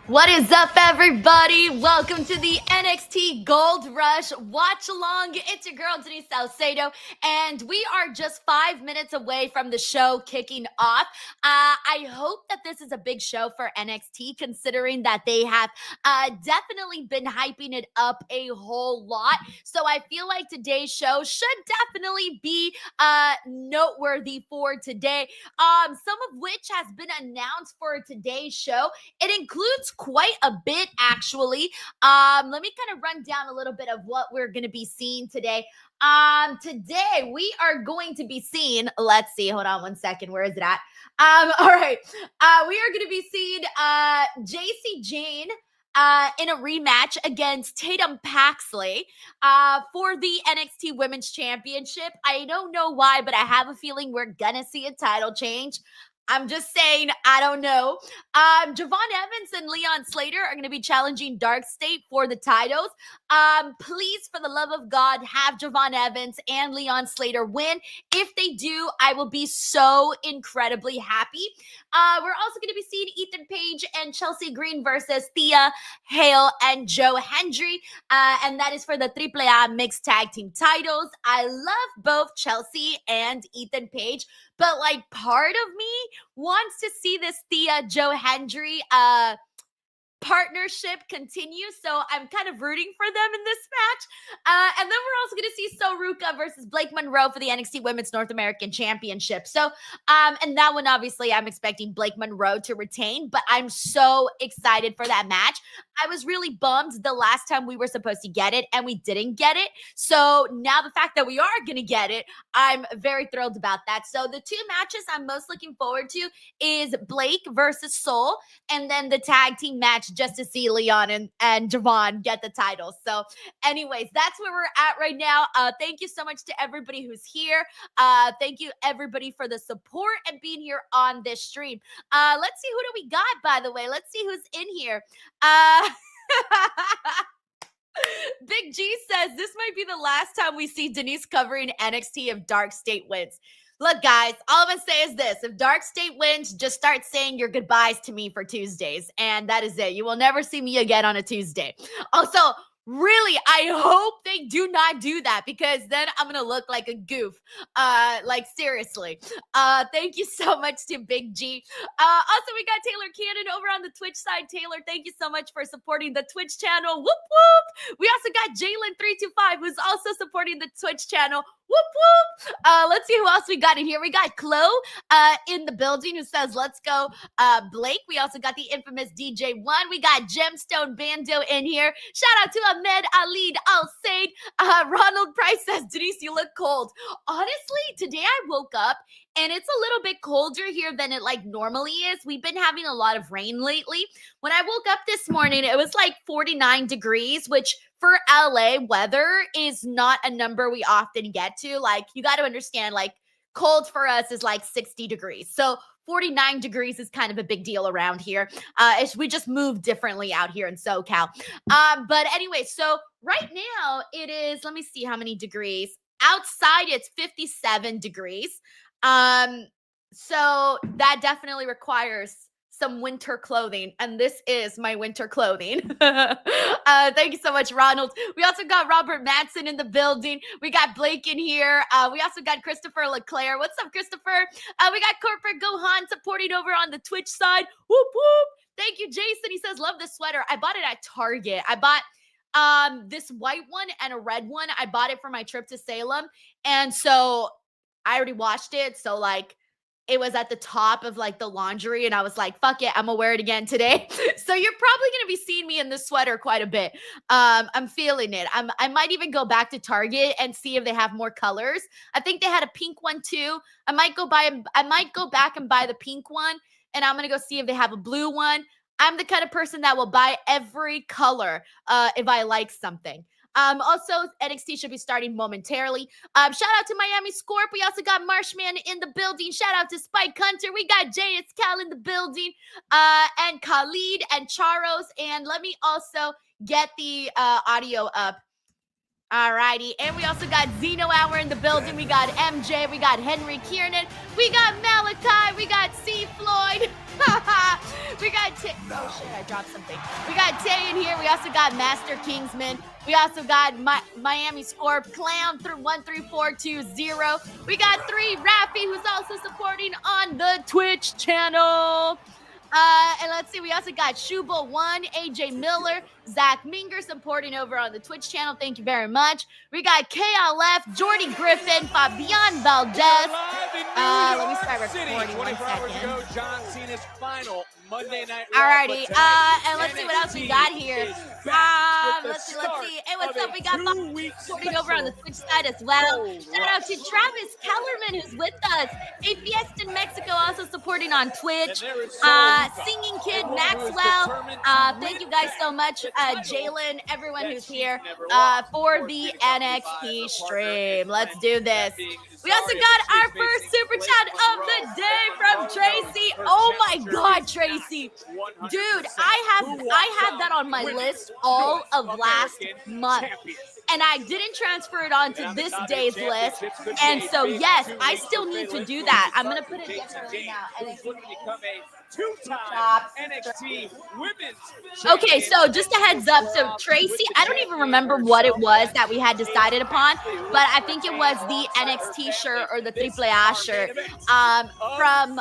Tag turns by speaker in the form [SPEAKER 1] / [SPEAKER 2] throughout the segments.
[SPEAKER 1] What is up, everybody? Welcome to the NXT Gold Rush Watch Along. It's your girl, Denise Salcedo, and we are just 5 minutes away from the show kicking off. I hope that this is a big show for NXT, considering that they have definitely been hyping it up a whole lot. So I feel like today's show should definitely be noteworthy for today. Some of which has been announced for today's show. It includes quite a bit, actually. Let me kind of run down a little bit of what we're going to be seeing today. Today we are going to be seeing, let's see, hold on one second. Where is it at? All right. We are going to be seeing JC Jane in a rematch against Tatum Paxley for the NXT Women's Championship. I don't know why, but I have a feeling we're going to see a title change. I'm just saying, I don't know. Javon Evans and Leon Slater are going to be challenging Dark State for the titles. Please, for the love of God, have Javon Evans and Leon Slater win. If they do, I will be so incredibly happy. We're also going to be seeing Ethan Page and Chelsea Green versus Thea Hale and Joe Hendry. And that is for the AAA Mixed Tag Team titles. I love both Chelsea and Ethan Page, but like part of me wants to see this Thea Joe Hendry partnership continue, so I'm kind of rooting for them in this match. And then we're also going to see Soruka versus Blake Monroe for the NXT Women's North American Championship. So, and that one, obviously, I'm expecting Blake Monroe to retain, but I'm so excited for that match. I was really bummed the last time we were supposed to get it and we didn't get it. So now the fact that we are going to get it, I'm very thrilled about that. So the two matches I'm most looking forward to is Blake versus Soul, and then the tag team match just to see Leon and Javon get the titles. So anyways, that's where we're at right now. Thank you so much to everybody who's here. Thank you everybody for the support and being here on this stream. Let's see, who do we got, by the way? Let's see who's in here. Big G says this might be the last time we see Denise covering NXT if Dark State wins. Look, guys, all I'm going to say is this. If Dark State wins, just start saying your goodbyes to me for Tuesdays. And that is it. You will never see me again on a Tuesday. Also, really, I hope they do not do that, because then I'm going to look like a goof. Like, seriously. Thank you so much to Big G. Also, we got Taylor Cannon over on the Twitch side. Taylor, thank you so much for supporting the Twitch channel. Whoop, whoop. We also got Jalen325, who's also supporting the Twitch channel. Whoop, whoop. Let's see who else we got in here. We got Chloe in the building who says, let's go, Blake. We also got the infamous DJ1. We got Gemstone Bando in here. Shout out to Ahmed Alid Al Said. Ronald Price says, Denise, you look cold. Honestly, today I woke up and it's a little bit colder here than it like normally is. We've been having a lot of rain lately. When I woke up this morning, it was like 49 degrees, which for LA weather is not a number we often get to. Like, you got to understand, like, cold for us is like 60 degrees. So 49 degrees is kind of a big deal around here. We just move differently out here in SoCal. But anyway, so right now it is, let me see how many degrees. Outside, it's 57 degrees. So that definitely requires some winter clothing, and this is my winter clothing. Thank you so much, Ronald. We also got Robert Madsen in the building. We got Blake in here. We also got Christopher LeClaire. What's up, Christopher? We got Corporate Gohan supporting over on the Twitch side. Whoop, whoop. Thank you, Jason. He says, love this sweater. I bought it at Target. I bought this white one and a red one. I bought it for my trip to Salem, and so I already washed it. So like, it was at the top of like the laundry, and I was like, fuck it, I'm gonna wear it again today. So you're probably gonna be seeing me in this sweater quite a bit. I'm feeling it. I might even go back to Target and see if they have more colors. I think they had a pink one too. I might go back and buy the pink one, and I'm gonna go see if they have a blue one. I'm the kind of person that will buy every color if I like something. Also, NXT should be starting momentarily. Shout out to Miami Scorp. We also got Marshman in the building. Shout out to Spike Hunter. We got Jay It's Cal in the building. And Khalid and Charos. And let me also get the audio up. Alrighty, and we also got Zeno Hour in the building. We got MJ, we got Henry Kiernan, we got Malachi, we got C. Floyd, we got oh shit, I dropped something. We got Tay in here. We also got Master Kingsman. We also got Miami Scorp, Clown through 13420. We got 3 Raffy, who's also supporting on the Twitch channel. And let's see, we also got Shubo1, AJ Miller, Zach Minger supporting over on the Twitch channel. Thank you very much. We got KLF, Jordy Griffin, Fabian Valdez. Let me start recording 1 second.
[SPEAKER 2] John Cena's final Monday Night
[SPEAKER 1] Alrighty, and let's see what else we got here. Let's see. Hey, what's up? We got supporting over on the Twitch side as well. Shout out to Travis Kellerman, who's with us. A Fiesta in Mexico, also supporting on Twitch. Singing Kid Maxwell. Thank you guys so much, Jalen, everyone who's here for the NXT stream. Let's do this. We also got our first super chat of the day from Tracy. Oh my God, Tracy. Dude, I had that on my list all of last month. And I didn't transfer it on to this day's list. And so, yes, I still need to do that. I'm going to put it differently now.
[SPEAKER 2] Two-time NXT Women's
[SPEAKER 1] Okay, so just a heads up. So Tracy, I don't even remember what it was that we had decided upon, but I think it was the NXT shirt or the Triple A shirt from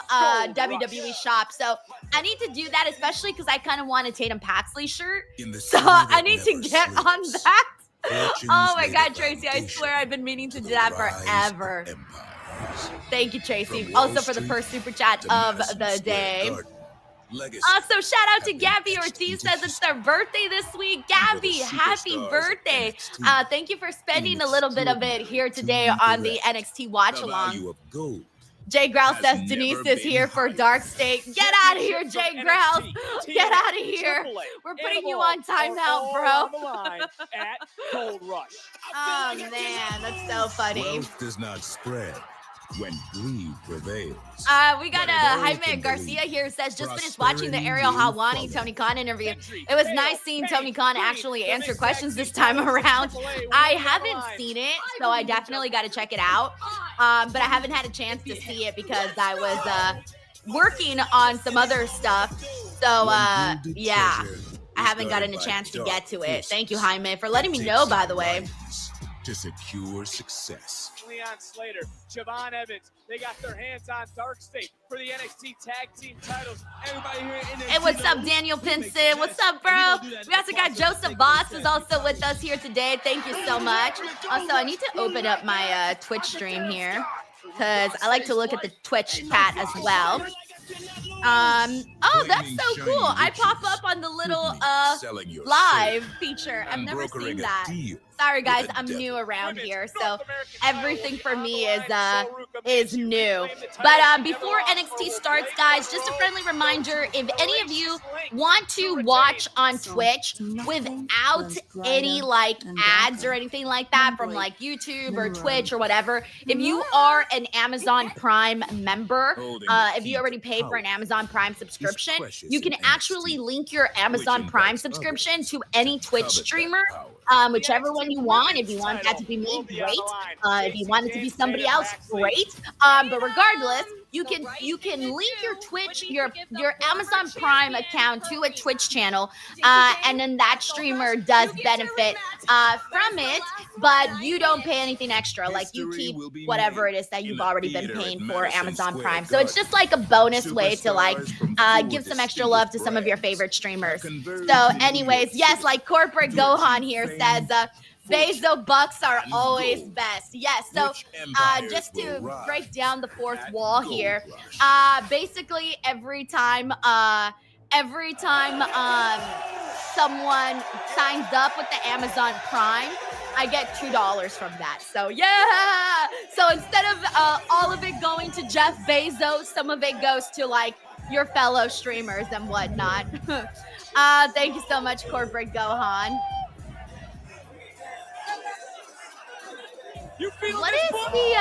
[SPEAKER 1] WWE shop. So I need to do that, especially because I kind of want a Tatum Paxley shirt. So I need to get on that. Oh my God, Tracy, I swear I've been meaning to do that forever. Thank you, Tracy. Also for the first super chat of the day. Also, shout out to Gabby Ortiz, says it's their birthday this week. Gabby, happy birthday. Thank you for spending a little bit of it here today on the NXT Watch Along. Jay Grouse says Denise is here for Dark State. Get out of here, Jay Grouse. Get out of here. We're putting you on timeout, bro. Oh, man, that's so funny.
[SPEAKER 3] Wealth does not spread when greed prevails.
[SPEAKER 1] We got Jaime Garcia here, says just finished watching the Ariel Helwani Tony Khan interview. It was nice seeing Tony Khan actually answer questions this time around. I haven't seen it, so I definitely got to check it out. But I haven't had a chance to see it because I was working on some other stuff. So yeah, I haven't gotten a chance to get to it. Thank you, Jaime, for letting me know, by the way.
[SPEAKER 3] To secure success.
[SPEAKER 2] Leon Slater, Javon Evans, they got their hands on Dark State for the NXT Tag Team titles. Everybody here in NXT.
[SPEAKER 1] Hey, what's up, Daniel Pinson? What's up, bro? We also got Joseph Voss, who's also with us here today. Thank you so much. Also, I need to open up my Twitch stream here because I like to look at the Twitch chat as well. Oh, that's so cool. I pop up on the little live feature. I've never seen that. Sorry guys, I'm new around here, so everything for me is new. But before NXT starts, guys, just a friendly reminder, if any of you want to watch on Twitch without any like ads or anything like that from like YouTube or Twitch or whatever, if you are an Amazon Prime member, if you already pay for an Amazon Prime subscription, you can actually link your Amazon Prime subscription to any Twitch streamer, whichever one you want. If you want that to be me, great. If you want it to be somebody else, great. But regardless, you can link your Twitch, your Amazon Prime account to a Twitch channel, and then that streamer does benefit from it, but you don't pay anything extra. Like you keep whatever it is that you've already been paying for Amazon Prime. So it's just like a bonus way to like give some extra love to some of your favorite streamers. So anyways, yes, like Corporate Gohan here says, Bezo Bucks are always best. Yes, so just to break down the fourth wall here, basically every time someone signs up with the Amazon Prime, I get $2 from that. So yeah, so instead of all of it going to Jeff Bezos, some of it goes to like your fellow streamers and whatnot. Thank you so much, Corporate Gohan. What is the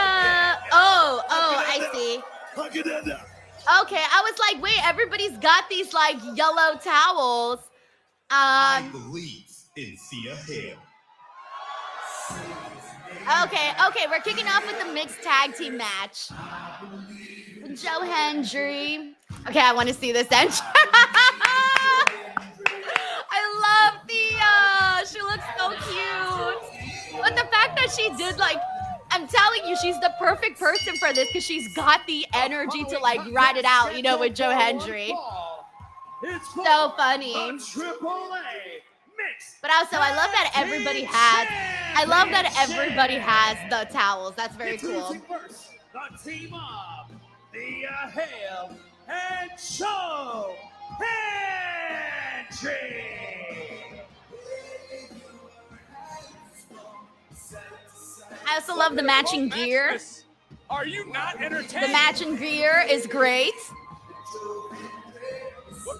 [SPEAKER 1] oh, I see. Okay, I was like, wait, everybody's got these like yellow towels.
[SPEAKER 4] I believe in Sia Hale.
[SPEAKER 1] Okay, we're kicking off with the mixed tag team match. Joe Hendry. Okay, I want to see this entrance. I love Thea. She looks so cute. But the fact that she did, like, I'm telling you, she's the perfect person for this because she's got the energy to, like, ride it out, you know, with Joe Hendry. So funny. But also, I love that everybody has the towels. That's very cool.
[SPEAKER 2] The team of Thea Hale and Joe Hendry.
[SPEAKER 1] I also love the matching gear.
[SPEAKER 2] Are you not entertained?
[SPEAKER 1] The matching gear is great.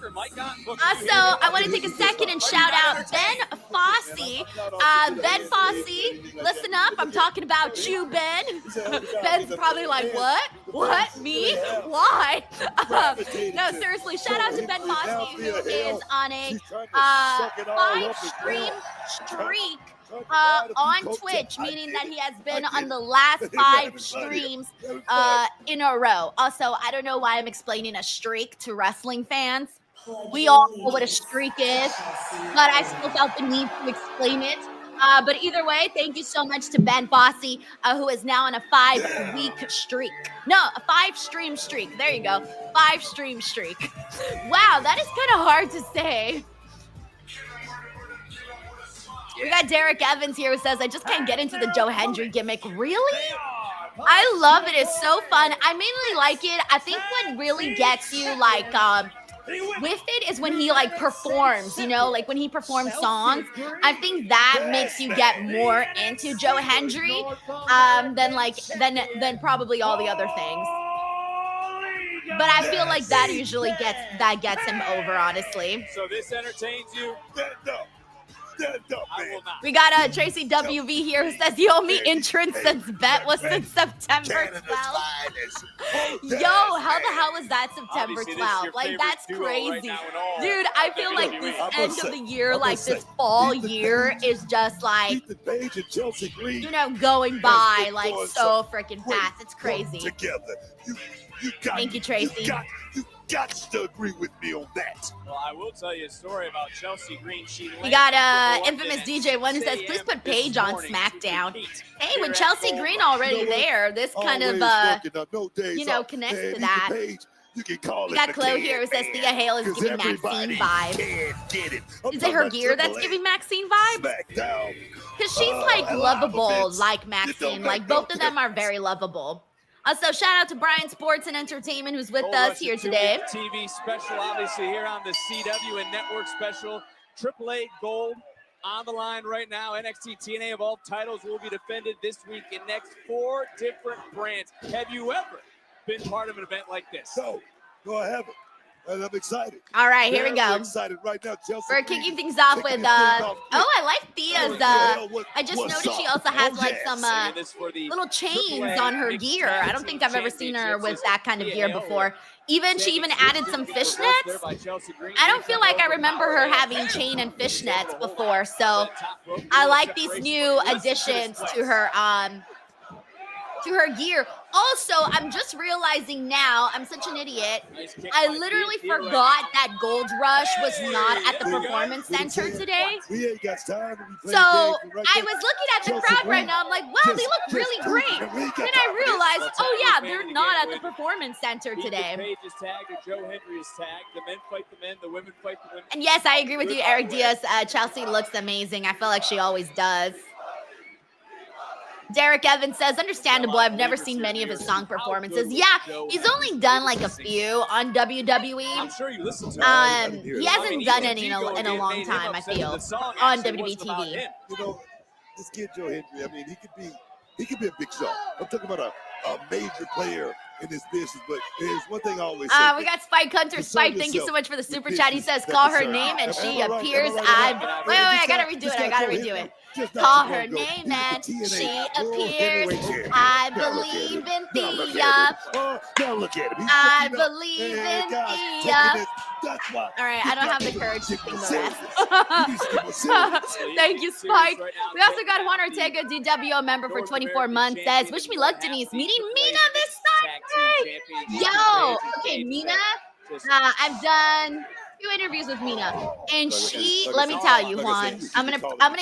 [SPEAKER 1] Also, I want to take a second and shout out Ben Fossey. Ben Fossey, listen up. I'm talking about you, Ben. Ben's probably like, what? What? Me? Why? No, seriously, shout out to Ben Fossey, who is on a 5-stream streak on Twitch, meaning that he has been on the last 5 streams in a row. Also, I don't know why I'm explaining a streak to wrestling fans. We all know what a streak is, but I still felt the need to explain it. But either way, thank you so much to Ben Fossey, who is now on a 5-week streak. No, a 5-stream streak. There you go. 5-stream streak. Wow, that is kind of hard to say. We got Derek Evans here who says, I just can't get into the Joe Hendry gimmick. Really? I love it. It's so fun. I mainly like it. I think what really gets you, like, with it is when he, like, performs, you know, like when he performs songs. I think that makes you get more into Joe Hendry than probably all the other things. But I feel like that usually gets him over, honestly.
[SPEAKER 2] So this entertains you?
[SPEAKER 1] We got Tracy WV here who says, you owe me entrance since bet was since September 12th. Yo, how the hell was that September 12th? Like, that's crazy. Dude, I feel like this end of the year, like this fall year is just like, you know, going by like so freaking fast. It's crazy. Thank you, Tracy.
[SPEAKER 3] You got to agree with me on that.
[SPEAKER 2] Well, I will tell you a story about Chelsea Green.
[SPEAKER 1] We got infamous DJ One who says, please put Paige on SmackDown. Hey, with Chelsea Green already there, this kind of, you know, connects to that.
[SPEAKER 3] You can call
[SPEAKER 1] we got Chloe here who says Thea Hale is giving Maxine vibes. Is it her gear that's giving Maxine vibes? Because she's like lovable like Maxine. Like both of them are very lovable. Also, shout out to Brian Sports and Entertainment, who's with us here today.
[SPEAKER 2] TV special, obviously, here on the CW and Network special. AAA Gold on the line right now. NXT TNA of all titles will be defended this week in next 4 different brands. Have you ever been part of an event like this?
[SPEAKER 3] No, I haven't. And I'm excited.
[SPEAKER 1] All right, here we go.
[SPEAKER 3] I'm excited right now, Chelsea.
[SPEAKER 1] We're kicking things off with oh, I like Thea's I just noticed she also has like some little chains on her gear. I don't think I've ever seen her with that kind of gear before. She even added some fishnets. I don't feel like I remember her having chain and fishnets before, so I like these new additions to her gear. Also, I'm just realizing now, I'm such an idiot. I literally forgot that Gold Rush was not at the Performance Center today. So I was looking at the crowd right now. I'm like, wow, they look really great. Then I realized, oh yeah, they're not at the Performance Center today. And yes, I agree with you, Eric Diaz. Chelsea looks amazing. I feel like she always does. Derek Evans says, understandable. I've never seen many of his song performances. Yeah, he's only done like a few on WWE.
[SPEAKER 2] I'm sure you listen to
[SPEAKER 1] he hasn't done any in a long time, I feel, on WWE TV.
[SPEAKER 3] You know, this kid Joe Hendry, I mean, he could be a big star. I'm talking about a major player
[SPEAKER 4] in this business. But there's one thing I always say.
[SPEAKER 1] We got Spike Hunter. Spike, thank you so much for the super chat. He says, call her name and she appears. Wait, I gotta redo it. I gotta redo it. Call her name and she appears. I believe in Thea.
[SPEAKER 4] Now look at him.
[SPEAKER 1] I believe in Thea. All right, I don't have the courage to sing the rest. Thank you, Spike. We also got Juan Ortega, DWO member for 24 months, says, wish me luck, Denise. Meeting Mina this Saturday. Yo, okay, Mina, I've done 2 interviews with Mina, and she, let me tell you, Juan, I'm gonna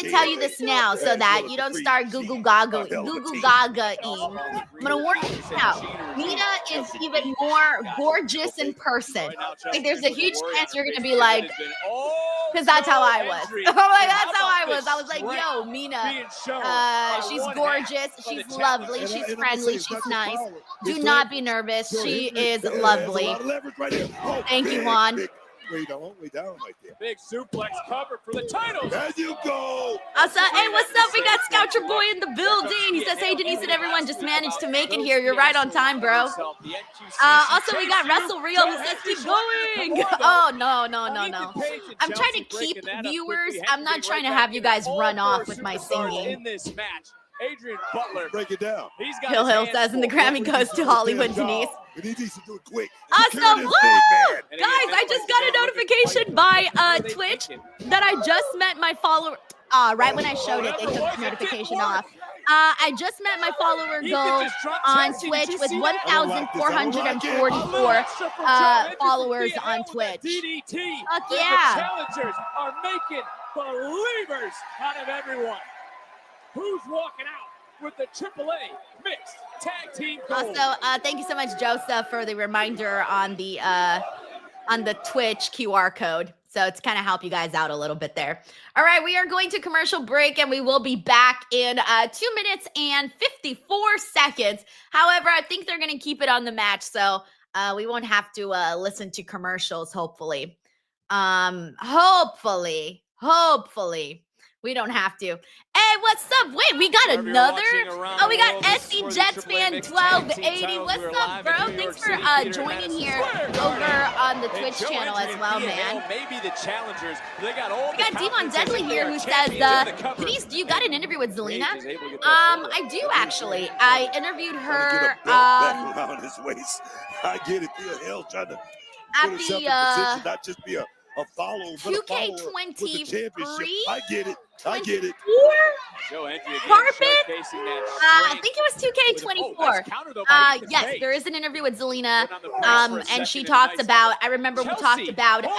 [SPEAKER 1] tell you this now so that you don't start Google Gaga-ing. I'm gonna warn you now. Mina is even more gorgeous in person. Like, there's a huge chance you're gonna be like, because that's how I was. I'm like, that's how I was. I was like, yo, Mina, she's gorgeous, she's lovely, she's friendly, she's nice. Do not be nervous. She is lovely. Thank you, Juan.
[SPEAKER 4] Way down right there.
[SPEAKER 2] Big suplex cover for the title.
[SPEAKER 4] There you go.
[SPEAKER 1] Also, hey, what's up? We got Scoucher Boy in the building. He says, hey, Denise and everyone just managed to make it here. You're right on time, bro. Also, we got Wrestle Real who says, keep going. Oh, no. I'm trying to keep viewers. I'm not trying to have you guys run off with my singing.
[SPEAKER 2] In this match, Adrian Butler.
[SPEAKER 4] Break it down.
[SPEAKER 1] Hill says, and the Grammy goes to Hollywood, Denise.
[SPEAKER 4] He needs to do it quick.
[SPEAKER 1] Awesome. Woo! Guys, I just got a notification by Twitch that I just met my follower. Right when I showed it, they took the notification off. I just met my follower goal on Twitch with 1,444 followers on Twitch. Fuck yeah.
[SPEAKER 2] The challengers are making believers out of everyone. Who's walking out with the AAA Mixed Tag Team Gold?
[SPEAKER 1] Also, thank you so much, Joseph, for the reminder on the Twitch QR code. So it's kind of help you guys out a little bit there. All right, we are going to commercial break, and we will be back in 2 minutes and 54 seconds. However, I think they're going to keep it on the match, so we won't have to listen to commercials, hopefully. Hopefully. We don't have to. Hey, what's up? Wait, we got another? Oh, we got SC Jetsfan 1280. What's up, bro? Thanks for joining here over on the Twitch channel as well, man.
[SPEAKER 2] Maybe the challengers. We got
[SPEAKER 1] Demon Deadly here who says, Denise, do you got an interview with Zelina? I do, actually. I interviewed her.
[SPEAKER 4] Around his waist. I get it. Hell, trying to
[SPEAKER 1] at the
[SPEAKER 4] not just be a follow,
[SPEAKER 1] 2K23.
[SPEAKER 4] I get it.
[SPEAKER 1] Carpet? I think it was 2K24. Yes, there is an interview with Zelina. And she talks about, I remember we talked about her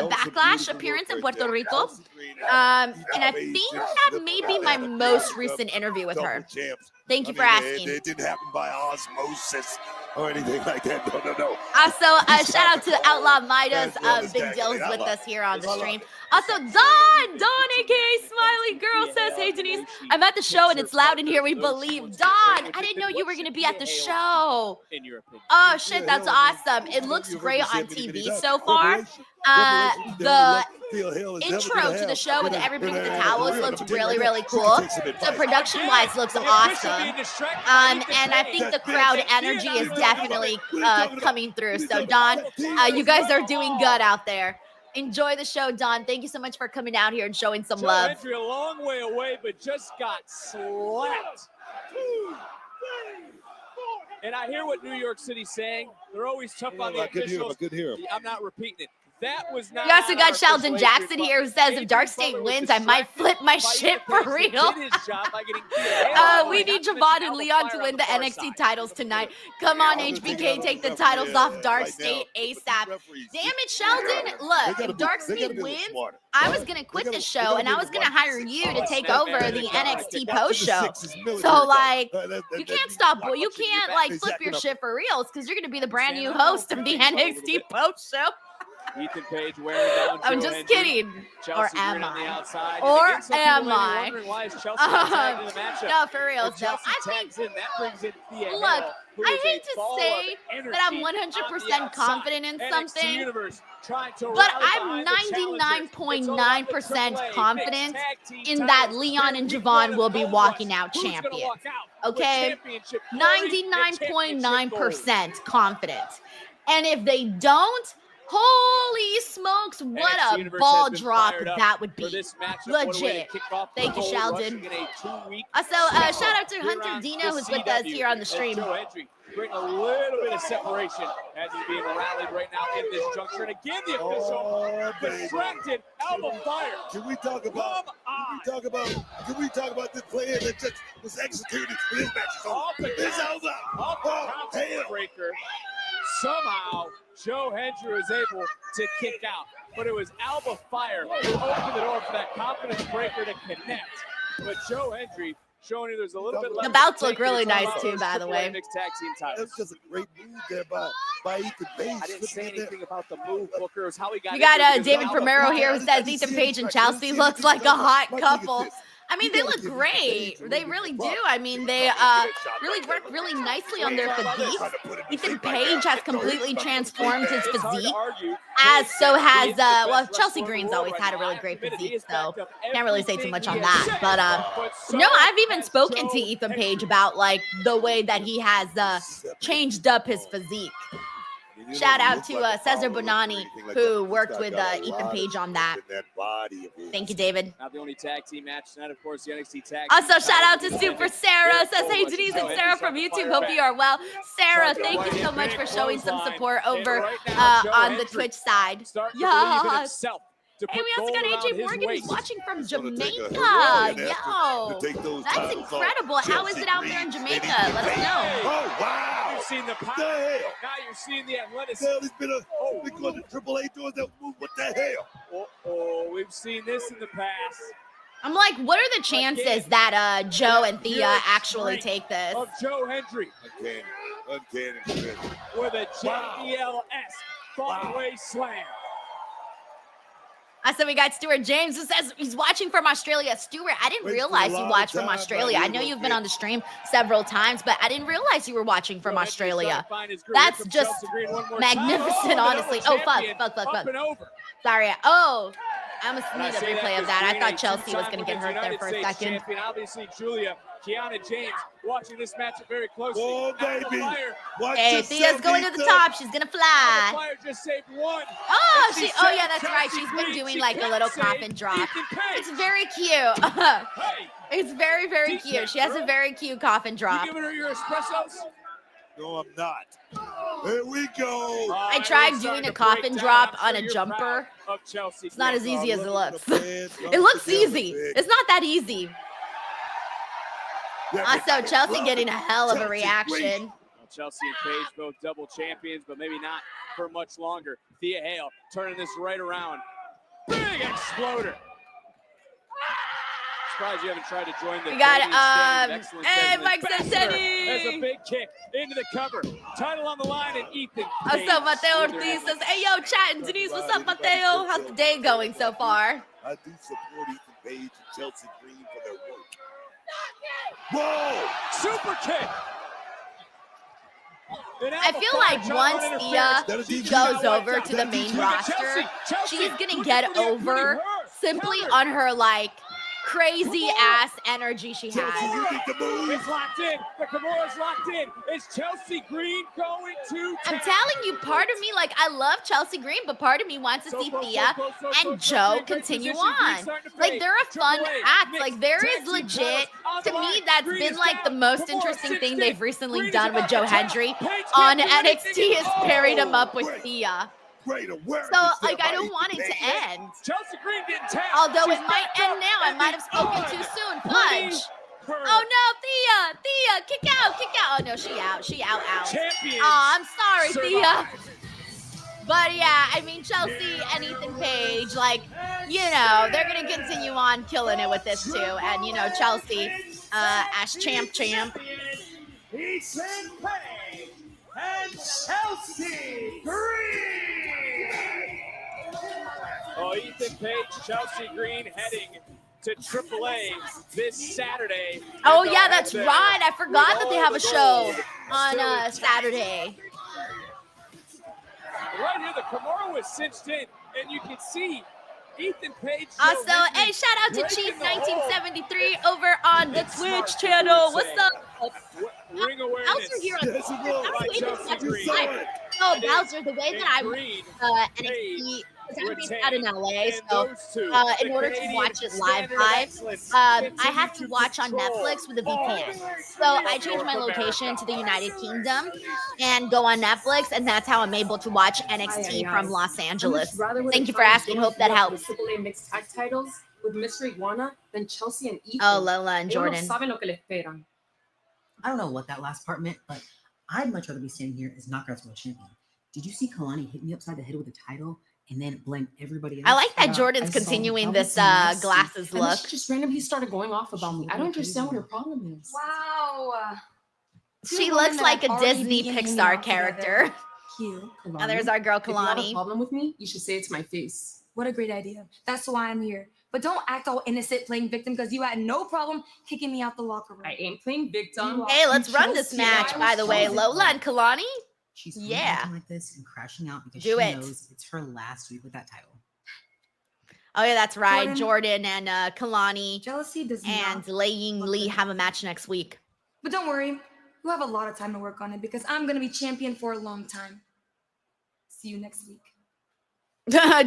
[SPEAKER 1] backlash appearance in Puerto Rico. And I think that may be my most recent interview with her. Thank you for asking.
[SPEAKER 4] It didn't happen by osmosis or anything like that. No.
[SPEAKER 1] Also, shout out to Outlaw Midas. Big deals with us here on the stream. Also, Dawn, aka Smiley Girl says, hey, Denise, I'm at the show and it's loud in here. We believe. Dawn, I didn't know you were going to be at the show. Oh, shit, that's awesome. It looks great on TV so far. The intro to the show with everybody with the towels looks really, really cool. So production-wise looks awesome. And I think the crowd energy is definitely coming through. So, Dawn, you guys are doing good out there. Enjoy the show, Don. Thank you so much for coming out here and showing some love.
[SPEAKER 2] Entry a long way away, but just got slapped. 2, 3, 4. And I hear what New York City's saying. They're always tough on the officials. I'm not repeating it. That was not.
[SPEAKER 1] We also got Sheldon Jackson here who says if Dark State wins, I might flip my shit for real. We need Javon and Leon to win the NXT titles tonight. Come on, HBK, take the titles off Dark State ASAP. Damn it, Sheldon. Look, if Dark State wins, I was going to quit the show and I was going to hire you to take over the NXT post show. So, like, you can't stop, boy. You can't, like, flip your shit for reals because you're going to be the brand new host of the NXT post show.
[SPEAKER 2] Ethan Page wearing down
[SPEAKER 1] I'm
[SPEAKER 2] Joe
[SPEAKER 1] just
[SPEAKER 2] Hendry.
[SPEAKER 1] kidding.
[SPEAKER 2] Chelsea
[SPEAKER 1] Or
[SPEAKER 2] Green
[SPEAKER 1] am
[SPEAKER 2] on the
[SPEAKER 1] I?
[SPEAKER 2] outside.
[SPEAKER 1] Or
[SPEAKER 2] And again, some
[SPEAKER 1] am
[SPEAKER 2] people may be
[SPEAKER 1] I?
[SPEAKER 2] wondering why is Chelsea not tagged in the matchup.
[SPEAKER 1] No, for real.
[SPEAKER 2] If
[SPEAKER 1] So
[SPEAKER 2] Chelsea
[SPEAKER 1] I think,
[SPEAKER 2] tags in, that brings in Thea
[SPEAKER 1] look,
[SPEAKER 2] Hale, who
[SPEAKER 1] I
[SPEAKER 2] is
[SPEAKER 1] hate
[SPEAKER 2] a
[SPEAKER 1] to
[SPEAKER 2] ball
[SPEAKER 1] say
[SPEAKER 2] of energy
[SPEAKER 1] that I'm
[SPEAKER 2] on the
[SPEAKER 1] 100%
[SPEAKER 2] outside.
[SPEAKER 1] confident in
[SPEAKER 2] NXT
[SPEAKER 1] something,
[SPEAKER 2] Universe trying to
[SPEAKER 1] but
[SPEAKER 2] rally
[SPEAKER 1] I'm
[SPEAKER 2] behind the challengers. It's all about the
[SPEAKER 1] 99.9%
[SPEAKER 2] AAA
[SPEAKER 1] confident
[SPEAKER 2] mixed tag team
[SPEAKER 1] in that
[SPEAKER 2] titles.
[SPEAKER 1] Leon and
[SPEAKER 2] Week
[SPEAKER 1] Javon
[SPEAKER 2] one of
[SPEAKER 1] will be
[SPEAKER 2] Gold
[SPEAKER 1] walking
[SPEAKER 2] Rush.
[SPEAKER 1] out
[SPEAKER 2] Who's gonna
[SPEAKER 1] champions.
[SPEAKER 2] walk out with
[SPEAKER 1] Okay?
[SPEAKER 2] championship glory and championship gold?
[SPEAKER 1] 99.9% confident. And if they don't, holy smokes, what
[SPEAKER 2] NXT
[SPEAKER 1] a
[SPEAKER 2] Universe
[SPEAKER 1] ball
[SPEAKER 2] has been
[SPEAKER 1] drop
[SPEAKER 2] fired up
[SPEAKER 1] that would
[SPEAKER 2] for
[SPEAKER 1] be.
[SPEAKER 2] this matchup. What a way to
[SPEAKER 1] Legit.
[SPEAKER 2] kick off the
[SPEAKER 1] Thank you,
[SPEAKER 2] Gold Rush
[SPEAKER 1] Sheldon.
[SPEAKER 2] in a 2-week
[SPEAKER 1] So shout out to
[SPEAKER 2] here
[SPEAKER 1] Hunter
[SPEAKER 2] on
[SPEAKER 1] Dino,
[SPEAKER 2] the
[SPEAKER 1] who's with us
[SPEAKER 2] CW,
[SPEAKER 1] here on the
[SPEAKER 2] as
[SPEAKER 1] stream.
[SPEAKER 2] Joe Hendry bringing a little bit of separation as he's being rallied right now in this juncture. And again, the official distracted Alba Fire.
[SPEAKER 4] Can we talk about? Can we talk about this player that just was executed? This match is over. It's over.
[SPEAKER 2] Off the confidence breaker. Somehow, Joe Hendry was able to kick out. But it was Alba Fire who opened the door for that confidence breaker to connect. But Joe Hendry showing you there's a little bit left.
[SPEAKER 1] The bouts look really nice too, by the way.
[SPEAKER 2] Mixed tag team titles.
[SPEAKER 4] That's just a great move there by Ethan Page.
[SPEAKER 2] I didn't say anything about the move, Booker. It was how he got.
[SPEAKER 1] We got
[SPEAKER 2] into it.
[SPEAKER 1] David
[SPEAKER 2] Alba
[SPEAKER 1] Primero
[SPEAKER 2] Fire.
[SPEAKER 1] here who says Ethan Page and Chelsea looks like a hot couple. I mean, they look great. They really do. I mean, they really work really nicely on their physique. Ethan Page has completely transformed his
[SPEAKER 2] It's hard to
[SPEAKER 1] physique,
[SPEAKER 2] argue.
[SPEAKER 1] as so has,
[SPEAKER 2] He is the best
[SPEAKER 1] well,
[SPEAKER 2] wrestler
[SPEAKER 1] Chelsea
[SPEAKER 2] in the
[SPEAKER 1] Green's
[SPEAKER 2] world
[SPEAKER 1] always
[SPEAKER 2] right
[SPEAKER 1] had a
[SPEAKER 2] now.
[SPEAKER 1] really
[SPEAKER 2] I
[SPEAKER 1] great
[SPEAKER 2] admit it. He
[SPEAKER 1] physique,
[SPEAKER 2] has
[SPEAKER 1] so
[SPEAKER 2] backed up
[SPEAKER 1] can't really say too
[SPEAKER 2] everything
[SPEAKER 1] much
[SPEAKER 2] he
[SPEAKER 1] on
[SPEAKER 2] has
[SPEAKER 1] that.
[SPEAKER 2] said.
[SPEAKER 1] But
[SPEAKER 2] so
[SPEAKER 1] no, I've even
[SPEAKER 2] has
[SPEAKER 1] spoken to
[SPEAKER 2] Joe
[SPEAKER 1] Ethan
[SPEAKER 2] Hendry.
[SPEAKER 1] Page about like the way that he has changed up his physique. Shout out to Cesar Bonani, who worked with Ethan Page on that. Thank you, David.
[SPEAKER 2] Not the only tag team match tonight, of course, the NXT tag.
[SPEAKER 1] Also, shout out to Super Sarah. Says, hey, Denise and Sarah from YouTube. Hope you are well. Sarah, thank you so much for showing some support over on the Twitch side. Yeah. Hey, we also got AJ Morgan who's watching from Jamaica. Yo, that's incredible. How is it out there in Jamaica? Let us know.
[SPEAKER 4] Oh, wow.
[SPEAKER 2] You've seen the power.
[SPEAKER 4] The hell?
[SPEAKER 2] Now you're seeing the athleticism.
[SPEAKER 4] Hell, it's been because the AAA doing that move. What the hell?
[SPEAKER 2] Oh, we've seen this in the past.
[SPEAKER 1] I'm like, what are the chances that Joe and Thea actually take this?
[SPEAKER 2] Of Joe Hendry.
[SPEAKER 4] Uncanny.
[SPEAKER 2] With a JBL-esque Broadway slam.
[SPEAKER 1] I said we got Stuart James who says he's watching from Australia. Stuart, I didn't realize you watched from Australia. I know you've been on the stream several times, but I didn't realize you were watching from Australia. That's just magnificent, honestly. Oh, fuck. Sorry. Oh, I must need a replay of that. I thought Chelsea was going to get hurt there for a second.
[SPEAKER 2] Obviously, Kiana James watching this matchup very closely.
[SPEAKER 4] Oh, baby.
[SPEAKER 1] Hey, Thea's going to the top. She's going to fly.
[SPEAKER 2] Fire just saved one.
[SPEAKER 1] Oh, yeah, that's right. She's been doing like a little coffin drop. It's very cute. It's very, very cute. She has a very cute coffin drop.
[SPEAKER 2] You giving her your espressos?
[SPEAKER 4] No, I'm not. Here we go.
[SPEAKER 1] I tried doing a coffin drop on a jumper. It's not as easy as it looks. It looks easy. It's not that easy. Also, Chelsea getting a hell of a reaction.
[SPEAKER 2] Well, Chelsea and Paige both double champions, but maybe not for much longer. Thea Hale turning this right around. Big exploder. Surprised you haven't tried to join the.
[SPEAKER 1] We got hey, Mike Santini.
[SPEAKER 2] There's a big kick into the cover. Title on the line, and Ethan.
[SPEAKER 1] What's up, Mateo Ortiz says, hey, yo, chat and Denise, what's up, Mateo? How's the day going so far?
[SPEAKER 4] I do support Ethan Page and Chelsea Green for their work. Whoa!
[SPEAKER 2] Super kick.
[SPEAKER 1] I feel like once Thea goes over to the main roster, she's gonna get over simply on her like crazy ass energy she has.
[SPEAKER 2] It's locked in. The Kimura's locked in. Is Chelsea Green going to?
[SPEAKER 1] I'm telling you, part of me, like, I love Chelsea Green, but part of me wants to see Thea and Joe continue on. Like, they're a fun act. Like, there is legit, to me, that's been like the most interesting thing they've recently done with Joe Hendry on NXT is pairing him up with Thea. So, like, I don't want it to end. Although it might end now. I might have spoken too soon. Fudge. Oh, no, Thea, kick out. Oh, no, she out. Oh, I'm sorry, Thea. But, yeah, I mean, Chelsea and Ethan Page, like, you know, they're going to continue on killing it with this, too. And, you know, Chelsea as champ.
[SPEAKER 5] Ethan Page and Chelsea Green.
[SPEAKER 2] Oh, Ethan Page, Chelsea Green heading to AAA this Saturday.
[SPEAKER 1] Oh,
[SPEAKER 2] And
[SPEAKER 1] yeah,
[SPEAKER 2] they'll
[SPEAKER 1] that's
[SPEAKER 2] head there
[SPEAKER 1] right. I forgot
[SPEAKER 2] with
[SPEAKER 1] that they
[SPEAKER 2] all
[SPEAKER 1] have
[SPEAKER 2] the
[SPEAKER 1] a show
[SPEAKER 2] gold
[SPEAKER 1] on
[SPEAKER 2] still intact.
[SPEAKER 1] Saturday.
[SPEAKER 2] Right here, the Kimura was cinched in, and you can see Ethan Page.
[SPEAKER 1] Also, hey, shout out to Chief 1973 over on the Twitch channel. What's up?
[SPEAKER 2] Ring awareness.
[SPEAKER 1] Bowser here on
[SPEAKER 4] Yes, it was.
[SPEAKER 2] by Chelsea Green.
[SPEAKER 1] Oh, Bowser, the way that I
[SPEAKER 2] Green,
[SPEAKER 1] NXT, because I'm based out in LA,
[SPEAKER 2] and
[SPEAKER 1] so
[SPEAKER 2] those two,
[SPEAKER 1] in order to watch it live, I have to watch on Netflix with a VPN. So I changed my location to the United Kingdom and go on Netflix, and that's how I'm able to watch NXT from Los Angeles. Thank you for asking. Hope that helps.
[SPEAKER 5] AAA mixed tag titles with Mr. Iguana than Chelsea and Ethan.
[SPEAKER 1] Oh, Lola and Jordan.
[SPEAKER 5] Ellos no saben lo que le esperan.
[SPEAKER 6] I don't know what that last part meant, but I'd much rather be standing here as Knockouts World Champion. Did you see Kalani hit me upside the head with the title and then blame everybody else?
[SPEAKER 1] I like that Jordan's continuing this glasses
[SPEAKER 5] And
[SPEAKER 1] look.
[SPEAKER 5] she just randomly started going off about me. I don't understand what her problem is.
[SPEAKER 7] Wow.
[SPEAKER 1] She looks like a Disney Pixar character.
[SPEAKER 5] Cute.
[SPEAKER 1] Now there's our girl
[SPEAKER 5] If you have a
[SPEAKER 1] Kalani.
[SPEAKER 5] problem with me, you should say it to my face.
[SPEAKER 7] What a great idea. That's why I'm here. But don't act all innocent playing victim because you had no problem kicking me out the locker room.
[SPEAKER 5] I ain't playing victim.
[SPEAKER 1] Hey, let's run this match, by the way. Lola and Kalani.
[SPEAKER 6] She's
[SPEAKER 1] Yeah.
[SPEAKER 6] acting like this and crashing out because
[SPEAKER 1] Do
[SPEAKER 6] she
[SPEAKER 1] it.
[SPEAKER 6] knows it's her last week with that title.
[SPEAKER 1] Oh, yeah, that's right.
[SPEAKER 7] Jordan.
[SPEAKER 1] Jordan and Kalani
[SPEAKER 7] Jealousy does
[SPEAKER 1] and
[SPEAKER 7] not.
[SPEAKER 1] Lei Ying Lee have a match next week.
[SPEAKER 7] But don't worry. You have a lot of time to work on it because I'm going to be champion for a long time. See you next week.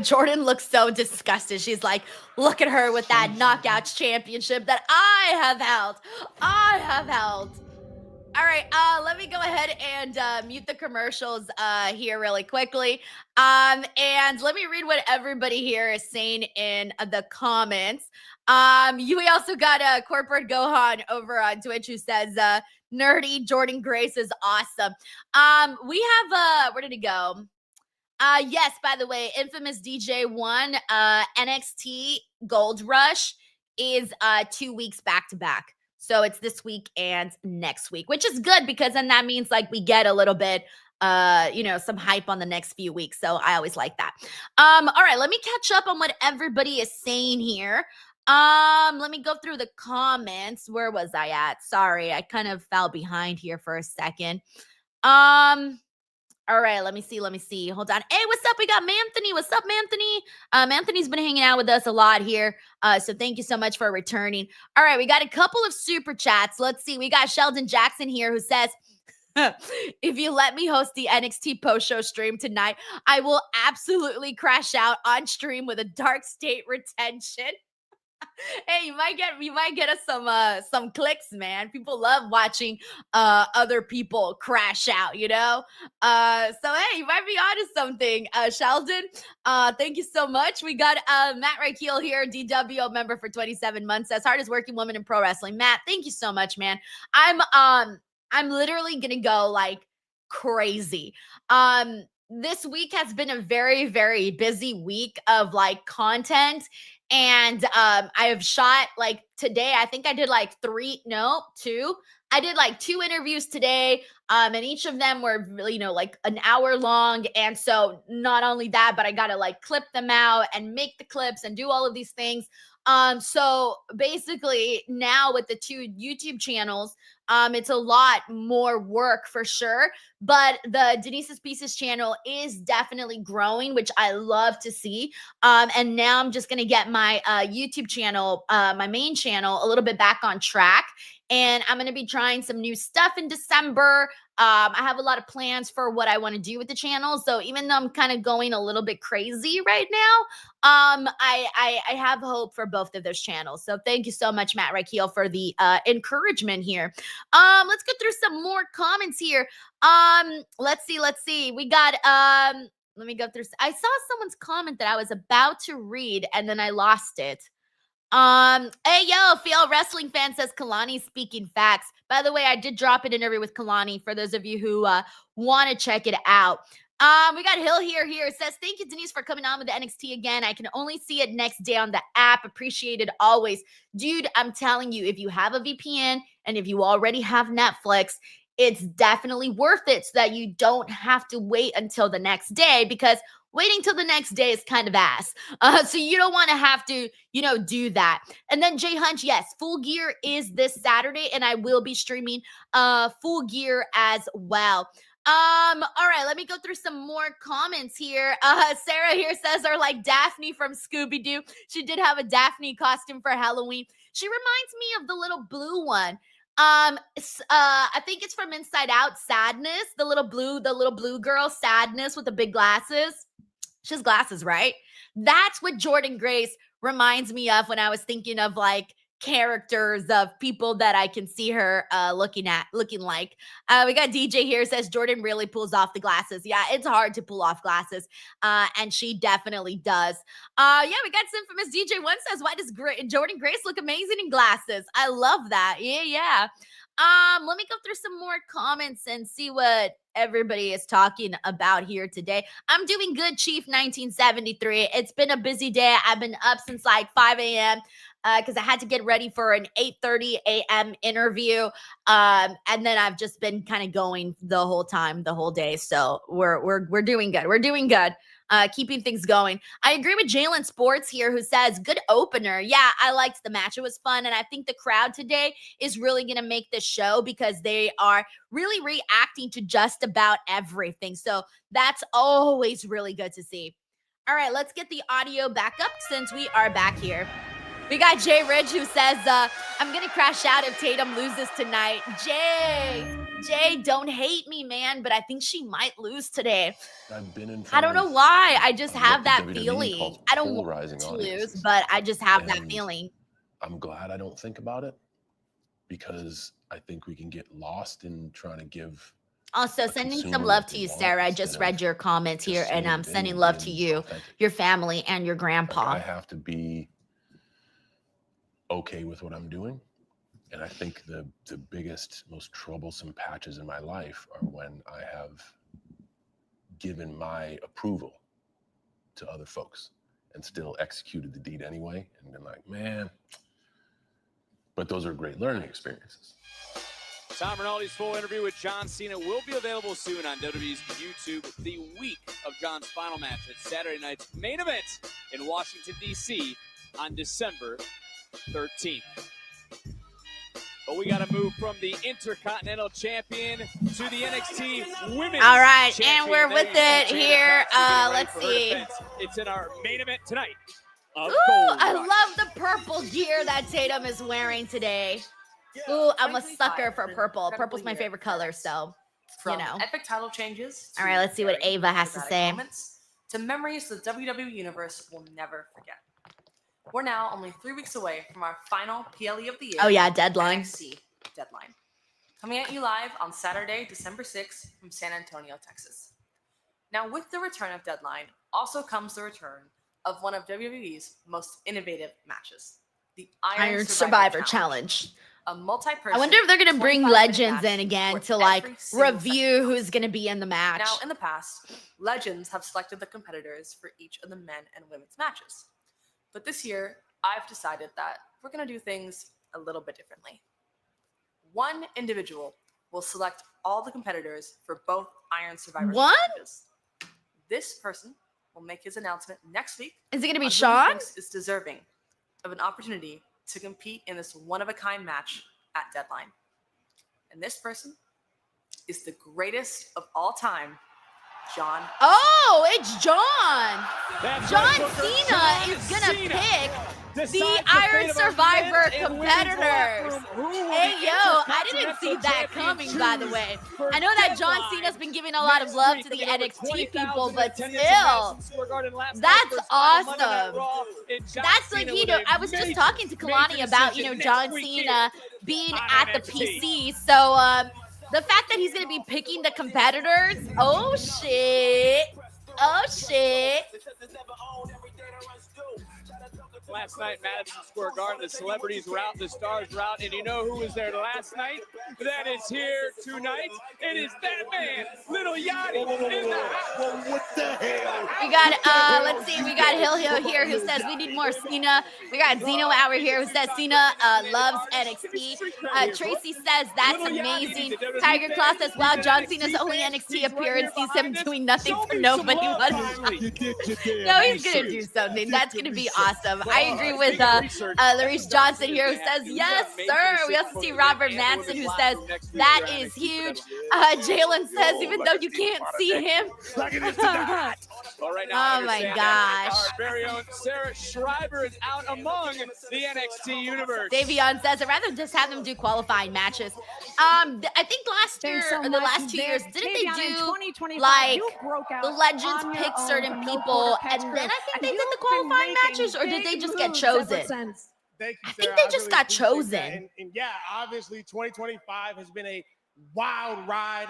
[SPEAKER 1] Jordan looks so disgusted. She's like, look at her with that Knockouts championship that I have held. I have held. All right, let me go ahead and mute the commercials here really quickly. And let me read what everybody here is saying in the comments. We also got Corporate Gohan over on Twitch who says, nerdy Jordan Grace is awesome. We have, where did it go? Yes, by the way, Infamous DJ1, NXT Gold Rush is 2 weeks back to back. So it's this week and next week, which is good because then that means like we get a little bit, some hype on the next few weeks. So I always like that. All right, let me catch up on what everybody is saying here. Let me go through the comments. Where was I at? Sorry, I kind of fell behind here for a second. All right, let me see. Hold on. Hey, what's up? We got Manthony. What's up, Manthony? Anthony's been hanging out with us a lot here. So thank you so much for returning. All right, we got a couple of super chats. Let's see. We got Sheldon Jackson here who says, if you let me host the NXT post-show stream tonight, I will absolutely crash out on stream with a dark state retention. Hey, you might get us some clicks, man. People love watching other people crash out, So hey, you might be onto something, Sheldon. Thank you so much. We got Matt Raikeel here, DWO member for 27 months, says hardest working woman in pro wrestling. Matt, thank you so much, man. I'm literally gonna go like crazy. This week has been a very, very busy week of like content. And I have shot like today, I think I did like two. I did like 2 interviews today. And each of them were, like an hour long. And so not only that, but I got to like clip them out and make the clips and do all of these things. So basically now with the 2 YouTube channels, it's a lot more work for sure, but the Denise's Pieces channel is definitely growing, which I love to see. And now I'm just going to get my YouTube channel, my main channel, a little bit back on track. And I'm going to be trying some new stuff in December. I have a lot of plans for what I want to do with the channel. So even though I'm kind of going a little bit crazy right now, I have hope for both of those channels. So thank you so much, Matt Raikeel, for the encouragement here. Let's go through some more comments here. Let's see. We got, let me go through. I saw someone's comment that I was about to read and then I lost it. Hey, yo, Phil Wrestling Fan says Kalani speaking facts. By the way, I did drop an interview with Kalani for those of you who want to check it out. We got Hill here. It says, thank you, Denise, for coming on with the NXT again. I can only see it next day on the app. Appreciated always. Dude, I'm telling you, if you have a VPN and if you already have Netflix, it's definitely worth it so that you don't have to wait until the next day, because waiting till the next day is kind of ass. So you don't want to have to, do that. And then Jay Hunch, yes, Full Gear is this Saturday, and I will be streaming Full Gear as well. All right, let me go through some more comments here. Sarah here says they're like Daphne from Scooby-Doo. She did have a Daphne costume for Halloween. She reminds me of the little blue one. I think it's from Inside Out, Sadness, the little blue girl, Sadness, with the big glasses. She has glasses, right? That's what Jordan Grace reminds me of when I was thinking of like characters of people that I can see her looking like. We got DJ here, says Jordan really pulls off the glasses. Yeah, it's hard to pull off glasses, and she definitely does. Yeah, we got Infamous DJ One says, why does Jordan Grace look amazing in glasses? I love that. Yeah. Let me go through some more comments and see what everybody is talking about here today. I'm doing good, Chief 1973. It's been a busy day. I've been up since like 5 a.m. Because I had to get ready for an 8:30 a.m. interview. And then I've just been kind of going the whole day. So we're doing good. We're doing good. Keeping things going. I agree with Jalen Sports here, who says good opener. Yeah, I liked the match. It was fun. And I think the crowd today is really going to make this show because they are really reacting to just about everything. So that's always really good to see. All right, let's get the audio back up since we are back here. We got Jay Ridge, who says, I'm going to crash out if Tatum loses tonight. Jay, don't hate me, man, but I think she might lose today. I don't know why. I just have that feeling. I don't want to lose, but I just have that feeling.
[SPEAKER 8] I'm glad I don't think about it because I think we can get lost in trying to give.
[SPEAKER 1] Also, sending some love to you, Sarah. I just read your comments here, and I'm sending love to you, your family, and your grandpa.
[SPEAKER 8] I have to be okay with what I'm doing. And I think the biggest, most troublesome patches in my life are when I have given my approval to other folks and still executed the deed anyway and been like, man, but those are great learning experiences.
[SPEAKER 2] Tom Rinaldi's full interview with John Cena will be available soon on WWE's YouTube the week of John's final match at Saturday night's main event in Washington, D.C. on December 13th. But we got to move from the Intercontinental Champion to the NXT Women's
[SPEAKER 1] All right,
[SPEAKER 2] Champion.
[SPEAKER 1] and we're with it here. Let's see.
[SPEAKER 2] It's in our main event tonight.
[SPEAKER 1] Ooh, I love the purple gear that Tatum is wearing today. Ooh, I'm a sucker for purple. Purple's my favorite color, so,
[SPEAKER 5] From epic title changes.
[SPEAKER 1] All right, let's see what Ava has to say.
[SPEAKER 5] To memories the WWE Universe will never forget. We're now only 3 weeks away from our final PLE of the year.
[SPEAKER 1] Oh, yeah, deadline.
[SPEAKER 5] NXT deadline. Coming at you live on Saturday, December 6th from San Antonio, Texas. Now, with the return of Deadline also comes the return of one of WWE's most innovative matches, the Iron Survivor Challenge. A multi-person.
[SPEAKER 1] I wonder if they're going to bring legends in again to like review who's going to be in the match.
[SPEAKER 5] Now, in the past, legends have selected the competitors for each of the men and women's matches. But this year, I've decided that we're going to do things a little bit differently. One individual will select all the competitors for both Iron Survivor matches. This person will make his announcement next week.
[SPEAKER 1] Is it going to be Sean?
[SPEAKER 5] Is deserving of an opportunity to compete in this one-of-a-kind match at Deadline. And this person is the greatest of all time, John.
[SPEAKER 1] Oh, it's John. John Cena is going to pick the Iron Survivor competitors. Hey, yo, I didn't see that coming, by the way. I know that John Cena's been giving a lot of love to the NXT people, but still, that's awesome. That's like, I was just talking to Kalani about, John Cena being at the PC. So, the fact that he's going to be picking the competitors, oh, shit.
[SPEAKER 2] Last night, Madison Square Garden, the celebrities were out, the stars were out, and you know who was there last night? That is here tonight. It is that man, Little Yachty, in the house.
[SPEAKER 4] What the hell?
[SPEAKER 1] We got, let's see, we got Hill here who says we need more Cena. We got Zeno out here who says Cena loves NXT. Tracy says that's amazing. Tiger Claw says, wow, John Cena's only NXT appearance sees him doing nothing for nobody.
[SPEAKER 4] You did your damn
[SPEAKER 1] No, he's gonna
[SPEAKER 4] research.
[SPEAKER 1] do something. That's
[SPEAKER 4] You
[SPEAKER 1] gonna be
[SPEAKER 4] research.
[SPEAKER 1] awesome. I agree with Larice Johnson here, who says, yes, sir. We also see Robert Manson, who says, that is huge. Jalen says, even though you can't see him.
[SPEAKER 4] Like it is tonight.
[SPEAKER 2] Well, right now,
[SPEAKER 1] Oh my
[SPEAKER 2] understand
[SPEAKER 1] gosh.
[SPEAKER 2] Our very own Sarah Schreiber is out among the NXT universe.
[SPEAKER 1] Davion says, I'd rather just have them do qualifying matches. I think last year, or the last 2 years, didn't they do, like, the legends pick certain people, and then I think they did the qualifying matches, or did they just get chosen?
[SPEAKER 4] Thank you,
[SPEAKER 1] I think
[SPEAKER 4] Sarah.
[SPEAKER 1] they just
[SPEAKER 4] really
[SPEAKER 1] got
[SPEAKER 4] appreciate
[SPEAKER 1] chosen.
[SPEAKER 4] that. And yeah, obviously 2025 has been a wild ride.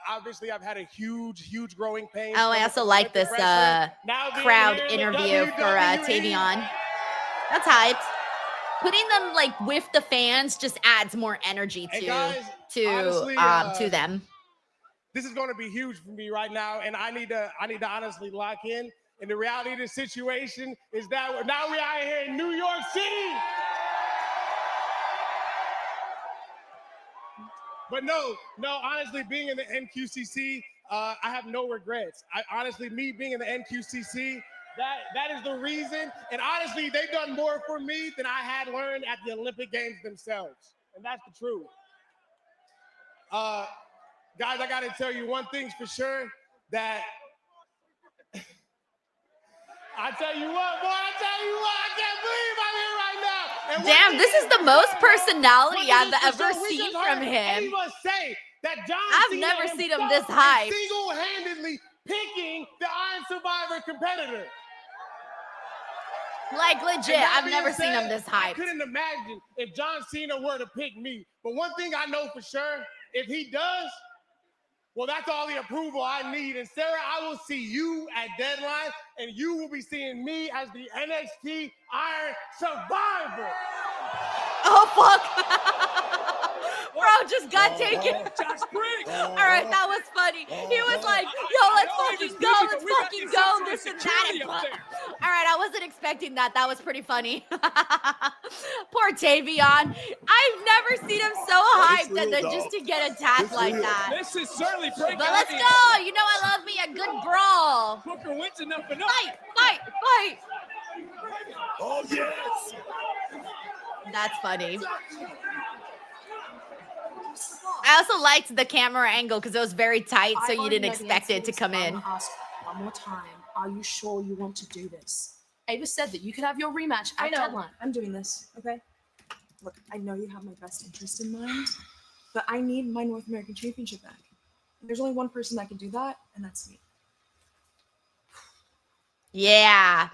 [SPEAKER 4] Obviously, I've had a huge growing pain.
[SPEAKER 1] Oh, I also like this crowd interview for Tavion. That's hyped. Putting them like with the fans just adds more energy
[SPEAKER 4] And
[SPEAKER 1] to
[SPEAKER 4] guys, honestly,
[SPEAKER 1] to them.
[SPEAKER 4] This is going to be huge for me right now, and I need to honestly lock in. And the reality of the situation is that now we are here in New York City. But no, honestly, being in the NQCC, I have no regrets. Me being in the NQCC, that is the reason. And honestly, they've done more for me than I had learned at the Olympic Games themselves. And that's the truth. Guys, I got to tell you one thing's for sure, that I tell you what, I can't believe I'm here right now. And
[SPEAKER 1] Damn, this is the most personality I've ever seen from him.
[SPEAKER 4] Say that John
[SPEAKER 1] I've
[SPEAKER 4] Cena
[SPEAKER 1] never seen him this
[SPEAKER 4] himself
[SPEAKER 1] hyped.
[SPEAKER 4] is single-handedly picking the Iron Survivor competitor.
[SPEAKER 1] Like legit,
[SPEAKER 4] And that
[SPEAKER 1] I've never
[SPEAKER 4] being
[SPEAKER 1] seen him
[SPEAKER 4] said,
[SPEAKER 1] this
[SPEAKER 4] I
[SPEAKER 1] hyped.
[SPEAKER 4] couldn't imagine if John Cena were to pick me. But one thing I know for sure, if he does, well, that's all the approval I need. And Sarah, I will see you at Deadline, and you will be seeing me as the NXT Iron Survivor.
[SPEAKER 1] Oh fuck! Bro just got taken.
[SPEAKER 2] Josh Briggs.
[SPEAKER 1] All right, that was funny. He was like, "Yo, let's fucking go, let's fucking go." This and that. And all right, I wasn't expecting that. That was pretty funny. Poor Tavion. I've never seen him so hyped, and then just to get attacked like that.
[SPEAKER 2] This is certainly breaking.
[SPEAKER 1] But let's go. You know I love me a good brawl.
[SPEAKER 2] Booker wins enough.
[SPEAKER 1] Fight.
[SPEAKER 4] Oh, yes.
[SPEAKER 1] That's funny. I also liked the camera angle because it was very tight, so you didn't expect it to come in.
[SPEAKER 5] Ask one more time. Are you sure you want to do this? Ava said that you could have your rematch at Deadline. I'm doing this, okay? Look, I know you have my best interest in mind, but I need my North American Championship back. There's only one person that can do that, and that's me.
[SPEAKER 1] Yeah.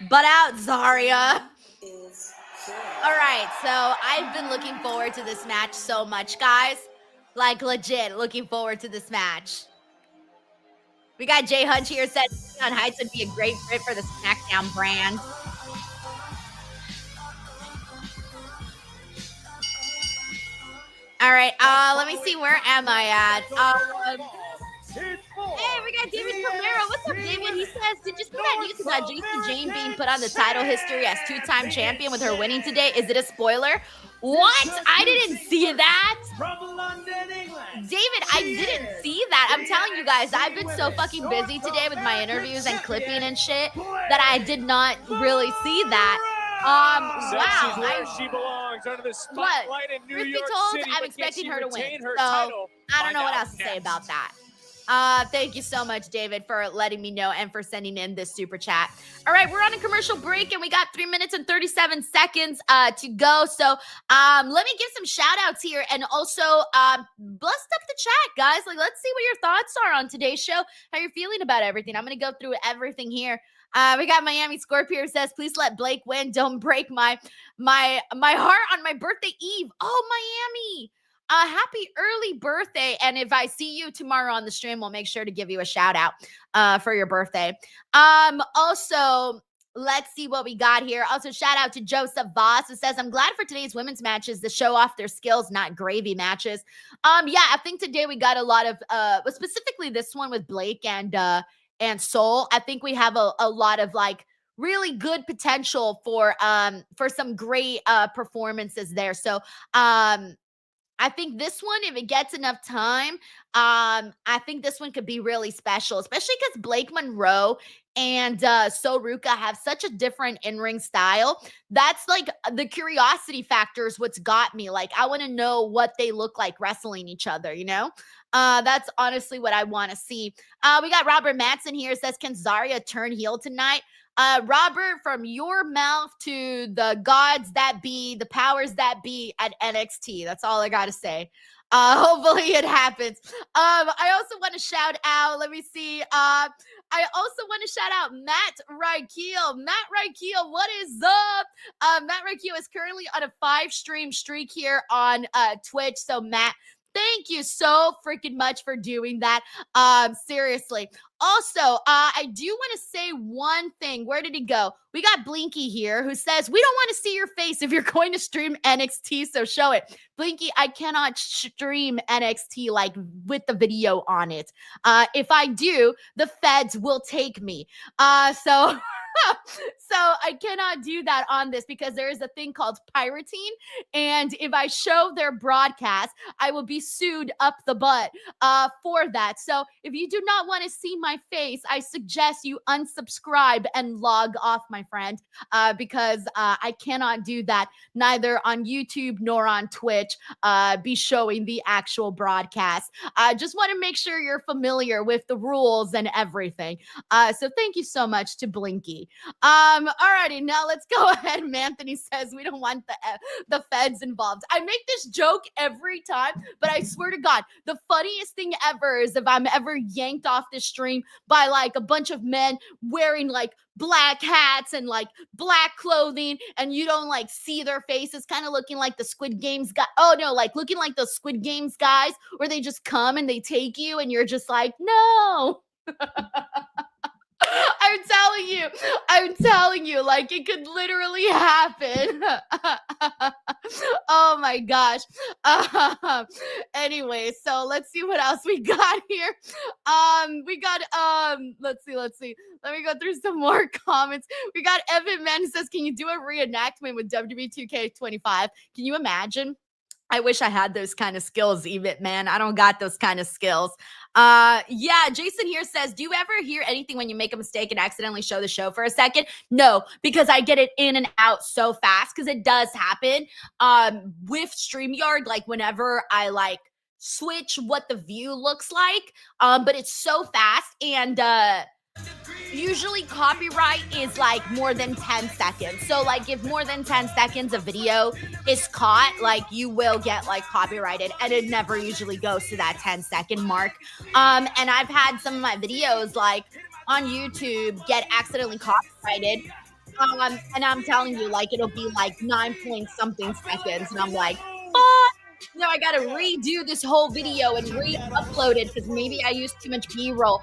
[SPEAKER 1] Butt out, Zarya. All right, so I've been looking forward to this match so much, guys. Like, legit looking forward to this match. We got Jay Hunch here said on Heights would be a great fit for the SmackDown brand. All right, let me see, where am I at? Hey, we got David Romero. What's up, David? He says, did you see that news about Jacy Jayne being put on the title history as two-time champion with her winning today? Is it a spoiler? What? I didn't see that. David, I didn't see that. I'm telling you guys, I've been so fucking busy today with my interviews and clipping and shit that I did not really see that. Wow.
[SPEAKER 2] She's where she belongs, under the spotlight in New York City.
[SPEAKER 1] I'm expecting her to win.
[SPEAKER 2] Her
[SPEAKER 1] So
[SPEAKER 2] title.
[SPEAKER 1] I don't know what
[SPEAKER 2] Find
[SPEAKER 1] else to
[SPEAKER 2] out
[SPEAKER 1] say
[SPEAKER 2] next.
[SPEAKER 1] about that. Thank you so much, David, for letting me know and for sending in this super chat. All right, we're on a commercial break and we got 3 minutes and 37 seconds to go. So let me give some shout outs here and also blast up the chat, guys. Like, let's see what your thoughts are on today's show, how you're feeling about everything. I'm going to go through everything here. We got Miami Scorpio says, please let Blake win. Don't break my heart on my birthday eve. Oh, Miami. Happy early birthday. And if I see you tomorrow on the stream, we'll make sure to give you a shout out for your birthday. Also, let's see what we got here. Also, shout out to Joseph Voss, who says, I'm glad for today's women's matches to show off their skills, not gravy matches. Yeah, I think today we got a lot of, specifically this one with Blake and Soul. I think we have a lot of like really good potential for some great performances there. So, I think this one, if it gets enough time, I think this one could be really special, especially because Blake Monroe and Soruka have such a different in-ring style. That's like the curiosity factor is what's got me. Like, I want to know what they look like wrestling each other, you know? That's honestly what I want to see. We got Robert Matson here, says, can Zarya turn heel tonight? Robert, from your mouth to the gods that be, the powers that be at NXT. That's all I got to say. Hopefully it happens. I also want to shout out, let me see. I also want to shout out Matt Rykeel. Matt Rykeel, what is up? Matt Rykeel is currently on a 5-stream streak here on Twitch. So Matt, thank you so freaking much for doing that. Seriously. Also, I do want to say one thing. Where did he go? We got Blinky here who says, we don't want to see your face if you're going to stream NXT, so show it. Blinky, I cannot stream NXT like with the video on it. If I do, the feds will take me. So I cannot do that on this because there is a thing called pirating. And if I show their broadcast, I will be sued up the butt for that. So if you do not want to see my face, I suggest you unsubscribe and log off, my friend, because I cannot do that neither on YouTube nor on Twitch, be showing the actual broadcast. I just want to make sure you're familiar with the rules and everything. So thank you so much to Blinky. Alrighty, now let's go ahead. Anthony says we don't want the feds involved. I make this joke every time, but I swear to God, the funniest thing ever is if I'm ever yanked off the stream by like a bunch of men wearing like black hats and like black clothing, and you don't like see their faces, kind of looking like the Squid Games guy. Oh no, like looking like the Squid Games guys, where they just come and they take you, and you're just like, no. I'm telling you, like it could literally happen. Oh my gosh. Anyway, so let's see what else we got here. We got let's see. Let me go through some more comments. We got Evan Man who says, can you do a reenactment with WWE 2K25? Can you imagine? I wish I had those kind of skills, even, man. I don't got those kind of skills. Yeah, Jason here says, do you ever hear anything when you make a mistake and accidentally show the show for a second? No, because I get it in and out so fast, because it does happen with StreamYard, like whenever I like switch what the view looks like, but it's so fast, and usually copyright is like more than 10 seconds. So like if more than 10 seconds of video is caught, like you will get like copyrighted, and it never usually goes to that 10-second mark. And I've had some of my videos like on YouTube get accidentally copyrighted. And I'm telling you, like it'll be like 9 point something seconds, and I'm like, fuck. No, I gotta redo this whole video and re-upload it because maybe I used too much B-roll.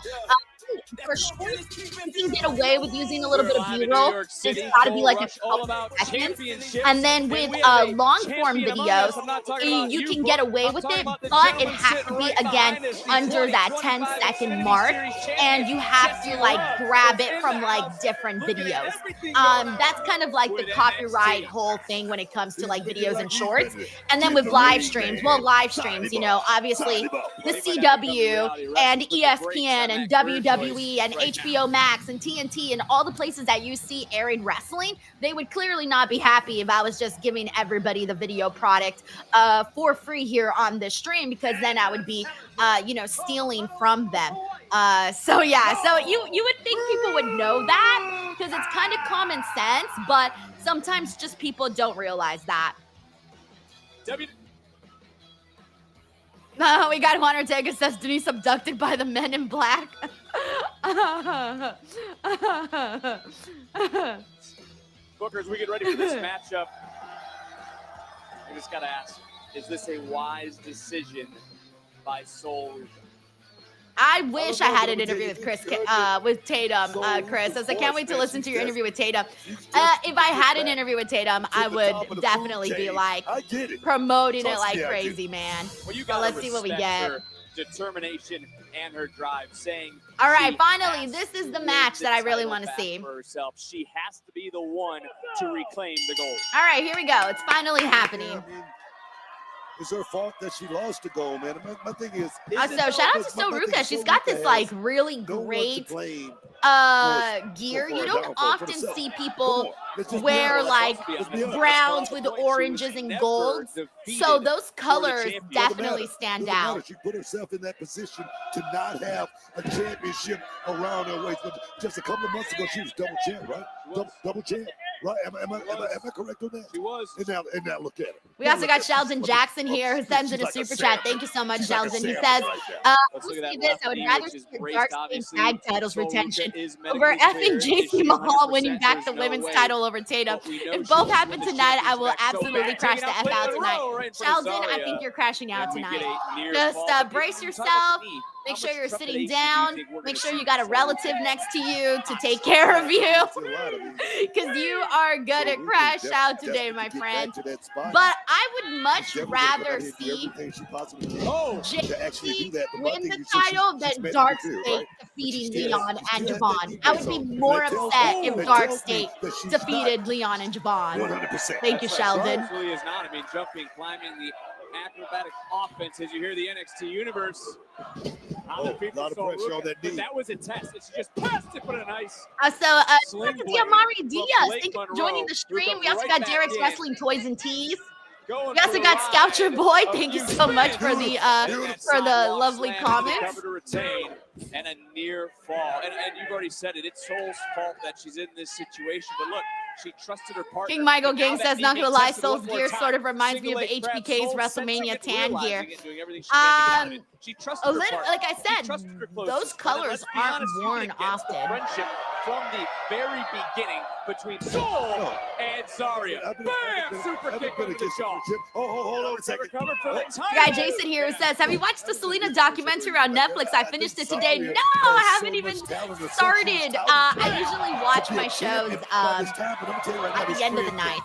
[SPEAKER 1] For sure, you can get away with using a little bit of B-roll. It's got to be like a couple seconds. And then with long-form videos, you can get away with it, but it has to be, again, under that 10-second mark. And you have to, like, grab it from, like, different videos. That's kind of like the copyright whole thing when it comes to, like, videos and shorts. And then with live streams, you know, obviously the CW and ESPN and WWE and HBO Max and TNT and all the places that you see airing wrestling, they would clearly not be happy if I was just giving everybody the video product for free here on this stream, because then I would be, you know, stealing from them. So yeah, so you would think people would know that because it's kind of common sense, but sometimes just people don't realize that. We got Juan Ortega says Denise abducted by the men in black.
[SPEAKER 2] Bookers, we get ready for this matchup. I just gotta ask, is this a wise decision by Soul?
[SPEAKER 1] I wish I had an interview with Tatum, Chris. As I can't wait to listen to your interview with Tatum. If I had an interview with Tatum, I would definitely be like promoting it like crazy, man.
[SPEAKER 2] Well, you
[SPEAKER 1] So
[SPEAKER 2] gotta
[SPEAKER 1] let's see what we
[SPEAKER 2] respect
[SPEAKER 1] get.
[SPEAKER 2] her determination and her drive, saying
[SPEAKER 1] All right,
[SPEAKER 2] she
[SPEAKER 1] finally,
[SPEAKER 2] has
[SPEAKER 1] this is the
[SPEAKER 2] to
[SPEAKER 1] match
[SPEAKER 2] win
[SPEAKER 1] that I really
[SPEAKER 2] title
[SPEAKER 1] want to
[SPEAKER 2] back
[SPEAKER 1] see.
[SPEAKER 2] for herself. She has to be the one to reclaim the gold.
[SPEAKER 1] All right, here we go. It's finally happening.
[SPEAKER 9] I mean, it's her fault that she lost the gold, man. My thing is,
[SPEAKER 1] So shout out to Soruka. She's got this like really great gear. You don't often see people wear like browns with oranges and golds. So those colors definitely stand out.
[SPEAKER 9] She put herself in that position to not have a championship around her waist. But just a couple of months ago, she was double champ, right? Double champ, right? Am I correct on that?
[SPEAKER 2] She was.
[SPEAKER 9] And now look at it.
[SPEAKER 1] We also got Sheldon Jackson here who sends in a super chat. Thank you so much, Sheldon. He says,
[SPEAKER 2] Let's look
[SPEAKER 1] see
[SPEAKER 2] at
[SPEAKER 1] this,
[SPEAKER 2] that
[SPEAKER 1] I would
[SPEAKER 2] left knee,
[SPEAKER 1] rather
[SPEAKER 2] which
[SPEAKER 1] see
[SPEAKER 2] is
[SPEAKER 1] the
[SPEAKER 2] braced,
[SPEAKER 1] dark stage
[SPEAKER 2] obviously.
[SPEAKER 1] tag titles
[SPEAKER 2] Soul
[SPEAKER 1] retention
[SPEAKER 2] Lucha is
[SPEAKER 1] over
[SPEAKER 2] medically
[SPEAKER 1] effing
[SPEAKER 2] cleared. Is she
[SPEAKER 1] JC Mahal
[SPEAKER 2] 100%?
[SPEAKER 1] winning back the
[SPEAKER 2] There's no
[SPEAKER 1] women's
[SPEAKER 2] way.
[SPEAKER 1] title over Tatum.
[SPEAKER 2] But we know
[SPEAKER 1] If
[SPEAKER 2] she
[SPEAKER 1] both
[SPEAKER 2] will
[SPEAKER 1] happen
[SPEAKER 2] win the
[SPEAKER 1] tonight, I will
[SPEAKER 2] championship back so
[SPEAKER 1] absolutely
[SPEAKER 2] bad.
[SPEAKER 1] crash the
[SPEAKER 2] Taking
[SPEAKER 1] F out
[SPEAKER 2] Blake
[SPEAKER 1] tonight.
[SPEAKER 2] Monroe right in front of
[SPEAKER 1] Sheldon, I
[SPEAKER 2] Zarya.
[SPEAKER 1] think you're crashing out
[SPEAKER 2] And we
[SPEAKER 1] tonight.
[SPEAKER 2] get a near
[SPEAKER 1] Just
[SPEAKER 2] fall, but
[SPEAKER 1] brace
[SPEAKER 2] didn't
[SPEAKER 1] yourself.
[SPEAKER 2] talk about the knee.
[SPEAKER 1] Make
[SPEAKER 2] How
[SPEAKER 1] sure
[SPEAKER 2] much
[SPEAKER 1] you're
[SPEAKER 2] trepidation
[SPEAKER 1] sitting
[SPEAKER 2] do you
[SPEAKER 1] down.
[SPEAKER 2] think we're
[SPEAKER 1] Make
[SPEAKER 2] gonna
[SPEAKER 1] sure
[SPEAKER 2] see
[SPEAKER 1] you got a
[SPEAKER 2] from
[SPEAKER 1] relative next to you to take care of you. Because you are gonna crash out today, my friend. But I would much rather see JC win the title than Dark State defeating Leon and Javon. I would be more upset if Dark State defeated Leon and Javon.
[SPEAKER 9] 100%.
[SPEAKER 1] Thank you, Sheldon.
[SPEAKER 2] Absolutely is not. I mean, jumping, climbing, the acrobatic offense as you hear the NXT universe.
[SPEAKER 9] A lot of pressure on that knee.
[SPEAKER 2] But that was a test. It's just passed it, but a nice
[SPEAKER 1] Sling Diamari Diaz, thank you for joining the stream. We also got Derek's Wrestling Toys and Tees. We also got Scoucher Boy. Thank you so much for the lovely comments.
[SPEAKER 2] Cover to retain and a near fall. And you've already said it. It's Soul's fault that she's in this situation. But look, she trusted her partner.
[SPEAKER 1] King Michael Gang says, not gonna lie, Soul's
[SPEAKER 2] Soul's
[SPEAKER 1] gear sort of reminds me of HBK's WrestleMania tan gear. A little, like I said, those colors aren't worn often.
[SPEAKER 2] Friendship from the very beginning between Soul and Zarya. Bam! Super kick over the jaw.
[SPEAKER 9] Hold on a second.
[SPEAKER 1] Guy Jason here who says, have you watched the Selena documentary on Netflix? I finished it today. No, I haven't even started. I usually watch my shows at the end of the night.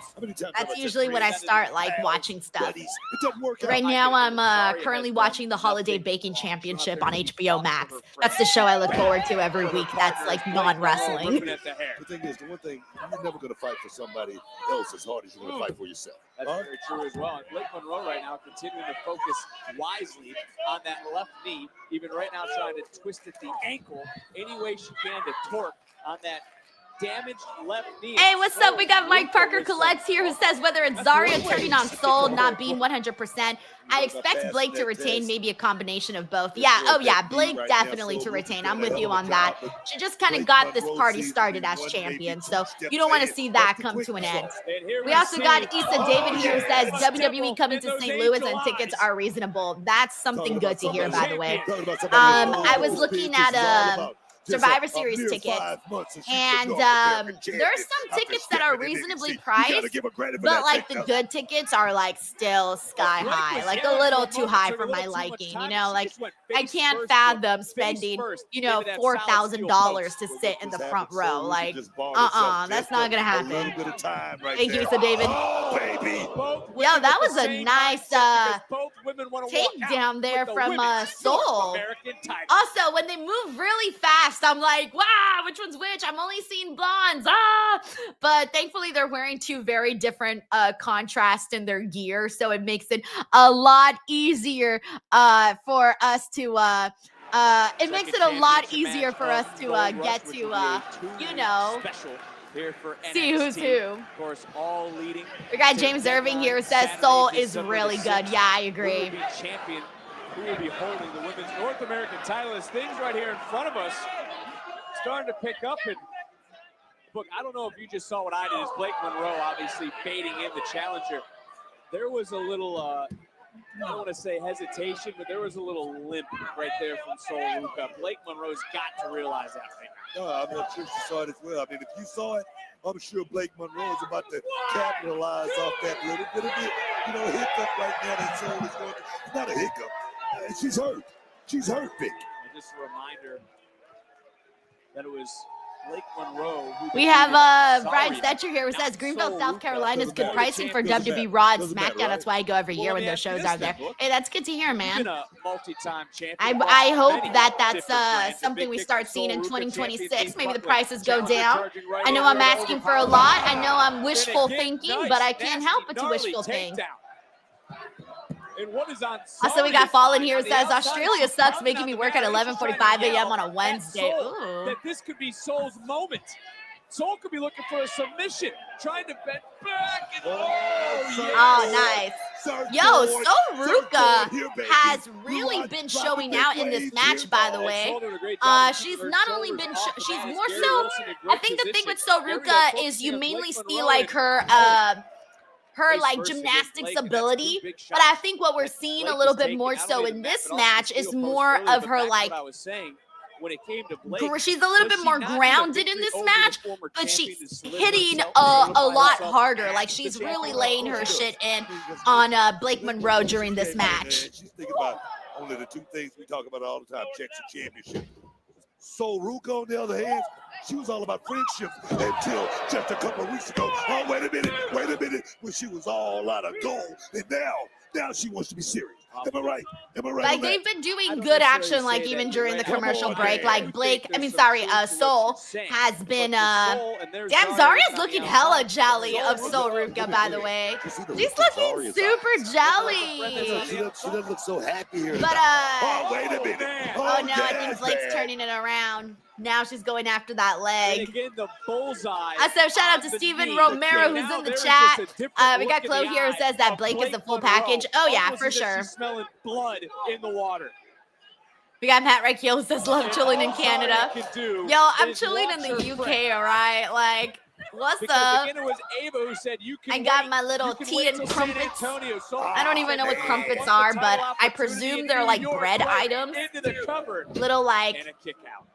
[SPEAKER 1] That's usually when I start like watching stuff. Right now, I'm currently watching the Holiday Baking Championship on HBO Max. That's the show I look forward to every week. That's like non-wrestling.
[SPEAKER 9] The thing is, the one thing, you're never going to fight for somebody else as hard as you're going to fight for yourself.
[SPEAKER 2] That's very true as well. And Blake Monroe right now continuing to focus wisely on that left knee, even right now trying to twist at the ankle any way she can to torque on that damaged left knee.
[SPEAKER 1] Hey, what's up? We got Mike Parker Collects here who says whether it's Zarya turning on Soul, not being 100%, I expect Blake to retain, maybe a combination of both. Yeah, oh yeah, Blake definitely to retain. I'm with you on that. She just kind of got this party started as champion, so you don't want to see that come to an end. We also got Issa David here who says WWE coming to St. Louis and tickets are reasonable. That's something good to hear, by the way. I was looking at Survivor Series tickets, and there are some tickets that are reasonably priced, but like the good tickets are like still sky high, like a little too high for my liking, you know, like I can't fathom spending, you know, $4,000 to sit in the front row, like that's not gonna happen. Thank you, so David. Yo, that was a nice takedown there from Soul. Also, when they move really fast, I'm like, wow, which one's which? I'm only seeing blondes. But thankfully they're wearing two very different contrasts in their gear, so it makes it a lot easier for us to it makes it a lot easier for us to get to you know, see who's who.
[SPEAKER 2] Of course, all leading.
[SPEAKER 1] We got James Irving here who says Soul is really good. Yeah, I agree.
[SPEAKER 2] Who will be holding the women's North American title? As things right here in front of us starting to pick up. And look, I don't know if you just saw what I did. As Blake Monroe obviously fading in the challenger, there was a little I don't want to say hesitation, but there was a little limp right there from Soul Luca. Blake Monroe's got to realize that thing.
[SPEAKER 9] No, I'm sure she saw it as well. I mean, if you saw it, I'm sure Blake Monroe is about to capitalize off that little bit of it, you know, hiccup right now that Soul is going through. It's not a hiccup. She's hurt. She's hurt, Vic.
[SPEAKER 2] Just a reminder that it was Blake Monroe.
[SPEAKER 1] We have Brian Stetcher here who says Greenville, South Carolina is good pricing for WWE Raw and SmackDown. That's why I go every year when those shows are there. Hey, that's good to hear, man. I hope that that's something we start seeing in 2026. Maybe the prices go down. I know I'm asking for a lot. I know I'm wishful thinking, but I can't help but to wishful think. Also, we got Fallen here who says Australia sucks, making me work at 11:45 a.m. on a Wednesday. Ooh.
[SPEAKER 2] That this could be Soul's moment. Soul could be looking for a submission, trying to bend back. And
[SPEAKER 1] nice. Yo, Soul Ruka has really been showing out in this match, by the way. She's not only been, she's more so, I think the thing with Soul Ruka is you mainly see like her like gymnastics ability, but I think what we're seeing a little bit more so in this match is more of her like, she's a little bit more grounded in this match, but she's hitting a lot harder. Like she's really laying her shit in on Blake Monroe during this match.
[SPEAKER 9] She's thinking about only the two things we talk about all the time: checks and championship. Soul Ruka, on the other hand, she was all about friendships until just a couple of weeks ago. Oh, wait a minute, when she was all out of gold, and now she wants to be serious. Am I right?
[SPEAKER 1] Like they've been doing good action, like even during the commercial break. Like Soul has been. Damn, Zaria's looking hella jelly of Soul Ruka, by the way. She's looking super jelly.
[SPEAKER 9] She doesn't look so happy here.
[SPEAKER 1] But
[SPEAKER 9] oh, wait a minute.
[SPEAKER 1] Oh no, I think Blake's turning it around. Now she's going after that leg.
[SPEAKER 2] Again, the bullseye.
[SPEAKER 1] So shout out to Steven Romero who's in the chat. We got Chloe here who says that Blake is the full package. Oh yeah, for sure.
[SPEAKER 2] Smelling blood in the water.
[SPEAKER 1] We got Matt Reichel who says love chilling in Canada. Yo, I'm chilling in the UK, all right? Like, what's up?
[SPEAKER 2] Again, it was Ava who said
[SPEAKER 1] I got my little tea and crumpets. I don't even know what crumpets are, but I presume they're like bread items. Little like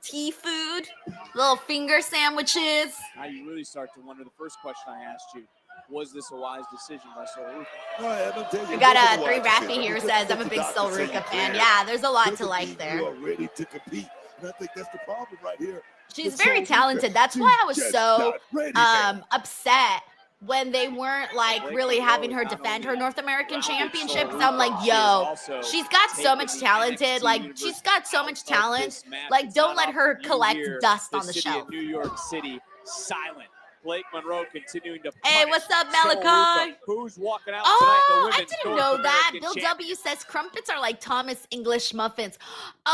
[SPEAKER 1] tea food, little finger sandwiches.
[SPEAKER 2] Now you really start to wonder. The first question I asked you, was this a wise decision by Soul Ruka?
[SPEAKER 1] We got a 3 Raffy here who says I'm a big Soul Ruka fan. Yeah, there's a lot to like there.
[SPEAKER 9] You are ready to compete, and I think that's the problem right here.
[SPEAKER 1] She's very talented. That's why I was so upset when they weren't like really having her defend her North American Championship. So I'm like, yo, she's got so much talented. Like she's got so much talent. Like don't let her collect dust on the shelf.
[SPEAKER 2] New York City silent. Blake Monroe continuing to
[SPEAKER 1] hey, what's up, Malachi?
[SPEAKER 2] Who's walking out
[SPEAKER 1] tonight? I didn't know that. Bill W says crumpets are like Thomas English muffins. Oh,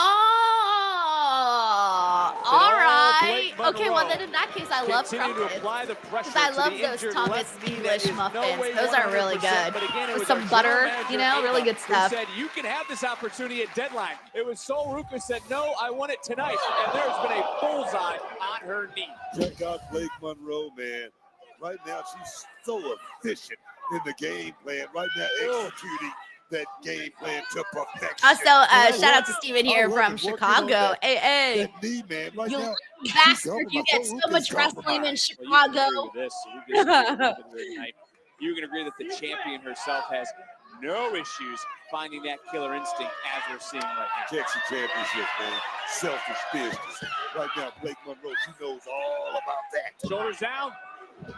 [SPEAKER 1] all right. Okay, well then in that case, I love crumpets because I love those Thomas English muffins. Those are really good with some butter. You know, really good stuff.
[SPEAKER 2] Said you can have this opportunity at deadline. It was Soul Ruka said no, I want it tonight, and there's been a bullseye on her knee.
[SPEAKER 9] Check out Blake Monroe, man. Right now, she's so efficient in the game plan. Right now, executing that game plan to perfection.
[SPEAKER 1] Also, shout out to Steven here from Chicago. Hey.
[SPEAKER 9] That knee, man. Right
[SPEAKER 1] you
[SPEAKER 9] now,
[SPEAKER 1] bastard, you get so much wrestling in Chicago.
[SPEAKER 2] You can agree that the champion herself has no issues finding that killer instinct as we're seeing right now.
[SPEAKER 9] Checks and championship, man. Selfish business. Right now, Blake Monroe, she knows all about that.
[SPEAKER 2] Shoulders down.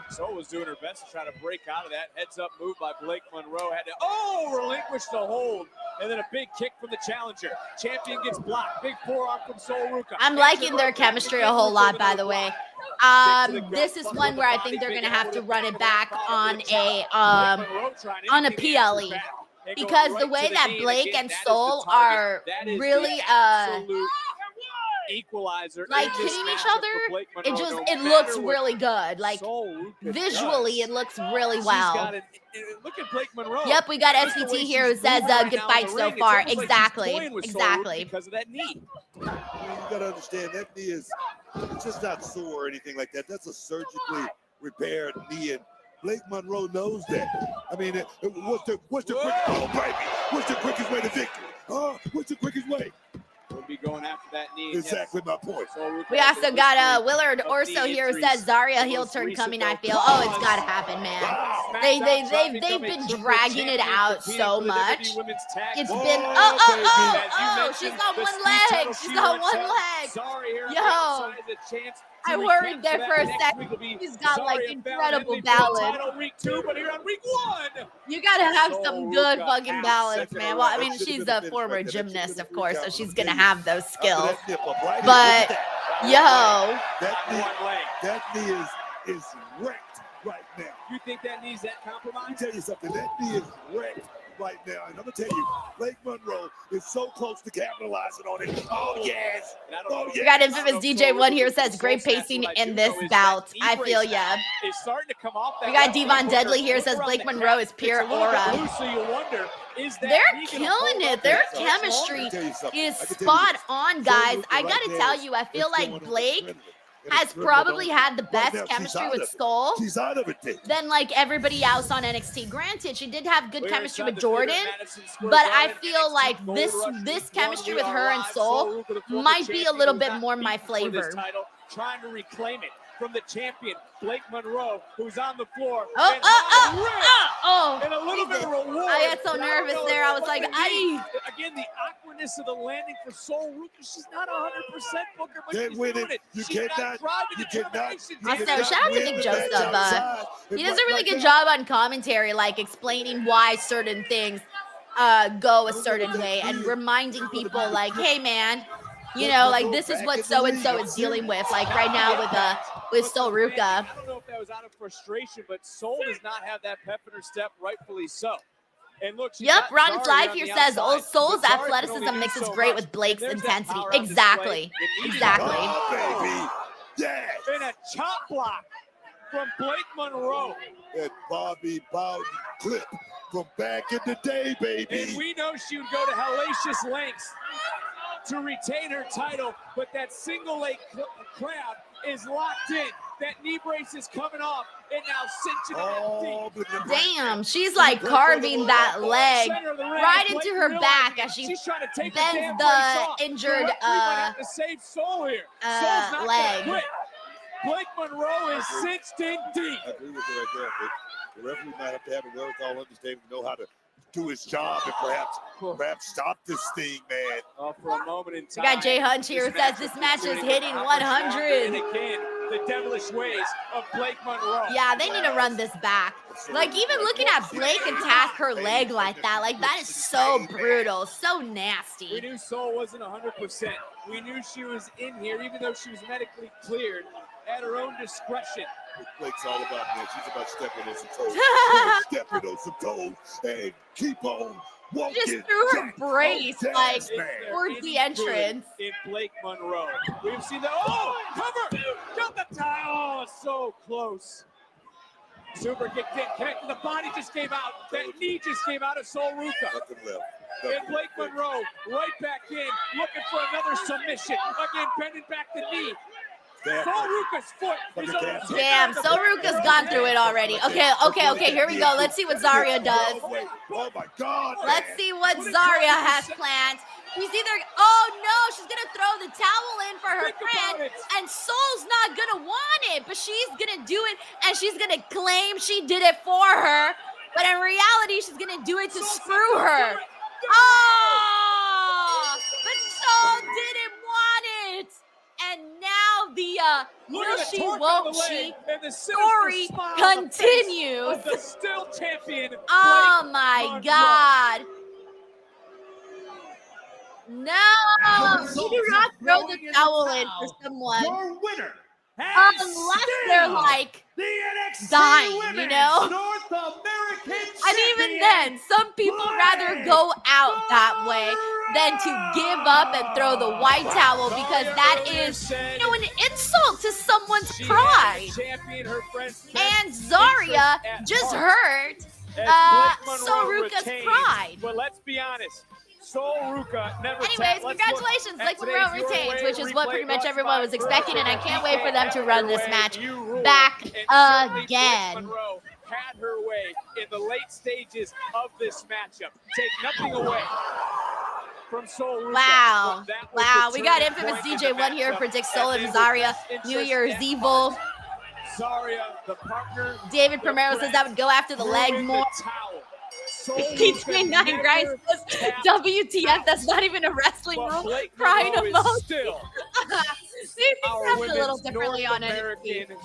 [SPEAKER 2] Soul was doing her best to try to break out of that. Heads up move by Blake Monroe. Had to, relinquish the hold. And then a big kick from the challenger. Champion gets blocked. Big forearm from Soul Ruka.
[SPEAKER 1] I'm liking their chemistry a whole lot, by the way. This is one where I think they're going to have to run it back on a PLE. Because the way that Blake and Soul are really
[SPEAKER 2] equalizer
[SPEAKER 1] like hitting each other, it looks really good. Like visually it looks really well.
[SPEAKER 2] Look at Blake Monroe.
[SPEAKER 1] Yep, we got FCT here who says good fight so far. Exactly
[SPEAKER 2] because of that knee.
[SPEAKER 9] You gotta understand that knee is just not sore or anything like that. That's a surgically repaired knee, and Blake Monroe knows that. I mean, what's the quickest way to victory? What's the quickest way?
[SPEAKER 2] She'll be going after that knee.
[SPEAKER 9] Exactly my point.
[SPEAKER 1] We also got Willard Orso here who says Zarya heel turn coming. I feel. Oh, it's got to happen, man. They've been dragging it out so much. It's been she's got one leg. She's got one leg. Yo, I worried there for a second. He's got like incredible balance. You gotta have some good fucking balance, man. Well, I mean, she's a former gymnast, of course, so she's gonna have those skills. But yo,
[SPEAKER 9] that knee is wrecked right now.
[SPEAKER 2] You think that knee's that compromised?
[SPEAKER 9] Let me tell you something. That knee is wrecked right now, and I'm gonna tell you, Blake Monroe is so close to capitalizing on it. Oh yes. Oh yes.
[SPEAKER 1] We got Infamous DJ1 here says great pacing in this bout. I feel ya. We got Devon Deadly here says Blake Monroe is pure aura. They're killing it. Their chemistry is spot on, guys. I gotta tell you, I feel like Blake has probably had the best chemistry with Skull than like everybody else on NXT. Granted, she did have good chemistry with Jordan, but I feel like this chemistry with her and Soul might be a little bit more my flavor.
[SPEAKER 2] Trying to reclaim it from the champion, Blake Monroe, who's on the floor.
[SPEAKER 1] And
[SPEAKER 2] a little bit of reward.
[SPEAKER 1] I got so nervous there. I was like,
[SPEAKER 2] Again, the awkwardness of the landing for Sol Ruka. She's not 100% Booker, but she's doing it.
[SPEAKER 9] You cannot.
[SPEAKER 1] Also, shout out to Nick Joseph. He does a really good job on commentary, like explaining why certain things go a certain way and reminding people, like, hey, man, you know, like this is what so-and-so is dealing with, like right now with Sol Ruka.
[SPEAKER 2] I don't know if that was out of frustration, but Sol does not have that pep in her step, rightfully so. And look,
[SPEAKER 1] Ron's Live here says, Sol's athleticism mixes great with Blake's intensity. Exactly.
[SPEAKER 9] Oh, baby. Yes.
[SPEAKER 2] And a chop block from Blake Monroe.
[SPEAKER 9] That Bobby Bowden clip from back in the day, baby.
[SPEAKER 2] And we know she would go to hellacious lengths to retain her title, but that single leg crowd is locked in. That knee brace is coming off, and now cinching it.
[SPEAKER 1] Damn, she's like carving that leg right into her back as she bends the injured leg.
[SPEAKER 9] Blake Monroe is cinched in deep. I agree with you right there, but the referee might have to have a wherewithal understanding to know how to do his job and perhaps stop this thing, man.
[SPEAKER 2] For a moment in time.
[SPEAKER 1] We got Jay Hunch here who says this match is hitting 100.
[SPEAKER 2] And again, the devilish ways of Blake Monroe.
[SPEAKER 1] Yeah, they need to run this back. Like, even looking at Blake attack her leg like that is so brutal, so nasty.
[SPEAKER 2] We knew Sol wasn't 100%. We knew she was in here, even though she was medically cleared at her own discretion.
[SPEAKER 9] Blake's all about, man. She's about stepping on some toes. Stepping on some toes and keep on walking.
[SPEAKER 1] Just threw her brace, like, towards the entrance.
[SPEAKER 2] In Blake Monroe. We've seen that. Oh, cover! Got the tile. Oh, so close. Super kick didn't connect. The body just came out. That knee just came out of Sol Ruka.
[SPEAKER 9] Nothing left.
[SPEAKER 2] And Blake Monroe right back in, looking for another submission. Again, bending back the knee. Sol Ruka's foot is on.
[SPEAKER 1] Damn, Sol Ruka's gone through it already. Okay, here we go. Let's see what Zarya does.
[SPEAKER 9] Oh my God.
[SPEAKER 1] Let's see what Zarya has planned. He's either, oh no, she's gonna throw the towel in for her friend, and Sol's not gonna want it, but she's gonna do it, and she's gonna claim she did it for her, but in reality, she's gonna do it to screw her. Oh, but Sol didn't want it. And now the will she, won't she story continues.
[SPEAKER 2] The still champion.
[SPEAKER 1] Oh my God. No, you do not throw the towel in for someone.
[SPEAKER 10] Your winner,
[SPEAKER 1] unless they're like dying, you know?
[SPEAKER 10] North American
[SPEAKER 1] and even then, some people rather go out that way than to give up and throw the white towel, because that is, you know, an insult to someone's pride. And Zarya just hurt Sol Ruka's pride.
[SPEAKER 2] But let's be honest. Sol Ruka never.
[SPEAKER 1] Anyways, congratulations, Blake Monroe retains, which is what pretty much everyone was expecting, and I can't wait for them to run this match back again.
[SPEAKER 2] Monroe had her way in the late stages of this matchup. Take nothing away from Sol Ruca.
[SPEAKER 1] Wow.
[SPEAKER 2] But that was the
[SPEAKER 1] Wow. We got
[SPEAKER 2] turning
[SPEAKER 1] infamous
[SPEAKER 2] point in
[SPEAKER 1] DJ
[SPEAKER 2] the
[SPEAKER 1] One here
[SPEAKER 2] matchup.
[SPEAKER 1] predicts
[SPEAKER 2] And
[SPEAKER 1] Soul
[SPEAKER 2] then
[SPEAKER 1] and
[SPEAKER 2] with
[SPEAKER 1] Zarya,
[SPEAKER 2] best
[SPEAKER 1] New
[SPEAKER 2] interest
[SPEAKER 1] Year's
[SPEAKER 2] at
[SPEAKER 1] Evil.
[SPEAKER 2] heart, Zarya, the partner.
[SPEAKER 1] David
[SPEAKER 2] the
[SPEAKER 1] Primero says that would go after the leg
[SPEAKER 2] throwing
[SPEAKER 1] more.
[SPEAKER 2] the towel. Sol
[SPEAKER 1] PJ9
[SPEAKER 2] Ruca
[SPEAKER 1] Grice
[SPEAKER 2] never
[SPEAKER 1] says,
[SPEAKER 2] tapped
[SPEAKER 1] WTF,
[SPEAKER 2] out.
[SPEAKER 1] that's not even a wrestling
[SPEAKER 2] But
[SPEAKER 1] rule.
[SPEAKER 2] Blake
[SPEAKER 1] Crying
[SPEAKER 2] Monroe is
[SPEAKER 1] emoji.
[SPEAKER 2] still
[SPEAKER 1] See, we
[SPEAKER 2] our
[SPEAKER 1] tapped a little
[SPEAKER 2] women's
[SPEAKER 1] differently
[SPEAKER 2] North
[SPEAKER 1] on NXT.
[SPEAKER 2] American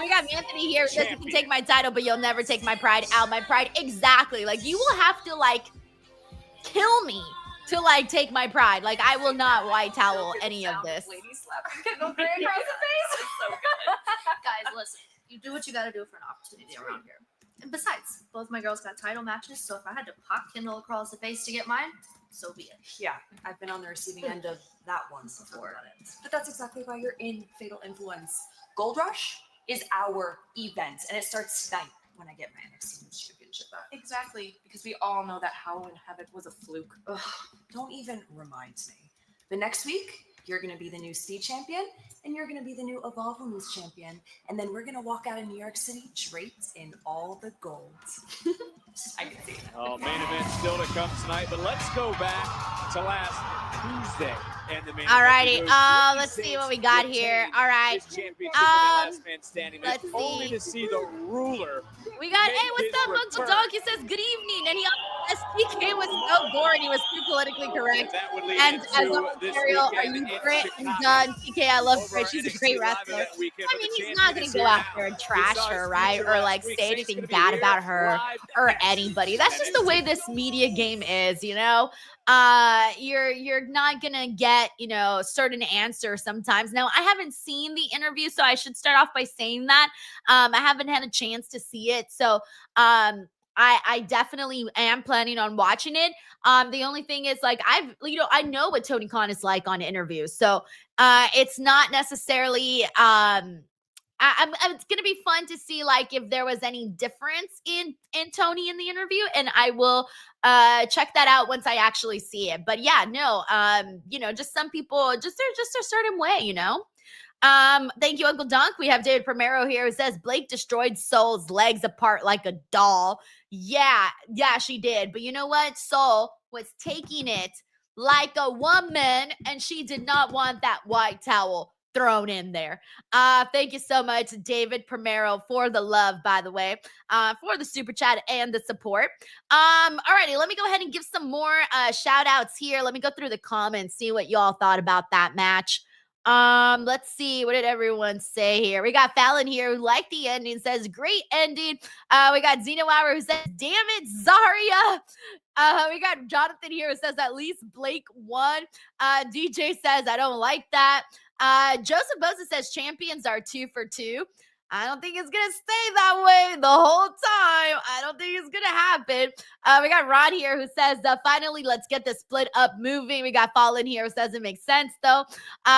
[SPEAKER 1] We got Anthony here who says you can
[SPEAKER 2] champion.
[SPEAKER 1] take my title, but you'll never take my pride out. My pride, exactly. Like, you will have to, like, kill me to, like, take my pride. Like, I will not white towel any of this.
[SPEAKER 5] Lady slap her getting right across the face. So good.
[SPEAKER 10] Guys, listen, you do what you gotta do for an opportunity around here. And besides, both my girls got title matches, so if I had to pop Kindle across the face to get mine, so be it.
[SPEAKER 5] Yeah, I've been on the receiving end of that once before. But that's exactly why you're in Fatal Influence. Gold Rush is our event, and it starts tonight when I get my NXT Women's Championship back.
[SPEAKER 10] Exactly.
[SPEAKER 5] Because we all know that Halloween Havoc was a fluke. Ugh, don't even remind me. But next week, you're going to be the new Speed Champion, and you're going to be the new Evolve Women's Champion. And then we're going to walk out of New York City draped in all the gold. I can see it.
[SPEAKER 2] Oh, main event still to come tonight, but let's go back to last Tuesday and the main
[SPEAKER 1] Alrighty,
[SPEAKER 2] event. Because
[SPEAKER 1] let's see
[SPEAKER 2] Ricky
[SPEAKER 1] what we got
[SPEAKER 2] Saints
[SPEAKER 1] here.
[SPEAKER 2] retained
[SPEAKER 1] All right,
[SPEAKER 2] his championship in the last man standing match,
[SPEAKER 1] let's
[SPEAKER 2] only
[SPEAKER 1] see.
[SPEAKER 2] to see the ruler.
[SPEAKER 1] We got,
[SPEAKER 2] make
[SPEAKER 1] hey, what's
[SPEAKER 2] his
[SPEAKER 1] up, Uncle
[SPEAKER 2] return.
[SPEAKER 1] Dog? He says, good evening. And he SPK was so boring. He was too politically correct.
[SPEAKER 2] That would lead
[SPEAKER 1] And
[SPEAKER 2] into
[SPEAKER 1] as Uncle
[SPEAKER 2] this
[SPEAKER 1] Ariel, are
[SPEAKER 2] weekend
[SPEAKER 1] you
[SPEAKER 2] in
[SPEAKER 1] great and
[SPEAKER 2] Chicago.
[SPEAKER 1] done? PK, I love
[SPEAKER 2] Over
[SPEAKER 1] Grit.
[SPEAKER 2] our
[SPEAKER 1] She's a
[SPEAKER 2] NXT
[SPEAKER 1] great
[SPEAKER 2] Live
[SPEAKER 1] wrestler.
[SPEAKER 2] event weekend,
[SPEAKER 1] I
[SPEAKER 2] but
[SPEAKER 1] mean,
[SPEAKER 2] the
[SPEAKER 1] he's not
[SPEAKER 2] champion
[SPEAKER 1] going
[SPEAKER 2] is
[SPEAKER 1] to go
[SPEAKER 2] here
[SPEAKER 1] after
[SPEAKER 2] now.
[SPEAKER 1] and
[SPEAKER 2] We
[SPEAKER 1] trash
[SPEAKER 2] saw his
[SPEAKER 1] her, right?
[SPEAKER 2] feature
[SPEAKER 1] Or
[SPEAKER 2] last
[SPEAKER 1] like
[SPEAKER 2] week.
[SPEAKER 1] say
[SPEAKER 2] Saints
[SPEAKER 1] anything
[SPEAKER 2] gonna be
[SPEAKER 1] bad
[SPEAKER 2] here
[SPEAKER 1] about her
[SPEAKER 2] live
[SPEAKER 1] or
[SPEAKER 2] next.
[SPEAKER 1] anybody. That's
[SPEAKER 2] And
[SPEAKER 1] just the way this media game is, you know? You're not gonna get, you know, certain answers sometimes. Now, I haven't seen the interview, so I should start off by saying that. I haven't had a chance to see it. So I definitely am planning on watching it. The only thing is, like, I know what Tony Khan is like on interviews. So it's not necessarily it's gonna be fun to see, like, if there was any difference in Tony in the interview, and I will check that out once I actually see it. But yeah, no, you know, just some people they're just a certain way, you know. Thank you, Uncle Dunk. We have David Primero here who says Blake destroyed Soul's legs apart like a doll. Yeah, she did. But you know what? Soul was taking it like a woman, and she did not want that white towel thrown in there. Thank you so much, David Primero, for the love, by the way, for the super chat and the support. Alrighty, let me go ahead and give some more shout outs here. Let me go through the comments, see what y'all thought about that match. Let's see. What did everyone say here? We got Fallon here who liked the ending, says great ending. We got Zena Lauer who says, damn it, Zarya. We got Jonathan here who says at least Blake won. DJ says, I don't like that. Joseph Bosa says champions are 2 for 2. I don't think it's going to stay that way the whole time. I don't think it's going to happen. We got Ron here who says, finally, let's get the split up moving. We got Fallen here who says it makes sense, though.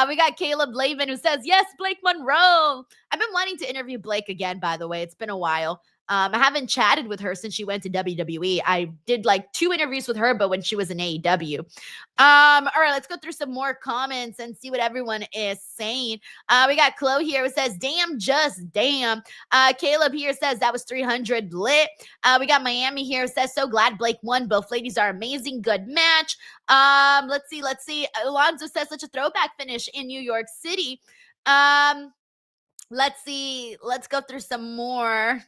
[SPEAKER 1] We got Caleb Lavin who says, yes, Blake Monroe. I've been wanting to interview Blake again, by the way. It's been a while. I haven't chatted with her since she went to WWE. I did like 2 interviews with her, but when she was in AEW. All right, let's go through some more comments and see what everyone is saying. We got Chloe here who says, damn, just damn. Caleb here says that was 300 lit. We got Miami here who says, so glad Blake won. Both ladies are amazing. Good match. Let's see. Alonzo says such a throwback finish in New York City. Let's see. Let's go through some more.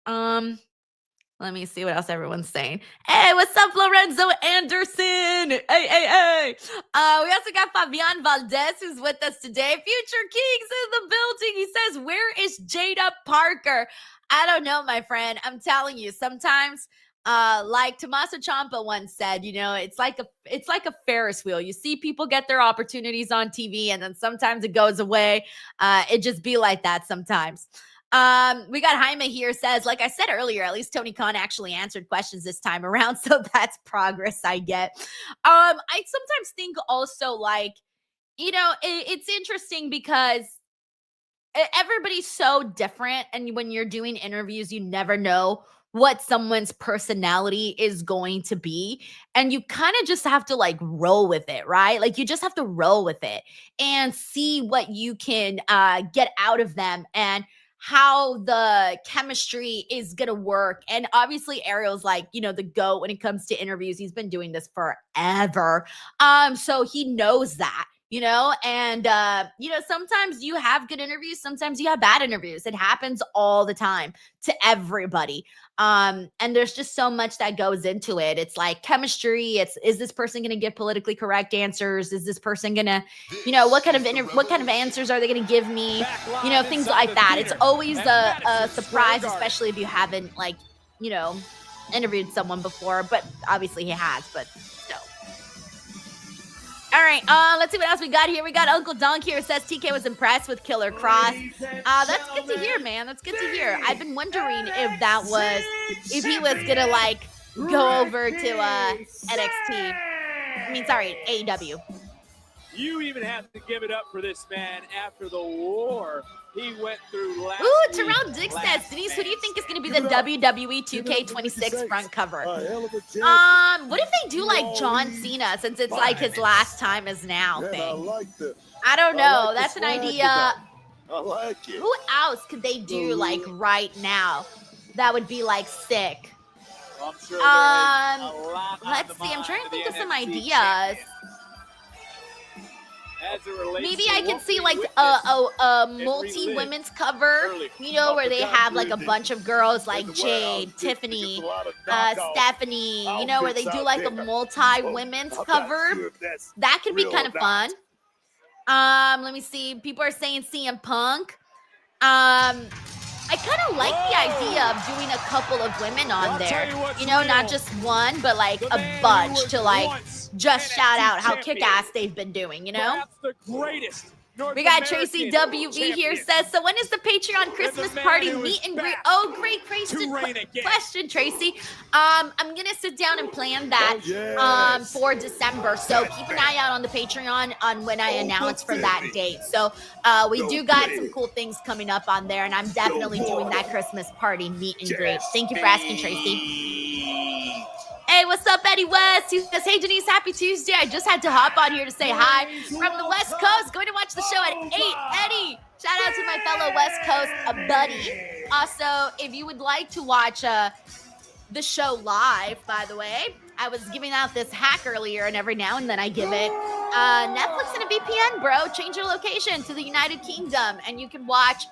[SPEAKER 1] Let me see what else everyone's saying. Hey, what's up, Lorenzo Anderson? Hey. We also got Fabian Valdez who's with us today. Future Kings in the building. He says, where is Jada Parker? I don't know, my friend. I'm telling you, sometimes like Tommaso Ciampa once said, you know, it's like a Ferris wheel. You see people get their opportunities on TV and then sometimes it goes away. It just be like that sometimes. We got Jaime here says, like I said earlier, at least Tony Khan actually answered questions this time around. So that's progress I get. I sometimes think also, like, you know, it's interesting because everybody's so different. And when you're doing interviews, you never know what someone's personality is going to be. And you kind of just have to like roll with it, right? Like you just have to roll with it and see what you can get out of them and how the chemistry is gonna work. And obviously Ariel's like, you know, the GOAT when it comes to interviews. He's been doing this forever. So he knows that, you know, and you know, sometimes you have good interviews, sometimes you have bad interviews. It happens all the time to everybody. And there's just so much that goes into it. It's like chemistry. Is this person going to give politically correct answers? Is this person going to, you know, what kind of answers are they going to give me? You know, things like that. It's always a surprise, especially if you haven't, like, you know, interviewed someone before. But obviously he has, but still. All right, let's see what else we got here. We got Uncle Dunk here. Says TK was impressed with Killer Cross. That's good to hear, man. That's good to hear. I've been wondering if he was gonna like go over to NXT. I mean, sorry, AEW.
[SPEAKER 2] You even have to give it up for this man after the war he went through last
[SPEAKER 1] Ooh,
[SPEAKER 2] week.
[SPEAKER 1] Terrell Dick says, Denise, who do you think is going to be the WWE 2K26 front cover? What if they do like John Cena, since it's like his last time as now thing? I don't know. That's an idea.
[SPEAKER 9] I like it.
[SPEAKER 1] Who else could they do like right now that would be like sick?
[SPEAKER 2] I'm sure there is a lot on
[SPEAKER 1] Let's
[SPEAKER 2] the
[SPEAKER 1] see. I'm
[SPEAKER 2] mind
[SPEAKER 1] trying to
[SPEAKER 2] of
[SPEAKER 1] think
[SPEAKER 2] the
[SPEAKER 1] of some
[SPEAKER 2] NXT
[SPEAKER 1] ideas.
[SPEAKER 2] champion. As it relates
[SPEAKER 1] Maybe
[SPEAKER 2] to
[SPEAKER 1] I can
[SPEAKER 2] what
[SPEAKER 1] see
[SPEAKER 2] we
[SPEAKER 1] like
[SPEAKER 2] witnessed
[SPEAKER 1] a
[SPEAKER 2] and
[SPEAKER 1] multi-women's
[SPEAKER 2] relived
[SPEAKER 1] cover,
[SPEAKER 2] early.
[SPEAKER 1] you know, where they have like a bunch of girls like
[SPEAKER 9] In the
[SPEAKER 1] Jade,
[SPEAKER 9] warehouse,
[SPEAKER 1] Tiffany,
[SPEAKER 9] it's a lot of knockout
[SPEAKER 1] Stephanie, you know, where they
[SPEAKER 9] outfits
[SPEAKER 1] do
[SPEAKER 9] out
[SPEAKER 1] like a
[SPEAKER 9] there.
[SPEAKER 1] multi-women's
[SPEAKER 9] I'm not
[SPEAKER 1] cover.
[SPEAKER 9] sure if that's
[SPEAKER 1] That could be
[SPEAKER 9] real
[SPEAKER 1] kind
[SPEAKER 9] or
[SPEAKER 1] of
[SPEAKER 9] not.
[SPEAKER 1] fun. Let me see. People are saying CM Punk. I kind of like the idea of doing a couple of women on
[SPEAKER 2] I'll
[SPEAKER 1] there.
[SPEAKER 2] tell you what's
[SPEAKER 1] You know, not
[SPEAKER 2] real.
[SPEAKER 1] just one, but like
[SPEAKER 2] The
[SPEAKER 1] a
[SPEAKER 2] man who
[SPEAKER 1] bunch
[SPEAKER 2] was
[SPEAKER 1] to like
[SPEAKER 2] once
[SPEAKER 1] just
[SPEAKER 2] NXT
[SPEAKER 1] shout out how
[SPEAKER 2] champion.
[SPEAKER 1] kick-ass they've been doing, you know?
[SPEAKER 2] Perhaps the greatest North
[SPEAKER 1] We got Tracy
[SPEAKER 2] American
[SPEAKER 1] WV here
[SPEAKER 2] champion.
[SPEAKER 1] says, so when is the Patreon Christmas
[SPEAKER 2] man
[SPEAKER 1] party
[SPEAKER 2] who
[SPEAKER 1] meet
[SPEAKER 2] is
[SPEAKER 1] and greet?
[SPEAKER 2] back
[SPEAKER 1] Oh, great question,
[SPEAKER 2] to reign again.
[SPEAKER 1] question, Tracy. I'm gonna sit down and plan that
[SPEAKER 9] yes.
[SPEAKER 1] for December. So keep an eye out on the Patreon on when I announce for that date. So we do got some cool things coming up on there, and I'm definitely doing that Christmas party meet and greet. Thank you for asking, Tracy. Hey, what's up, Eddie West? He says, hey, Denise, happy Tuesday. I just had to hop on here to say hi from the West Coast. Going to watch the show at 8. Eddie, shout out to my fellow West Coast buddy. Also, if you would like to watch the show live, by the way, I was giving out this hack earlier, and every now and then I give it. Netflix and a VPN, bro. Change your location to the United Kingdom, and you can watch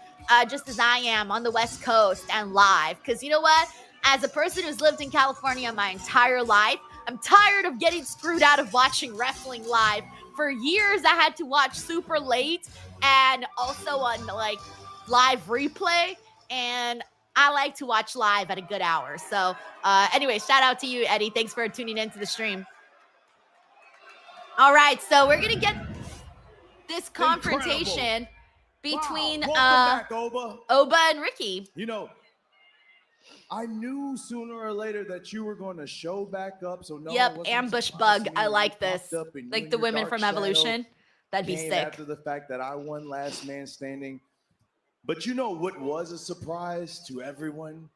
[SPEAKER 1] just as I am on the West Coast and live. Because you know what? As a person who's lived in California my entire life, I'm tired of getting screwed out of watching wrestling live. For years, I had to watch super late and also on like live replay. And I like to watch live at a good hour. So anyway, shout out to you, Eddie. Thanks for tuning into the stream. All right, so we're going to get this confrontation between
[SPEAKER 11] back, Oba.
[SPEAKER 1] Oba and Ricky.
[SPEAKER 11] You know, I knew sooner or later that you were going to show back up. So no,
[SPEAKER 1] Yep, ambush bug. I like this. Like the women from Evolution. That'd be sick.
[SPEAKER 11] After the fact that I won last man standing. But you know what was a surprise to everyone?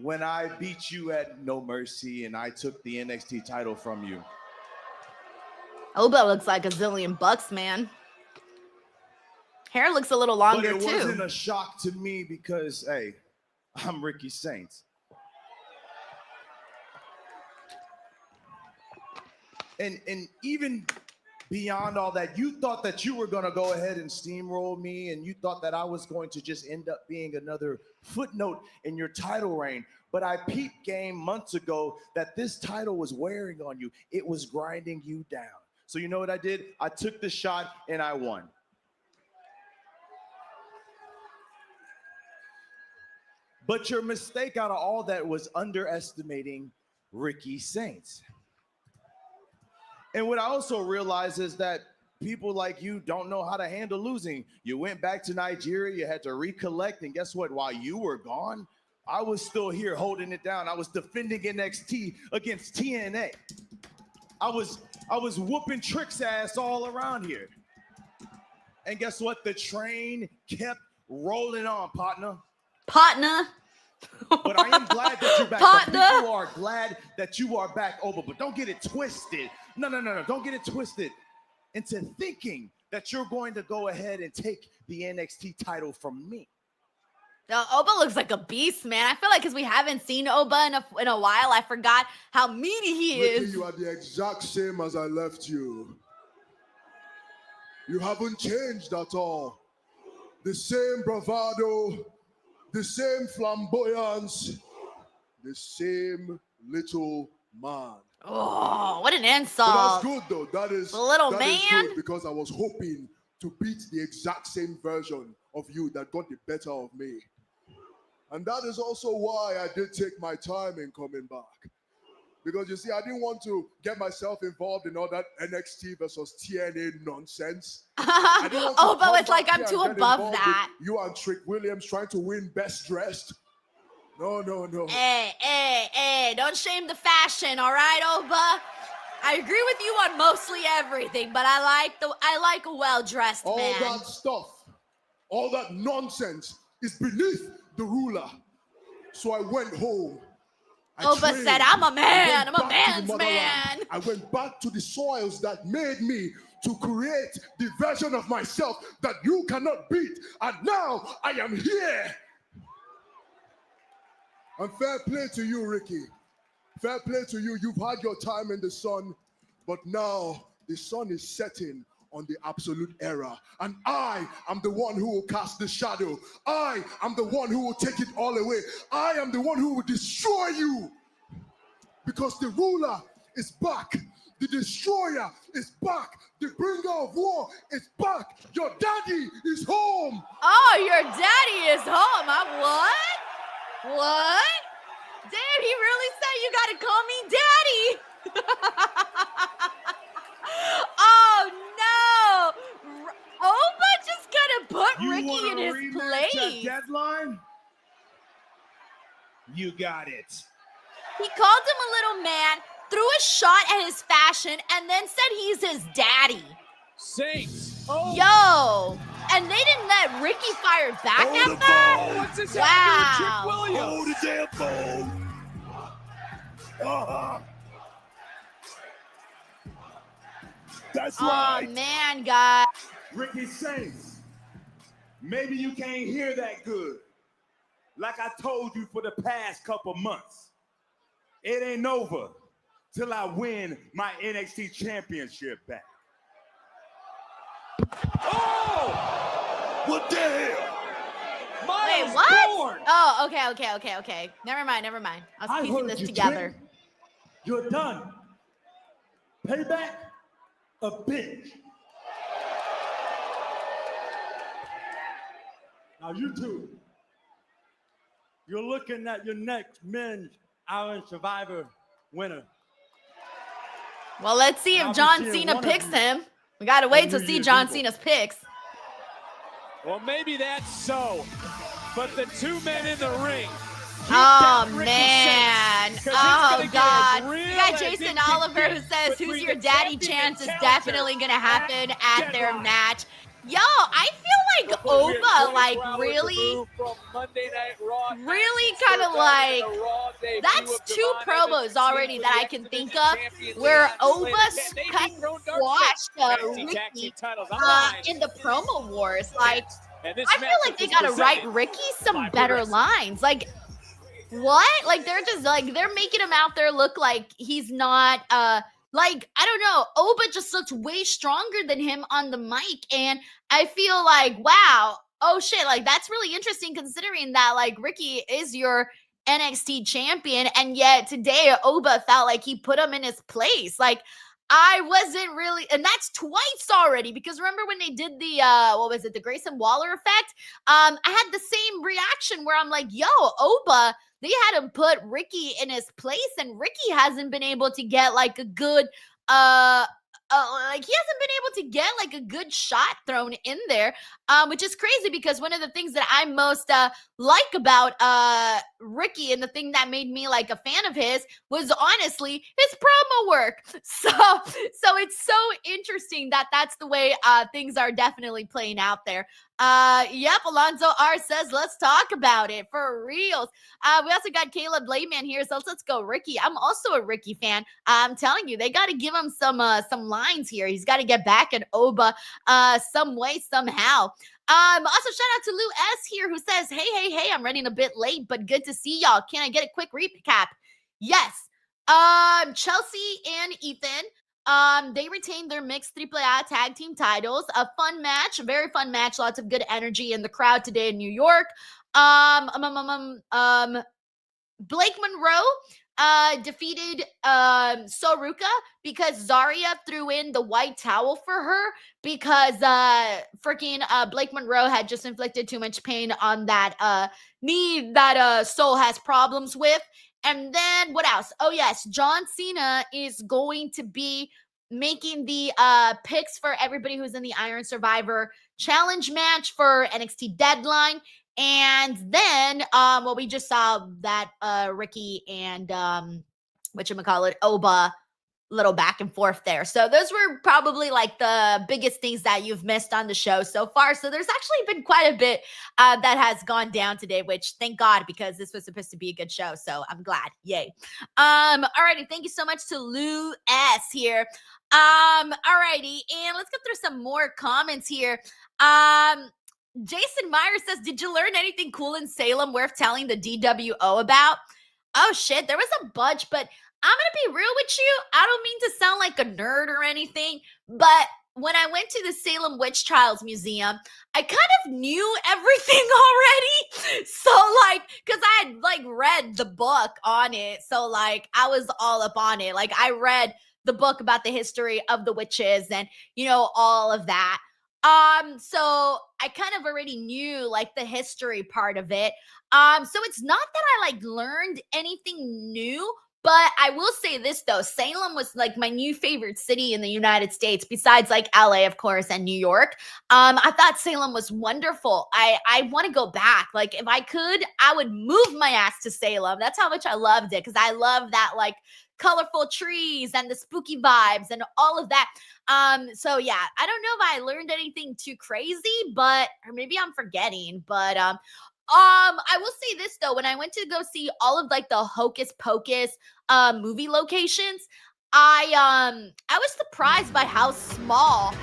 [SPEAKER 11] When I beat you at No Mercy and I took the NXT title from you.
[SPEAKER 1] Oba looks like a zillion bucks, man. Hair looks a little longer,
[SPEAKER 11] but it
[SPEAKER 1] too.
[SPEAKER 11] wasn't a shock to me because, hey, I'm Ricky Saints. And even beyond all that, you thought that you were going to go ahead and steamroll me, and you thought that I was going to just end up being another footnote in your title reign. But I peeped game months ago that this title was wearing on you. It was grinding you down. So you know what I did? I took the shot and I won. But your mistake out of all that was underestimating Ricky Saints. And what I also realized is that people like you don't know how to handle losing. You went back to Nigeria, you had to recollect, and guess what? While you were gone, I was still here holding it down. I was defending NXT against TNA. I was whooping Trick's ass all around here. And guess what? The train kept rolling on, partner.
[SPEAKER 1] Partner.
[SPEAKER 11] But I am glad that you're back.
[SPEAKER 1] Partner.
[SPEAKER 11] People are glad that you are back over, but don't get it twisted. No. Don't get it twisted into thinking that you're going to go ahead and take the NXT title from me.
[SPEAKER 1] Oba looks like a beast, man. I feel like because we haven't seen Oba in a while, I forgot how meaty he
[SPEAKER 12] Ricky,
[SPEAKER 1] is.
[SPEAKER 12] you are the exact same as I left you. You haven't changed at all. The same bravado, the same flamboyance, the same little man.
[SPEAKER 1] Oh, what an
[SPEAKER 12] But
[SPEAKER 1] insult.
[SPEAKER 12] that's good though. That is
[SPEAKER 1] The little
[SPEAKER 12] that is
[SPEAKER 1] man?
[SPEAKER 12] good because I was hoping to beat the exact same version of you that got the better of me. And that is also why I did take my time in coming back. Because you see, I didn't want to get myself involved in all that NXT versus TNA nonsense. I didn't want to
[SPEAKER 1] Oba
[SPEAKER 12] come
[SPEAKER 1] was like,
[SPEAKER 12] back
[SPEAKER 1] I'm
[SPEAKER 12] here
[SPEAKER 1] too
[SPEAKER 12] and get
[SPEAKER 1] above
[SPEAKER 12] involved
[SPEAKER 1] that.
[SPEAKER 12] with you and Trick Williams trying to win best dressed. No.
[SPEAKER 1] Hey, don't shame the fashion, all right, Oba? I agree with you on mostly everything, but I like a well-dressed
[SPEAKER 12] All
[SPEAKER 1] man.
[SPEAKER 12] that stuff, all that nonsense is beneath the ruler. So I went home.
[SPEAKER 1] Oba said, I'm a man. I'm a
[SPEAKER 12] I went back to the
[SPEAKER 1] man's
[SPEAKER 12] motherland.
[SPEAKER 1] man.
[SPEAKER 12] I went back to the soils that made me to create the version of myself that you cannot beat. And now I am here. And fair play to you, Ricky. Fair play to you. You've had your time in the sun, but now the sun is setting on the absolute era. And I am the one who will cast the shadow. I am the one who will take it all away. I am the one who will destroy you. Because the ruler is back. The destroyer is back. The bringer of war is back. Your daddy is home.
[SPEAKER 1] Oh, your daddy is home. What? What? Damn, he really said you gotta call me daddy. Oh no! Oba just gonna put Ricky in his place.
[SPEAKER 11] Deadline? You got it.
[SPEAKER 1] He called him a little man, threw a shot at his fashion, and then said he's his daddy.
[SPEAKER 2] Saints.
[SPEAKER 1] Oh. Yo! And they didn't let Ricky fire back at that?
[SPEAKER 2] What's this
[SPEAKER 1] Wow.
[SPEAKER 2] happening with Trick Williams?
[SPEAKER 9] Hold the damn phone. That's right.
[SPEAKER 1] Oh man, guys.
[SPEAKER 11] Ricky Saints, maybe you can't hear that good. Like I told you for the past couple months, it ain't over till I win my NXT championship back.
[SPEAKER 2] Oh!
[SPEAKER 9] What the hell?
[SPEAKER 1] Wait, what? Oh, okay. Never mind. I was piecing this together.
[SPEAKER 11] Trick. You're done. Payback a bitch. Now you two, you're looking at your next Men's Iron Survivor winner.
[SPEAKER 1] Well, let's see if John Cena picks him. We gotta wait to see John Cena's picks.
[SPEAKER 2] Well, maybe that's so. But the two men in the ring.
[SPEAKER 1] Oh, man. Oh, God. We got Jason Oliver who says, who's your daddy chance is definitely going to happen at their match. Yo, I feel like Oba, like, really kind of like, that's two promos already that I can think of where Oba squashed Ricky in the promo wars. Like, I feel like they gotta write Ricky some better lines. Like, what? Like, they're just like, they're making him out there look like he's not, like, I don't know. Oba just looks way stronger than him on the mic. And I feel like, wow, oh shit, like, that's really interesting considering that, like, Ricky is your NXT champion. And yet today, Oba felt like he put him in his place. Like, I wasn't really, and that's twice already, because remember when they did the, what was it, the Grayson Waller effect? I had the same reaction where I'm like, yo, Oba, they had him put Ricky in his place, and Ricky hasn't been able to get like a good, like he hasn't been able to get like a good shot thrown in there, which is crazy because one of the things that I most like about Ricky and the thing that made me like a fan of his was honestly his promo work. So it's so interesting that that's the way things are definitely playing out there. Yep, Alonzo R says, let's talk about it for reals. We also got Caleb Layman here, so let's go Ricky. I'm also a Ricky fan. I'm telling you, they got to give him some lines here. He's got to get back at Oba some way, somehow. Also shout out to Lou S here who says, hey, I'm running a bit late, but good to see y'all. Can I get a quick recap? Yes. Chelsea and Ethan, they retained their mixed AAA tag team titles. A fun match, a very fun match. Lots of good energy in the crowd today in New York. Blake Monroe defeated Soruka because Zarya threw in the white towel for her because freaking Blake Monroe had just inflicted too much pain on that knee that Soul has problems with. And then what else? Oh yes, John Cena is going to be making the picks for everybody who's in the Iron Survivor Challenge match for NXT Deadline. And then, we just saw that Ricky and Oba little back and forth there. So those were probably like the biggest things that you've missed on the show so far. So there's actually been quite a bit that has gone down today, which thank God, because this was supposed to be a good show. So I'm glad. Yay. Alrighty. Thank you so much to Lou S here. Alrighty. And let's go through some more comments here. Jason Meyer says, did you learn anything cool in Salem worth telling the DWO about? Oh shit, there was a bunch, but I'm gonna be real with you. I don't mean to sound like a nerd or anything, but when I went to the Salem Witch Trials Museum, I kind of knew everything already. So like, cause I had like read the book on it. So like, I was all up on it. Like I read the book about the history of the witches and, all of that. So I kind of already knew like the history part of it. So it's not that I like learned anything new, but I will say this though, Salem was like my new favorite city in the United States, besides like LA, of course, and New York. I thought Salem was wonderful. I want to go back. Like if I could, I would move my ass to Salem. That's how much I loved it. Cause I love that like colorful trees and the spooky vibes and all of that. So yeah, I don't know if I learned anything too crazy, but or maybe I'm forgetting, but I will say this though, when I went to go see all of like the Hocus Pocus movie locations, I was surprised by how small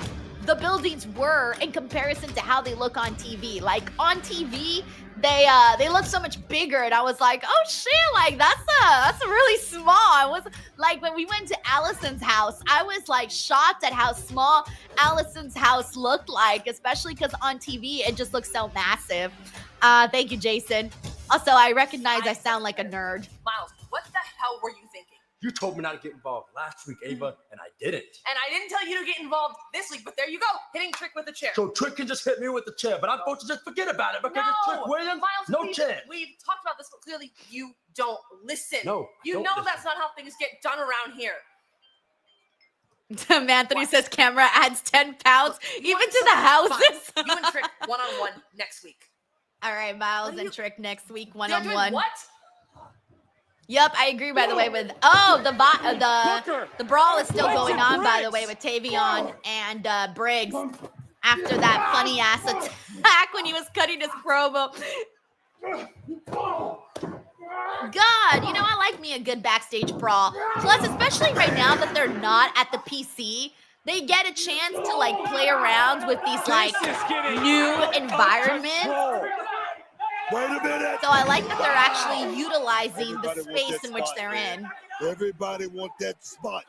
[SPEAKER 1] the buildings were in comparison to how they look on TV. Like on TV, they look so much bigger, and I was like, oh shit, like that's really small. I was like, when we went to Allison's house, I was like shocked at how small Allison's house looked like, especially because on TV it just looks so massive. Thank you, Jason. Also, I recognize I sound like a nerd.
[SPEAKER 5] Miles, what the hell were you thinking?
[SPEAKER 13] You told me not to get involved last week, Ava, and I didn't.
[SPEAKER 5] And I didn't tell you to get involved this week, but there you go, hitting Trick with a chair.
[SPEAKER 13] So Trick can just hit me with the chair, but I'm supposed to just forget about it because it's Trick Williams.
[SPEAKER 5] Miles,
[SPEAKER 13] no chance.
[SPEAKER 5] We've talked about this, but clearly you don't listen.
[SPEAKER 13] No,
[SPEAKER 5] you know that's not how things get done around here.
[SPEAKER 1] Anthony says camera adds 10 pounds, even to the houses.
[SPEAKER 5] You and Trick one-on-one next week.
[SPEAKER 1] All right, Miles and Trick next week one-on-one.
[SPEAKER 5] What?
[SPEAKER 1] Yep, I agree, by the way, with the brawl is still going on, by the way, with Tavion and Briggs after that funny ass attack when he was cutting his promo. God, I like me a good backstage brawl. Plus, especially right now that they're not at the PC, they get a chance to like play around with these like new environments.
[SPEAKER 9] Wait a minute.
[SPEAKER 1] So I like that they're actually utilizing the space in which they're in.
[SPEAKER 9] Everybody want that spot.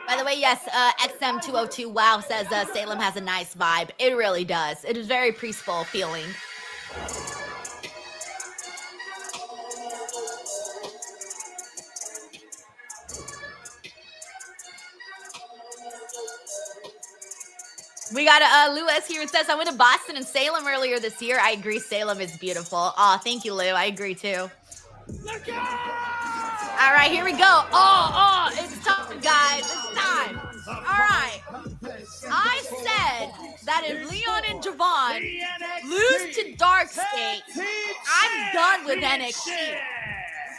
[SPEAKER 1] By the way, yes, XM202 Wow says Salem has a nice vibe. It really does. It is very peaceful feeling. We got Lewis here. It says, I went to Boston and Salem earlier this year. I agree. Salem is beautiful. Oh, thank you, Lou. I agree, too. All right, here we go. It's time, guys. It's time. All right. I said that if Leon and Javon lose to Darkstate, I'm done with NXT.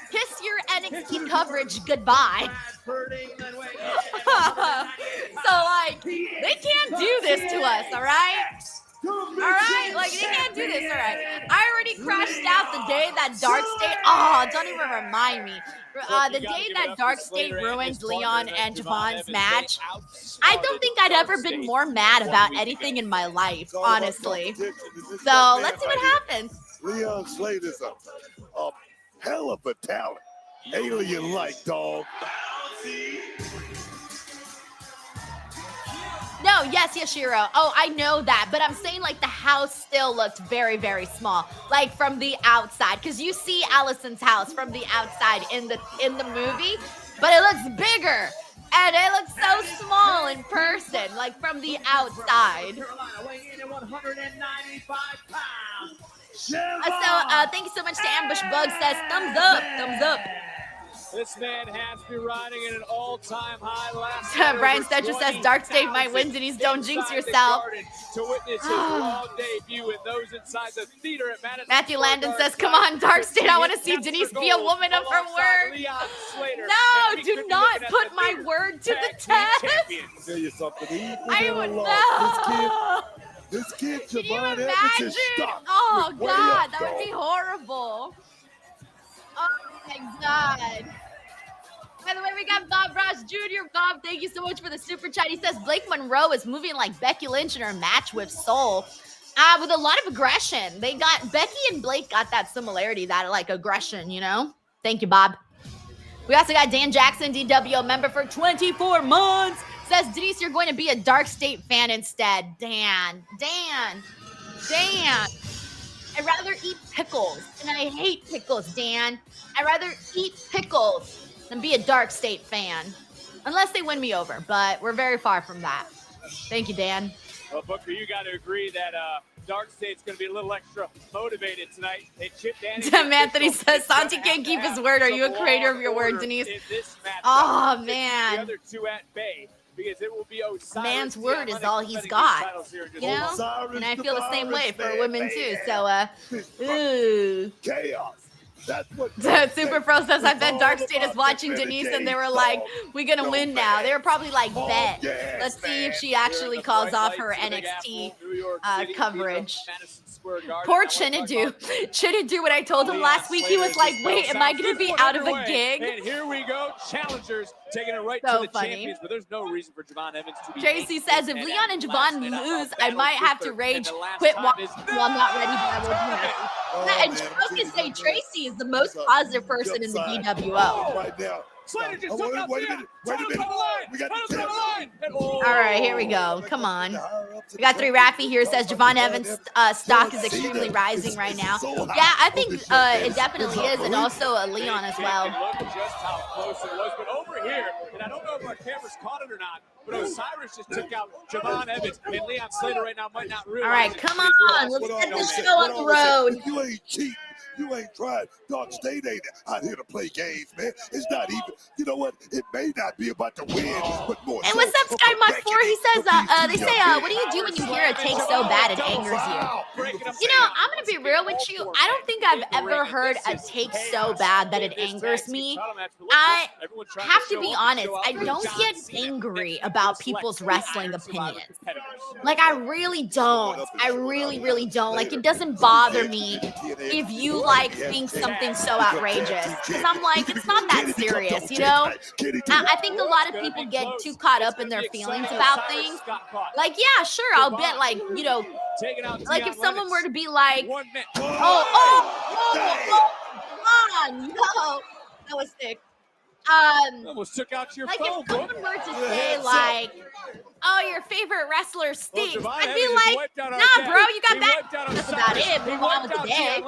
[SPEAKER 1] Kiss your NXT coverage goodbye. So, like, they can't do this to us, all right? All right, like, you can't do this. All right. I already crashed out the day that Dark State. Oh, don't even remind me. The day that Dark State ruined Leon and Javon's match. I don't think I'd ever been more mad about anything in my life, honestly. So let's see what happens.
[SPEAKER 9] Leon Slade is a hell of a talent. Alien-like, dog.
[SPEAKER 1] No, yes, Yashiro. Oh, I know that, but I'm saying like the house still looked very, very small, like from the outside, because you see Allison's house from the outside in the movie, but it looks bigger, and it looks so small in person, like from the outside. So, thank you so much to Ambush Bug. Says thumbs up, thumbs up.
[SPEAKER 2] This man has been riding at an all-time high last
[SPEAKER 1] Brian Stetcher says Dark State might win, Denise. Don't jinx yourself.
[SPEAKER 2] To witness his raw debut and those inside the theater at Madison
[SPEAKER 1] Matthew Landon says, come on, Dark State. I want to see Denise be a woman of her word. No, do not put my word to the test.
[SPEAKER 9] Tell you something.
[SPEAKER 1] I would know.
[SPEAKER 9] This kid,
[SPEAKER 1] Can you
[SPEAKER 9] Javon Evans,
[SPEAKER 1] imagine?
[SPEAKER 9] is stuck.
[SPEAKER 1] Oh,
[SPEAKER 9] Way
[SPEAKER 1] God,
[SPEAKER 9] up,
[SPEAKER 1] that would be
[SPEAKER 9] dog.
[SPEAKER 1] horrible. Oh, my God. By the way, we got Bob Ross Jr. Bob, thank you so much for the super chat. He says Blake Monroe is moving like Becky Lynch in her match with Soul, with a lot of aggression. Becky and Blake got that similarity, that like aggression, you know? Thank you, Bob. We also got Dan Jackson, DWO member for 24 months. Says, Denise, you're going to be a Dark State fan instead. Dan. I'd rather eat pickles, and I hate pickles, Dan. I'd rather eat pickles than be a Dark State fan. Unless they win me over, but we're very far from that. Thank you, Dan.
[SPEAKER 2] Well, Booker, you got to agree that Dark State's going to be a little extra motivated tonight. They chipped Danny.
[SPEAKER 1] Anthony says, Santi can't keep his word. Are you a creator of your word, Denise? Oh, man.
[SPEAKER 2] The other two at bay. Because it will be Osiris.
[SPEAKER 1] Man's word is all he's got, you know? And I feel the same way for women too. So, ooh.
[SPEAKER 9] Chaos. That's what
[SPEAKER 1] Super Pro says, I bet Dark State is watching Denise and they were like, we're going to win now. They were probably like, bet. Let's see if she actually calls off her NXT coverage. Poor Chinedu. Chinedu, when I told him last week, he was like, wait, am I going to be out of a gig?
[SPEAKER 2] And here we go. Challengers taking it right
[SPEAKER 1] So
[SPEAKER 2] to the champions, but there's no reason for Javon Evans to be.
[SPEAKER 1] Tracy says, if Leon and Javon lose, I might have to rage quit while I'm not ready, but I will do it. And I was going to say, Tracy is the most positive person in the DWO.
[SPEAKER 9] Right now.
[SPEAKER 2] Slater just took out
[SPEAKER 9] wait a minute. We got the line.
[SPEAKER 1] All right, here we go. Come on. We got 3 Raffy here. Says Javon Evans' stock is extremely rising right now. Yeah, I think it definitely is, and also Leon as well.
[SPEAKER 2] Look just how close it was, but over here, and I don't know if our cameras caught it or not, but Osiris just took out Javon Evans, and Leon Slater right now might not realize.
[SPEAKER 1] All right, come on. Let's get this show on the road.
[SPEAKER 9] You ain't cheating. You ain't tried. Dark State ain't out here to play games, man. It's not even. You know what? It may not be about to win, but more.
[SPEAKER 1] And what's up, Sky Mod 4? He says, they say, what do you do when you hear a take so bad it angers you? You know, I'm going to be real with you. I don't think I've ever heard a take so bad that it angers me. I have to be honest. I don't get angry about people's wrestling opinions. Like, I really don't. I really, really don't. Like, it doesn't bother me if you, like, think something so outrageous. Because I'm like, it's not that serious, you know? I think a lot of people get too caught up in their feelings about things. Like, yeah, sure, I'll bet, like, you know, like if someone were to be like, come on, no, that was sick.
[SPEAKER 2] Almost took out your
[SPEAKER 1] like
[SPEAKER 2] phone,
[SPEAKER 1] if someone were to say like, oh, your favorite wrestler stinks, I'd be like, nah, bro, you got that. That's about it. Move on with the day.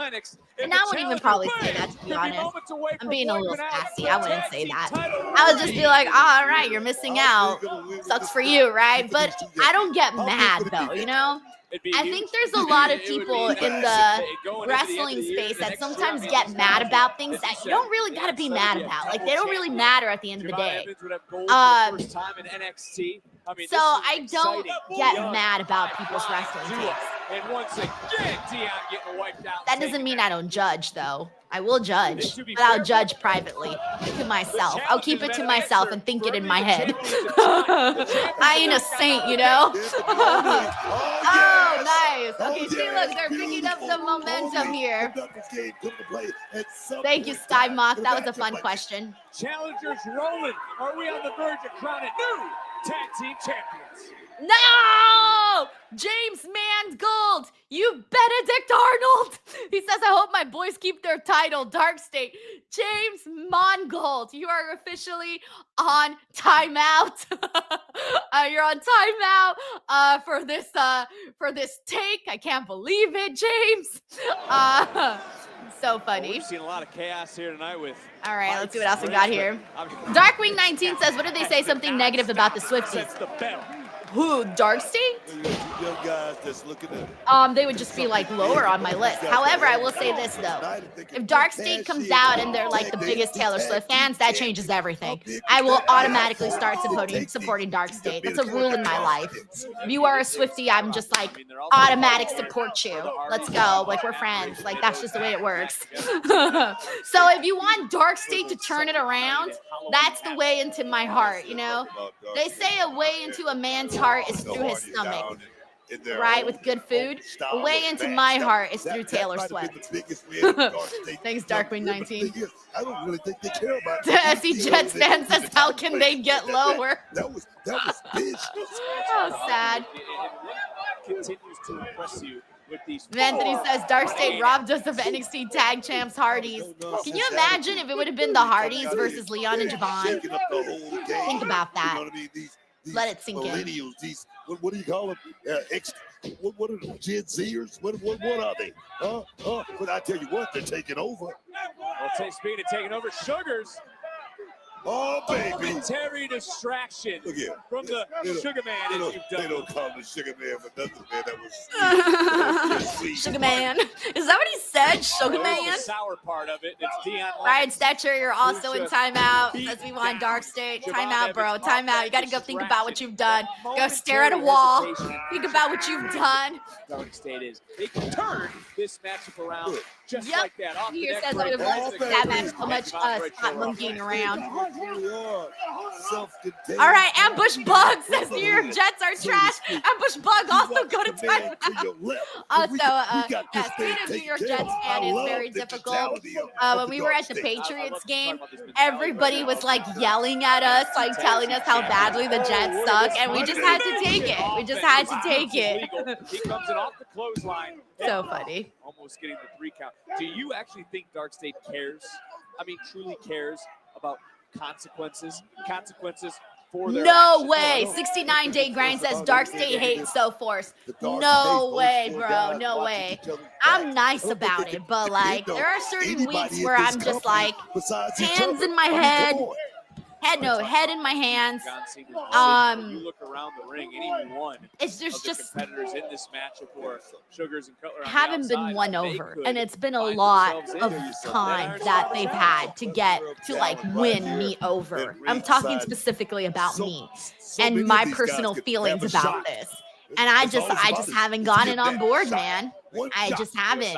[SPEAKER 1] And I wouldn't even probably say that, to be honest. I'm being a little sassy. I wouldn't say that. I would just be like, oh, all right, you're missing out. Sucks for you, right? But I don't get mad, though, you know? I think there's a lot of people in the wrestling space that sometimes get mad about things that you don't really got to be mad about. Like, they don't really matter at the end of the day. So I don't get mad about people's wrestling takes. That doesn't mean I don't judge, though. I will judge, but I'll judge privately to myself. I'll keep it to myself and think it in my head. I ain't a saint, you know? Oh, nice. Nice. Okay, see, look, they're picking up the momentum here. Thank you, Sky Mock. That was a fun question.
[SPEAKER 2] Challengers rolling. Are we on the verge of crowning new tag team champions?
[SPEAKER 1] No! James Mangold, you Benedict Arnold. He says, I hope my boys keep their title, Dark State. James Mangold, you are officially on timeout. You're on timeout for this take. I can't believe it, James. So funny.
[SPEAKER 2] We've seen a lot of chaos here tonight with.
[SPEAKER 1] All right, let's see what else we got here. Darkwing 19 says, what did they say? Something negative about the Swifties. Who? Dark State?
[SPEAKER 9] Young guys that's looking at
[SPEAKER 1] They would just be like lower on my list. However, I will say this though. If Dark State comes out and they're like the biggest Taylor Swift fans, that changes everything. I will automatically start supporting Dark State. That's a rule in my life. If you are a Swiftie, I'm just like automatic support you. Let's go. Like we're friends. Like that's just the way it works. So if you want Dark State to turn it around, that's the way into my heart, you know? They say a way into a man's heart is through his stomach, right? With good food. A way into my heart is through Taylor Swift. Thanks, Darkwing 19.
[SPEAKER 9] I don't really think they care about
[SPEAKER 1] The SE Jets fan says, how can they get lower?
[SPEAKER 9] That was big.
[SPEAKER 1] Oh, sad.
[SPEAKER 2] Continues to impress you with these.
[SPEAKER 1] Anthony says, Dark State robbed us of NXT Tag Champs Hardys. Can you imagine if it would have been the Hardys versus Leon and Javon? Think about that. Let it sink in.
[SPEAKER 9] Millennials, these what do you call them? What are the Gen Zers? What are they? But I tell you what, they're taking over.
[SPEAKER 2] Well, speaking of taking over, Sugars.
[SPEAKER 9] Oh, baby.
[SPEAKER 2] Momentary distraction from the Sugar Man.
[SPEAKER 9] They don't call him the Sugar Man for nothing, man. That was
[SPEAKER 1] Sugar Man. Is that what he said? Sugar Man?
[SPEAKER 2] The sour part of it. It's Dion.
[SPEAKER 1] Ryan Stetcher, you're also in timeout as we want Dark State. Timeout, bro. Timeout. You got to go think about what you've done. Go stare at a wall. Think about what you've done.
[SPEAKER 2] Dark State is. They can turn this matchup around just like that.
[SPEAKER 1] Here says that it was that match so much spot monkeying around. All right, Ambush Bug says New York Jets are trash. Ambush Bug also go to timeout. Also, being a New York Jets fan is very difficult. When we were at the Patriots game, everybody was like yelling at us, like telling us how badly the Jets suck, and we just had to take it. We just had to take it.
[SPEAKER 2] He comes in off the clothesline.
[SPEAKER 1] So funny.
[SPEAKER 2] Almost getting the 3 count. Do you actually think Dark State cares? I mean, truly cares about consequences for their
[SPEAKER 1] No way. 69-day grind says Dark State hates So Force. No way, bro. No way. I'm nice about it, but like there are certain weeks where I'm just like hands in my head. Head in my hands.
[SPEAKER 2] You look around the ring, any one
[SPEAKER 1] it's there's
[SPEAKER 2] of the
[SPEAKER 1] just
[SPEAKER 2] competitors in this matchup or Sugars and Cutler
[SPEAKER 1] haven't been won over, and it's been a lot of time that they've had to get to like win me over. I'm talking specifically about me and my personal feelings about this. And I just haven't gotten on board, man. I just haven't.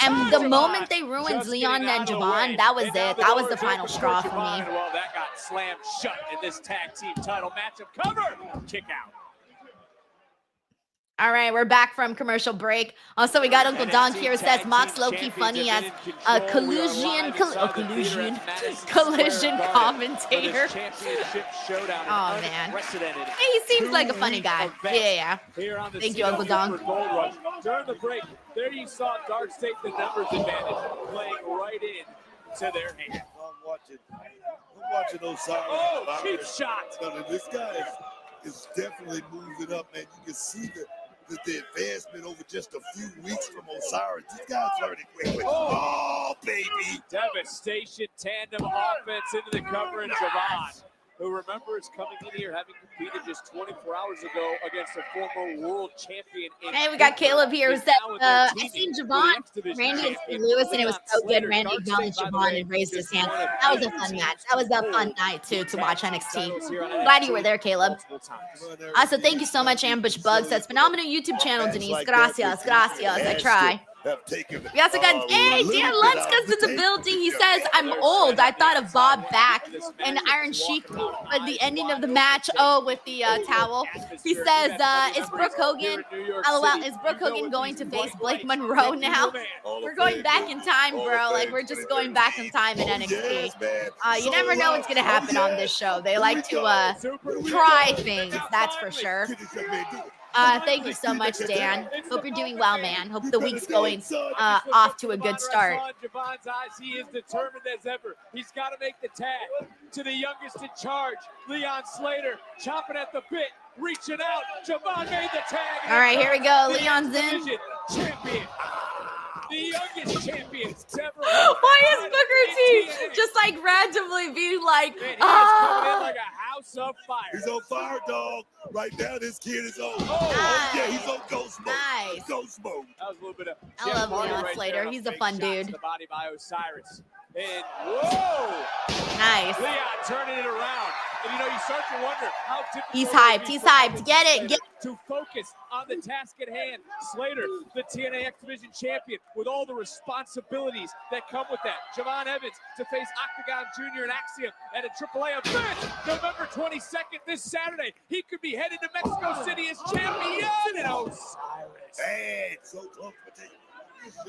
[SPEAKER 1] And the moment they ruined Leon and Javon, that was it. That was the final straw for me.
[SPEAKER 2] Well, that got slammed shut in this tag team title matchup. Cover, kick out.
[SPEAKER 1] All right, we're back from commercial break. Also, we got Uncle Donk here who says Mox low-key funny as a collision commentator. Oh, man. Hey, he seems like a funny guy. Yeah. Thank you, Uncle Donk.
[SPEAKER 2] During the break, there you saw Dark State, the numbers advantage, playing right in to their hand.
[SPEAKER 9] I'm watching Osiris.
[SPEAKER 2] Oh, cheap shot.
[SPEAKER 9] This guy is definitely moving up, man. You can see the advancement over just a few weeks from Osiris. This guy's learning quickly. Oh, baby.
[SPEAKER 2] Devastation tandem offense into the cover, and Javon, who remember is coming in here having competed just 24 hours ago against a former world champion.
[SPEAKER 1] Hey, we got Caleb here who said, I seen Javon, Randy, and St. Louis, and it was so good. Randy acknowledged Javon and raised his hand. That was a fun match. That was a fun night, too, to watch NXT. Glad you were there, Caleb. Also, thank you so much, Ambush Bug. Says, phenomenal YouTube channel, Denise. Gracias, gracias. I try.
[SPEAKER 9] have taken.
[SPEAKER 1] We also got, hey, Dan Lutzka's in the building. He says, I'm old. I thought of Bob Back and Iron Sheik, but the ending of the match, with the towel. He says, is Brooke Hogan, LOL, is Brooke Hogan going to face Blake Monroe now? We're going back in time, bro. Like, we're just going back in time in NXT. You never know what's going to happen on this show. They like to try things, that's for sure. Thank you so much, Dan. Hope you're doing well, man. Hope the week's going off to a good start.
[SPEAKER 2] Javon's eyes, he is determined as ever. He's got to make the tag to the youngest in charge, Leon Slater, chomping at the bit, reaching out. Javon made the tag.
[SPEAKER 1] All right, here we go. Leon's in.
[SPEAKER 2] Champion. The youngest champion ever.
[SPEAKER 1] Why is Booker T just like randomly being like,
[SPEAKER 2] man, he is coming in like a house of fire.
[SPEAKER 9] He's on fire, dog. Right now, this kid is on. Oh yeah, he's on ghost mode.
[SPEAKER 1] Nice.
[SPEAKER 9] Ghost mode.
[SPEAKER 2] That was a little bit of.
[SPEAKER 1] I love Leon Slater. He's a fun dude.
[SPEAKER 2] The body by Osiris. And whoa!
[SPEAKER 1] Nice.
[SPEAKER 2] Leon turning it around. And you start to wonder how difficult
[SPEAKER 1] He's hyped. He's hyped. Get it.
[SPEAKER 2] To focus on the task at hand. Slater, the TNA X Division champion, with all the responsibilities that come with that. Javon Evans to face Octagon Jr. and Axiom at a AAA event November 22nd this Saturday. He could be headed to Mexico City as champion. And Osiris.
[SPEAKER 9] Man, so close.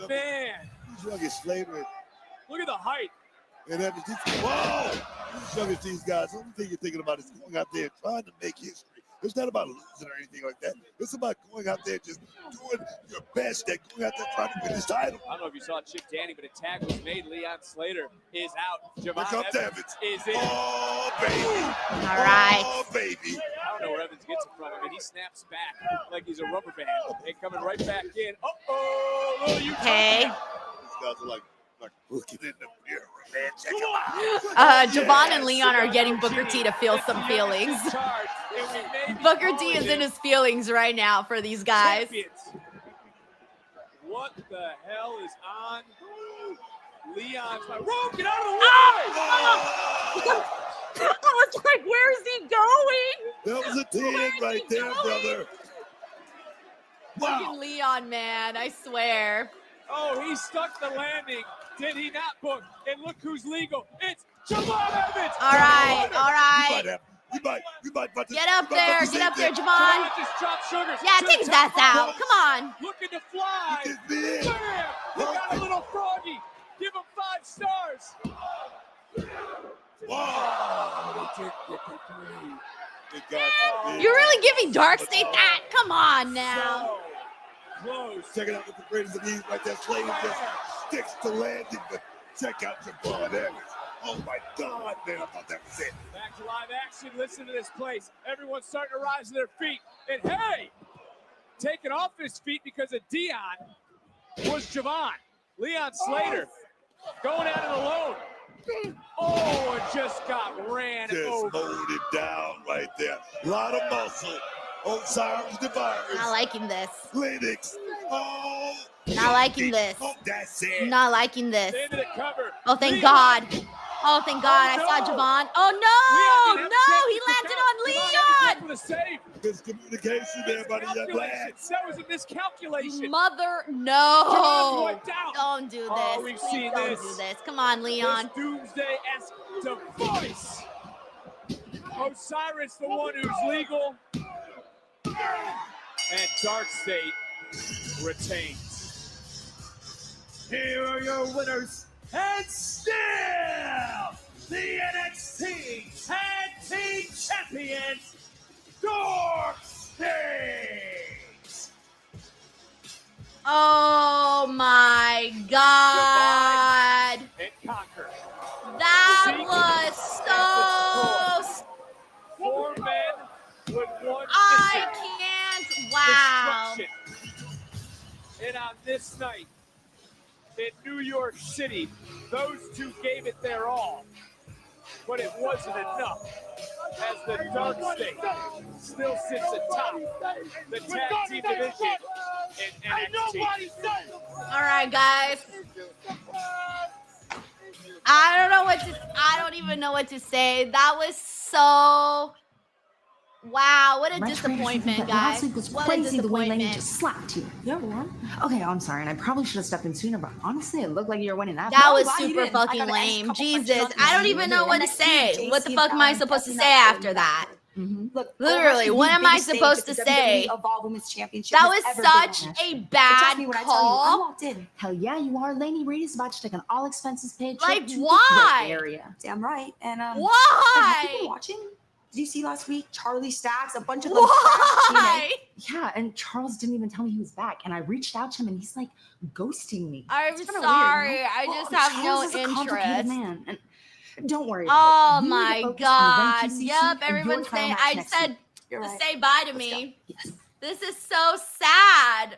[SPEAKER 2] Man.
[SPEAKER 9] These youngest Slater.
[SPEAKER 2] Look at the height.
[SPEAKER 9] And Evans, whoa! These youngest these guys, the only thing you're thinking about is going out there trying to make history. It's not about losing or anything like that. It's about going out there just doing your best at going out there trying to win this title.
[SPEAKER 2] I don't know if you saw Chip Danny, but a tag was made. Leon Slater is out. Javon
[SPEAKER 9] Evans
[SPEAKER 2] is in.
[SPEAKER 9] Oh, baby.
[SPEAKER 1] All right.
[SPEAKER 9] Oh, baby.
[SPEAKER 2] I don't know where Evans gets it from. I mean, he snaps back like he's a rubber band. And coming right back in. Uh-oh. Little you.
[SPEAKER 1] Okay.
[SPEAKER 9] These guys are like looking in the mirror, man. Check them out.
[SPEAKER 1] Javon and Leon are getting Booker T to feel some feelings. Booker T is in his feelings right now for these guys.
[SPEAKER 2] What the hell is on Leon's mind? Rope, get out of the way!
[SPEAKER 1] I was like, where is he going?
[SPEAKER 9] That was a 10 right there, brother.
[SPEAKER 1] Wow. Fucking Leon, man, I swear.
[SPEAKER 2] Oh, he stuck the landing. Did he not, Book? And look who's legal. It's Javon Evans.
[SPEAKER 1] All right, all right.
[SPEAKER 9] You might
[SPEAKER 1] get up there, Javon. Yeah, take his ass out. Come on.
[SPEAKER 2] Looking to fly. Bam! He got a little froggy. Give him 5 stars.
[SPEAKER 9] Wow.
[SPEAKER 1] You're really giving Dark State that? Come on now.
[SPEAKER 2] Close.
[SPEAKER 9] Check it out with the greatest of these right there. Slater just sticks to landing, but check out Javon Evans. Oh my God, man, I thought that was it.
[SPEAKER 2] Back to live action. Listen to this place. Everyone's starting to rise to their feet. And hey, taken off his feet because of Dion was Javon. Leon Slater going at it alone. Oh, it just got ran over.
[SPEAKER 9] Just mowed it down right there. A lot of muscle. Osiris the virus.
[SPEAKER 1] Not liking this.
[SPEAKER 9] Lennox. Oh.
[SPEAKER 1] Not liking this.
[SPEAKER 9] Oh, that's it.
[SPEAKER 1] Not liking this.
[SPEAKER 2] Into the cover.
[SPEAKER 1] Oh, thank God. Oh, thank God. I saw Javon. Oh, no. No, he landed on Leon.
[SPEAKER 2] For the save.
[SPEAKER 9] Miscommunication there, buddy.
[SPEAKER 2] That was a miscalculation.
[SPEAKER 1] Mother, no.
[SPEAKER 2] Wiped out.
[SPEAKER 1] Don't do this.
[SPEAKER 2] Oh, we've
[SPEAKER 1] Please
[SPEAKER 2] seen
[SPEAKER 1] don't
[SPEAKER 2] this.
[SPEAKER 1] do this. Come on, Leon.
[SPEAKER 2] This doomsday-esque device. Osiris, the one who's legal. And Dark State retains.
[SPEAKER 13] Here are your winners, and still the NXT Tag Team Champions, Dark State.
[SPEAKER 1] Oh my God.
[SPEAKER 2] And Conquer.
[SPEAKER 1] That was so.
[SPEAKER 2] 4 men with 1
[SPEAKER 1] I can't. Wow.
[SPEAKER 2] And on this night in New York City, those two gave it their all. But it wasn't enough, as the Dark State still sits atop the tag team division in NXT.
[SPEAKER 1] All right, guys. I don't even know what to say. That was so Wow, what a
[SPEAKER 6] My trainer said
[SPEAKER 1] disappointment,
[SPEAKER 6] that
[SPEAKER 1] guys.
[SPEAKER 6] last week was
[SPEAKER 1] What
[SPEAKER 6] crazy
[SPEAKER 1] a
[SPEAKER 6] the way Lenny
[SPEAKER 1] disappointment.
[SPEAKER 6] just slapped you. You ever won? Okay, I'm sorry, and I probably should have stepped in sooner, but honestly, it looked like you were winning that.
[SPEAKER 1] That
[SPEAKER 6] No,
[SPEAKER 1] was
[SPEAKER 6] glad you
[SPEAKER 1] super
[SPEAKER 6] didn't. I
[SPEAKER 1] fucking
[SPEAKER 6] got an extra
[SPEAKER 1] lame.
[SPEAKER 6] couple punches
[SPEAKER 1] Jesus,
[SPEAKER 6] on
[SPEAKER 1] I don't
[SPEAKER 6] you.
[SPEAKER 1] even know what to
[SPEAKER 6] NXT,
[SPEAKER 1] say.
[SPEAKER 6] JC,
[SPEAKER 1] What the fuck am I
[SPEAKER 6] and
[SPEAKER 1] supposed to
[SPEAKER 6] Dustin
[SPEAKER 1] say
[SPEAKER 6] Upton,
[SPEAKER 1] after that?
[SPEAKER 6] Look,
[SPEAKER 1] Literally, what am I supposed to say?
[SPEAKER 6] Evolve Women's Championship
[SPEAKER 1] That
[SPEAKER 6] has
[SPEAKER 1] was
[SPEAKER 6] ever been
[SPEAKER 1] such
[SPEAKER 6] on
[SPEAKER 1] a
[SPEAKER 6] But trust
[SPEAKER 1] bad
[SPEAKER 6] me when I tell you, I
[SPEAKER 1] call.
[SPEAKER 6] walked in. Hell yeah, you are. Laney Reed is about to take an all expenses paid trip
[SPEAKER 1] Like,
[SPEAKER 6] to
[SPEAKER 1] why?
[SPEAKER 6] the area. Damn right. And Have you
[SPEAKER 1] Why?
[SPEAKER 6] been watching? Did you see last week Charlie Stacks, a bunch of them crashed TNA?
[SPEAKER 1] Why?
[SPEAKER 6] Yeah, and Charles didn't even tell me he was back. And I reached out to him and he's like ghosting me.
[SPEAKER 1] I'm
[SPEAKER 6] It's kinda
[SPEAKER 1] sorry.
[SPEAKER 6] weird, you know?
[SPEAKER 1] I
[SPEAKER 6] Well,
[SPEAKER 1] just have
[SPEAKER 6] Charles
[SPEAKER 1] no
[SPEAKER 6] is a complicated
[SPEAKER 1] interest.
[SPEAKER 6] man. And don't worry
[SPEAKER 1] Oh
[SPEAKER 6] about it. You need to
[SPEAKER 1] my
[SPEAKER 6] focus on the
[SPEAKER 1] God.
[SPEAKER 6] WCC
[SPEAKER 1] Yep,
[SPEAKER 6] and your
[SPEAKER 1] everyone's
[SPEAKER 6] title
[SPEAKER 1] saying,
[SPEAKER 6] match
[SPEAKER 1] I
[SPEAKER 6] next
[SPEAKER 1] said
[SPEAKER 6] week. You're
[SPEAKER 1] to
[SPEAKER 6] right.
[SPEAKER 1] say bye to
[SPEAKER 6] Let's
[SPEAKER 1] me.
[SPEAKER 6] go. Yes.
[SPEAKER 1] This is so sad.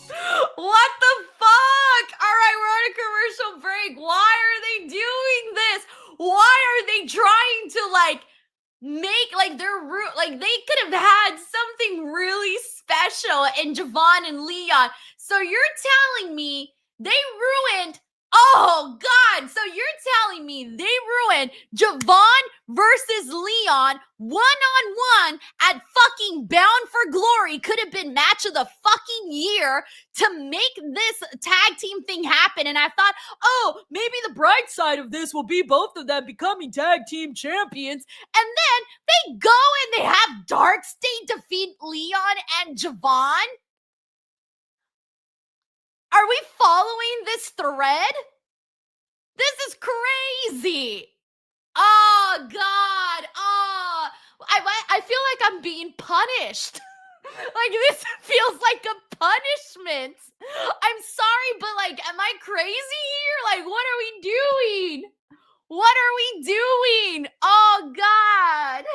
[SPEAKER 1] What the fuck? All right, we're on a commercial break. Why are they doing this? Why are they trying to like make like like they could have had something really special in Javon and Leon. So you're telling me they ruined, oh God, so you're telling me they ruined Javon versus Leon one-on-one at fucking Bound for Glory. Could have been match of the fucking year to make this tag team thing happen. And I thought, oh, maybe the bright side of this will be both of them becoming tag team champions. And then they go and they have Dark State defeat Leon and Javon. Are we following this thread? This is crazy. Oh, God. Oh, I feel like I'm being punished. Like, this feels like a punishment. I'm sorry, but, like, am I crazy here? Like, what are we doing? What are we doing? Oh, God.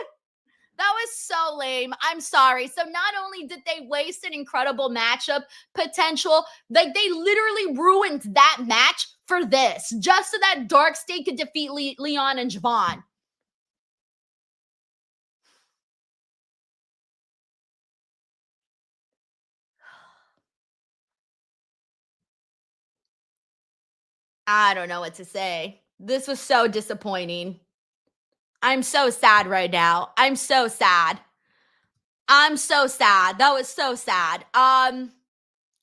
[SPEAKER 1] That was so lame. I'm sorry. So not only did they waste an incredible matchup potential, like they literally ruined that match for this, just so that Dark State could defeat Leon and Javon. I don't know what to say. This was so disappointing. I'm so sad right now. I'm so sad. I'm so sad. That was so sad.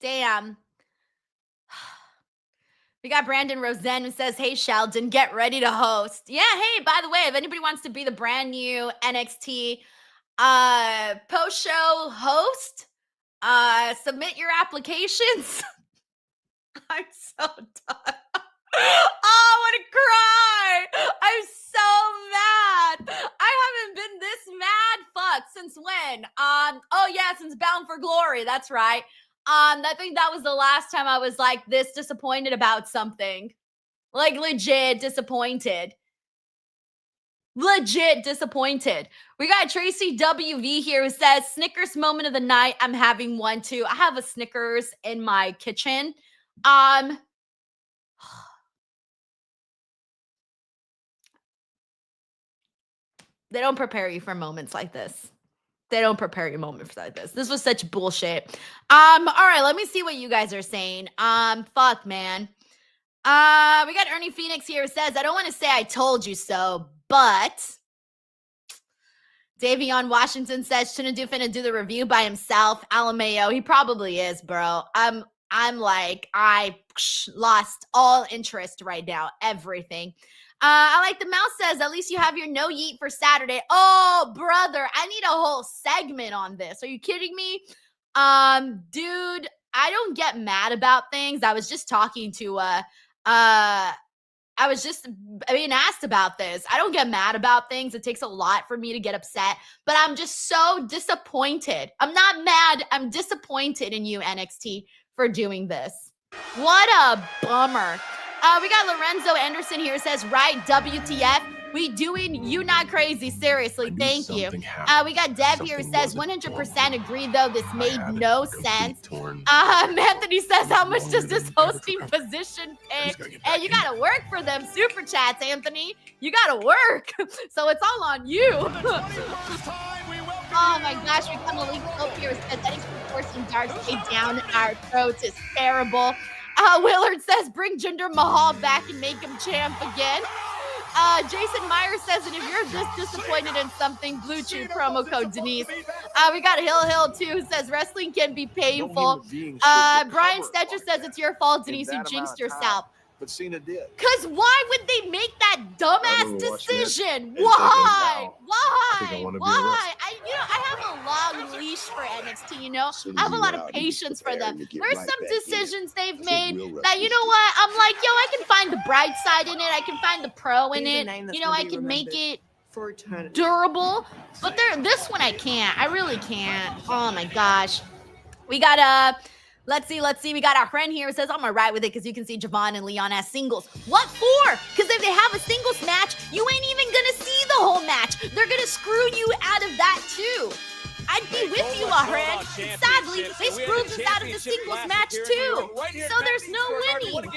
[SPEAKER 1] Damn. We got Brandon Rosen who says, hey, Sheldon, get ready to host. Yeah, hey, by the way, if anybody wants to be the brand new NXT post-show host, submit your applications. I'm so done. Oh, I want to cry. I'm so mad. I haven't been this mad since when? Oh yeah, since Bound for Glory. That's right. I think that was the last time I was like this disappointed about something. Like legit disappointed. Legit disappointed. We got Tracy WV here who says, Snickers moment of the night. I'm having one too. I have a Snickers in my kitchen. They don't prepare you for moments like this. They don't prepare you moments like this. This was such bullshit. All right, let me see what you guys are saying. Fuck, man. We got Ernie Phoenix here who says, I don't want to say I told you so, but Davion Washington says, Chinedu finna do the review by himself. Alameo, he probably is, bro. I'm like, I lost all interest right now. Everything. I like the mouse says, at least you have your no yeet for Saturday. Oh, brother, I need a whole segment on this. Are you kidding me? Dude, I don't get mad about things. I was just talking to, I was just being asked about this. I don't get mad about things. It takes a lot for me to get upset, but I'm just so disappointed. I'm not mad. I'm disappointed in you, NXT, for doing this. What a bummer. We got Lorenzo Anderson here says, right, WTF, we doing you not crazy, seriously, thank you. We got Deb here who says, 100% agree though, this made no sense. Anthony says, how much does this hosting position pay? Hey, you gotta work for them super chats, Anthony. You gotta work, so it's all on you. Oh my gosh, we come a legal up here says, anything forcing Dark State down our throats is terrible. Willard says, bring Jinder Mahal back and make him champ again. Jason Meyer says, and if you're this disappointed in something, Blue Chew promo code Denise. We got Hill too, who says wrestling can be painful. Brian Stetcher says it's your fault, Denise. You jinxed yourself.
[SPEAKER 14] But Cena did.
[SPEAKER 1] Because why would they make that dumbass decision? Why? Why? I have a long leash for NXT, you know? I have a lot of patience for them. There's some decisions they've made that, you know what? I'm like, yo, I can find the bright side in it. I can find the pro in it. You know, I can make it durable. But this one I can't. I really can't. Oh my gosh. We got let's see. We got our friend here who says, I'm gonna ride with it because you can see Javon and Leon as singles. What for? Because if they have a singles match, you ain't even gonna see the whole match. They're gonna screw you out of that too. I'd be with you, Ahred. Sadly, they screwed us out of the singles match too. So there's no winning.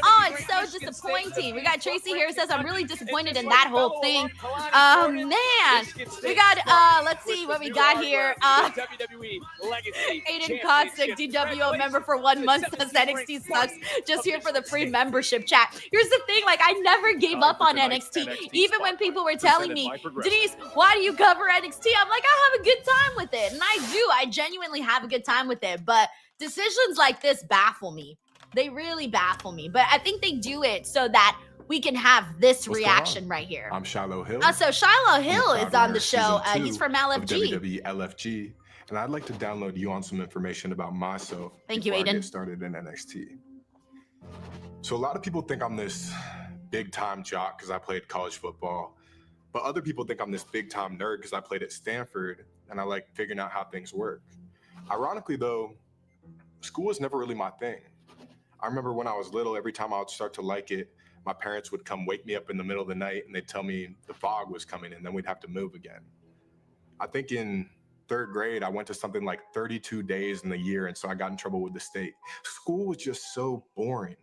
[SPEAKER 1] Oh, it's so disappointing. We got Tracy here who says, I'm really disappointed in that whole thing. Man. We got, let's see what we got here. Aiden Caustic, DWO member for 1 month, says NXT sucks. Just here for the free membership chat. Here's the thing, like, I never gave up on NXT. Even when people were telling me, Denise, why do you cover NXT? I'm like, I have a good time with it, and I genuinely have a good time with it, but decisions like this baffle me. They really baffle me, but I think they do it so that we can have this reaction right here.
[SPEAKER 15] I'm Shiloh Hill.
[SPEAKER 1] So Shiloh Hill is on the show. He's from LFG.
[SPEAKER 15] WWE LFG, and I'd like to download you on some information about myself.
[SPEAKER 1] Thank you,
[SPEAKER 15] before I
[SPEAKER 1] Aiden.
[SPEAKER 15] get started in NXT. So a lot of people think I'm this big time jock because I played college football, but other people think I'm this big time nerd because I played at Stanford and I like figuring out how things work. Ironically though, school was never really my thing. I remember when I was little, every time I would start to like it, my parents would come wake me up in the middle of the night and they'd tell me the fog was coming and then we'd have to move again. I think in 3rd grade, I went to something like 32 days in the year, and so I got in trouble with the state. School was just so boring.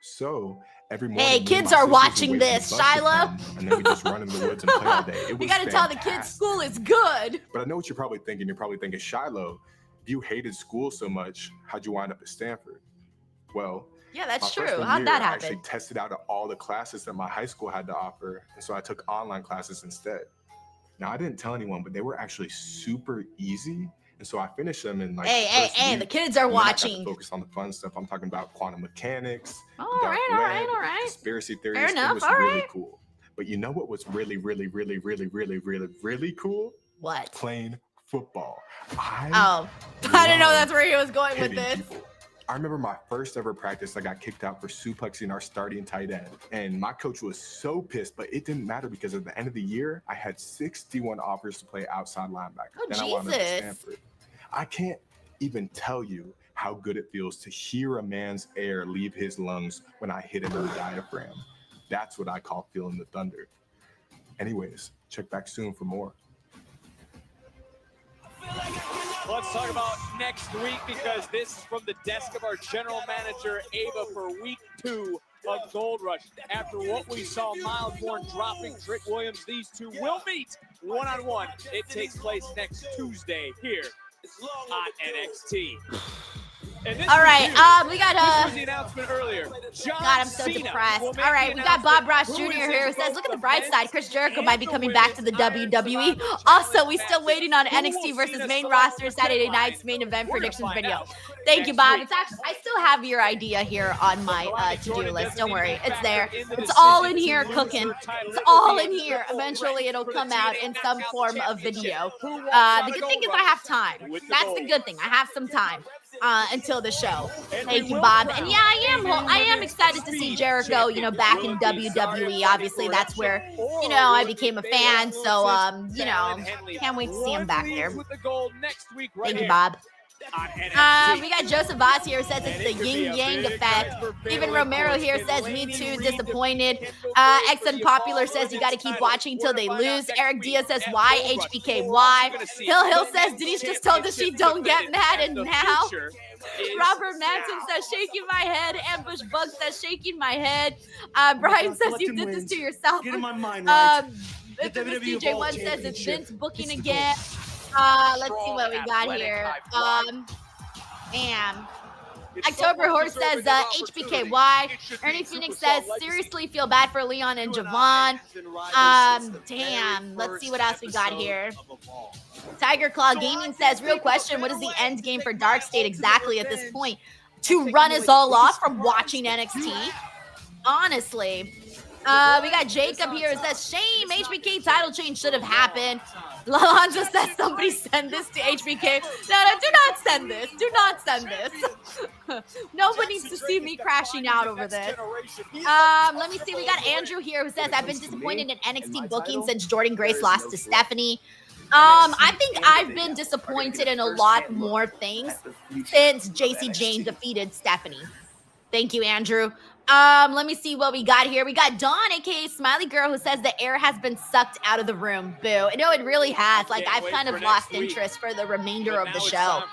[SPEAKER 15] So every morning,
[SPEAKER 1] hey, kids are watching this, Shiloh.
[SPEAKER 15] And then we just run in the woods and play all day.
[SPEAKER 1] We got to tell the kids school is good.
[SPEAKER 15] But I know what you're probably thinking. You're probably thinking, Shiloh, if you hated school so much, how'd you wind up at Stanford? Well,
[SPEAKER 1] yeah, that's
[SPEAKER 15] my
[SPEAKER 1] true.
[SPEAKER 15] freshman
[SPEAKER 1] How'd
[SPEAKER 15] year,
[SPEAKER 1] that
[SPEAKER 15] I
[SPEAKER 1] happen?
[SPEAKER 15] actually tested out all the classes that my high school had to offer, and so I took online classes instead. Now, I didn't tell anyone, but they were actually super easy. And so I finished them in like
[SPEAKER 1] Hey, the kids are watching.
[SPEAKER 15] Focus on the fun stuff. I'm talking about quantum mechanics.
[SPEAKER 1] All right.
[SPEAKER 15] Conspiracy theories.
[SPEAKER 1] Fair enough.
[SPEAKER 15] It was really cool. But you know what was really cool?
[SPEAKER 1] What?
[SPEAKER 15] Playing football.
[SPEAKER 1] I didn't know that's where he was going with this.
[SPEAKER 15] People. I remember my first ever practice, I got kicked out for suplexing our starting tight end. And my coach was so pissed, but it didn't matter because at the end of the year, I had 61 offers to play outside linebacker.
[SPEAKER 1] Oh,
[SPEAKER 15] then I wound up at Stanford. I can't even tell you how good it feels to hear a man's air leave his lungs when I hit him in the diaphragm. That's what I call feeling the thunder. Anyways, check back soon for more.
[SPEAKER 2] Let's talk about next week, because this is from the desk of our general manager, Ava, for week 2 of Gold Rush. After what we saw, Miles Bourne dropping Trick Williams, these two will meet one-on-one. It takes place next Tuesday here on NXT.
[SPEAKER 1] All right, we got
[SPEAKER 2] this was the announcement earlier.
[SPEAKER 1] God, I'm so depressed. All right, we got Bob Ross Jr. here who says, look at the bright side. Chris Jericho might be coming back to the WWE. Also, we still waiting on NXT versus main roster Saturday night's main event predictions video. Thank you, Bob. It's actually, I still have your idea here on my to-do list. Don't worry, it's there. It's all in here cooking. It's all in here. Eventually, it'll come out in some form of video. The good thing is I have time. That's the good thing. I have some time until the show. Thank you, Bob. And yeah, I am excited to see Jericho, you know, back in WWE. Obviously, that's where, you know, I became a fan. So, you know, can't wait to see him back there. Thank you, Bob. We got Joseph Voss here who says it's the yin-yang effect. Even Romero here says, me too, disappointed. XN Popular says you got to keep watching till they lose. Eric Diaz says, why HBK? Why? Hill says, Denise just told us she don't get mad, and now. Robert Manson says, shaking my head. Ambush Bug says, shaking my head. Brian says, you did this to yourself.
[SPEAKER 13] Get in my mind right.
[SPEAKER 1] DJ1 says, it's Vince booking again. Let's see what we got here. Man. October Horse says HBKY. Ernie Phoenix says, seriously feel bad for Leon and Javon. Damn. Let's see what else we got here. Tiger Claw Gaming says, real question, what is the end game for Dark State exactly at this point? To run us all off from watching NXT? Honestly. We got Jacob here who says, shame, HBK title change should have happened. Lalonzo says, somebody send this to HBK. No, do not send this. Do not send this. Nobody needs to see me crashing out over this. Let me see. We got Andrew here who says, I've been disappointed in NXT booking since Jordan Grace lost to Stephanie. I think I've been disappointed in a lot more things since JC Jane defeated Stephanie. Thank you, Andrew. Let me see what we got here. We got Dawn, aka Smiley Girl, who says the air has been sucked out of the room. Boo. No, it really has. Like, I've kind of lost interest for the remainder of the show.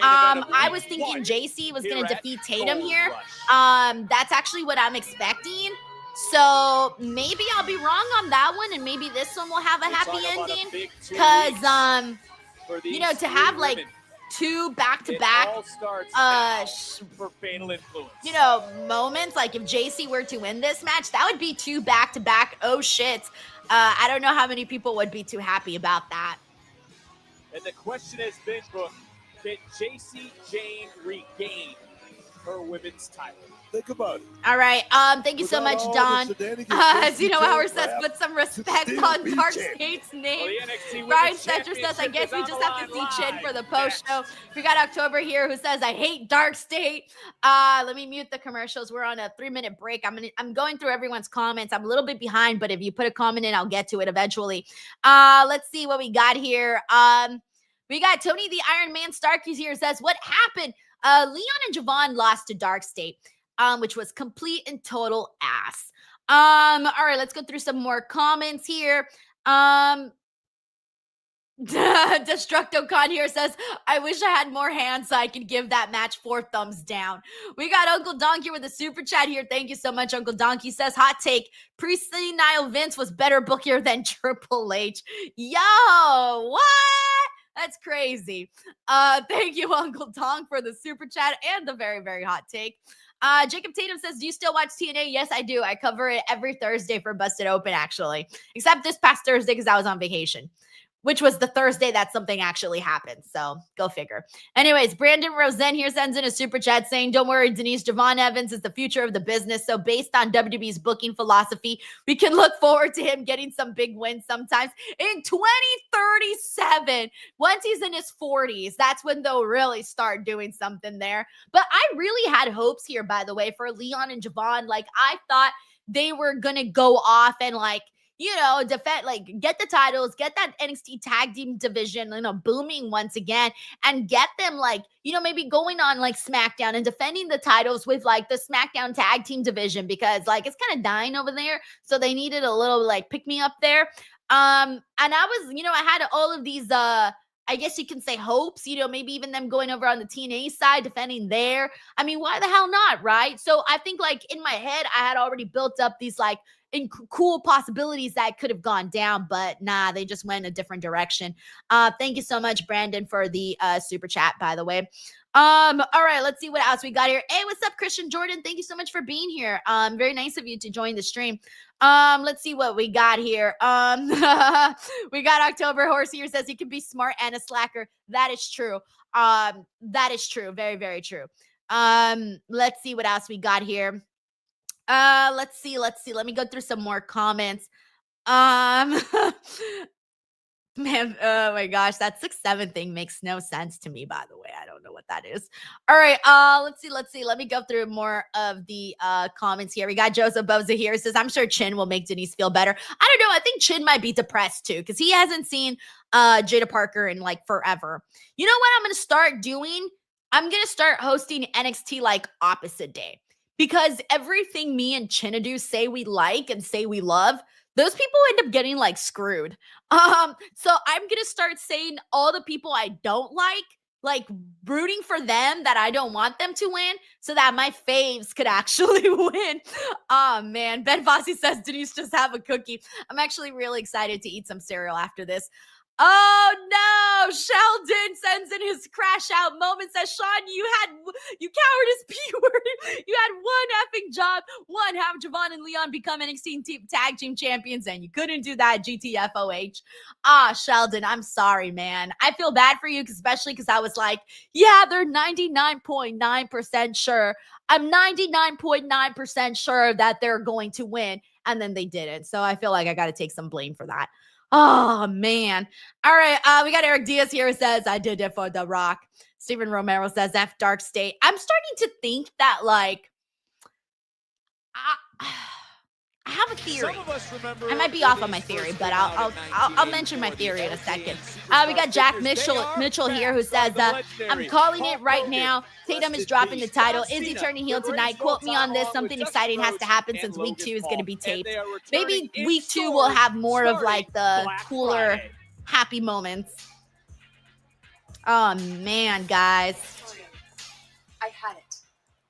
[SPEAKER 1] I was thinking JC was going to defeat Tatum here. That's actually what I'm expecting. So maybe I'll be wrong on that one, and maybe this one will have a happy ending. Because, you know, to have, like, two back-to-back, you know, moments. Like if JC were to win this match, that would be two back-to-back. Oh shit! I don't know how many people would be too happy about that.
[SPEAKER 2] And the question has been, Brooke, can JC Jane regain her women's title?
[SPEAKER 9] Think about it.
[SPEAKER 1] All right. Thank you so much, Don. Zeno Howard says, put some respect on Dark State's name. Ryan Stetcher says, I guess we just have to see Chin for the post show. We got October here who says, I hate Dark State. Let me mute the commercials. We're on a 3-minute break. I'm going through everyone's comments. I'm a little bit behind, but if you put a comment in, I'll get to it eventually. Let's see what we got here. We got Tony the Iron Man Starkey's here says, what happened? Leon and Javon lost to Dark State. Which was complete and total ass. All right, let's go through some more comments here. DestructoCon here says, I wish I had more hands so I could give that match 4 thumbs down. We got Uncle Donkey with a super chat here. Thank you so much, Uncle Donkey. Says, hot take, pre-senile Vince was better booker than Triple H. Yo, what? That's crazy. Thank you, Uncle Donk, for the super chat and the very, very hot take. Jacob Tatum says, do you still watch TNA? Yes, I do. I cover it every Thursday for Busted Open, actually. Except this past Thursday because I was on vacation, which was the Thursday that something actually happened. So go figure. Anyways, Brandon Rosen here sends in a super chat saying, don't worry, Denise, Javon Evans is the future of the business. So based on WWE's booking philosophy, we can look forward to him getting some big wins sometimes in 2037. Once he's in his 40s, that's when they'll really start doing something there. But I really had hopes here, by the way, for Leon and Javon. Like, I thought they were going to go off and, like, you know, defend, like, get the titles, get that NXT tag team division, you know, booming once again, and get them, like, you know, maybe going on, like, SmackDown and defending the titles with, like, the SmackDown tag team division, because, like, it's kind of dying over there. So they needed a little, like, pick me up there. And I was, you know, I had all of these, I guess you can say hopes, you know, maybe even them going over on the TNA side, defending there. I mean, why the hell not, right? So I think, like, in my head, I had already built up these, like, cool possibilities that could have gone down, but nah, they just went a different direction. Thank you so much, Brandon, for the super chat, by the way. All right, let's see what else we got here. Hey, what's up, Christian Jordan? Thank you so much for being here. Very nice of you to join the stream. Let's see what we got here. We got October Horse here says he can be smart and a slacker. That is true. That is true. Very, very true. Let's see what else we got here. Let's see. Let me go through some more comments. Man, oh my gosh, that 6'7" thing makes no sense to me, by the way. I don't know what that is. All right, let's see. Let me go through more of the comments here. We got Joseph Boza here. Says, I'm sure Chin will make Denise feel better. I don't know. I think Chin might be depressed too, because he hasn't seen Jada Parker in like forever. You know what I'm gonna start doing? I'm gonna start hosting NXT like opposite day. Because everything me and Chinedu say we like and say we love, those people end up getting like screwed. So I'm going to start saying all the people I don't like rooting for them that I don't want them to win so that my faves could actually win. Oh man, Ben Fossey says, Denise, just have a cookie. I'm actually really excited to eat some cereal after this. Oh no! Sheldon sends in his crash out moment. Says, Sean, you cowardice P word. You had one effing job. One, have Javon and Leon become NXT tag team champions, and you couldn't do that. GTFOH. Sheldon, I'm sorry, man. I feel bad for you, especially because I was like, yeah, they're 99.9% sure. I'm 99.9% sure that they're going to win, and then they didn't. So I feel like I got to take some blame for that. Oh, man. All right. We got Eric Diaz here who says, I did it for The Rock. Steven Romero says, F Dark State. I'm starting to think that, like, I have a theory. I might be off on my theory, but I'll mention my theory in a second. We got Jack Mitchell here who says, I'm calling it right now. Tatum is dropping the title. Is he turning heel tonight? Quote me on this. Something exciting has to happen since week 2 is going to be taped. Maybe week 2 will have more of like the cooler, happy moments. Oh man, guys.
[SPEAKER 5] I had it.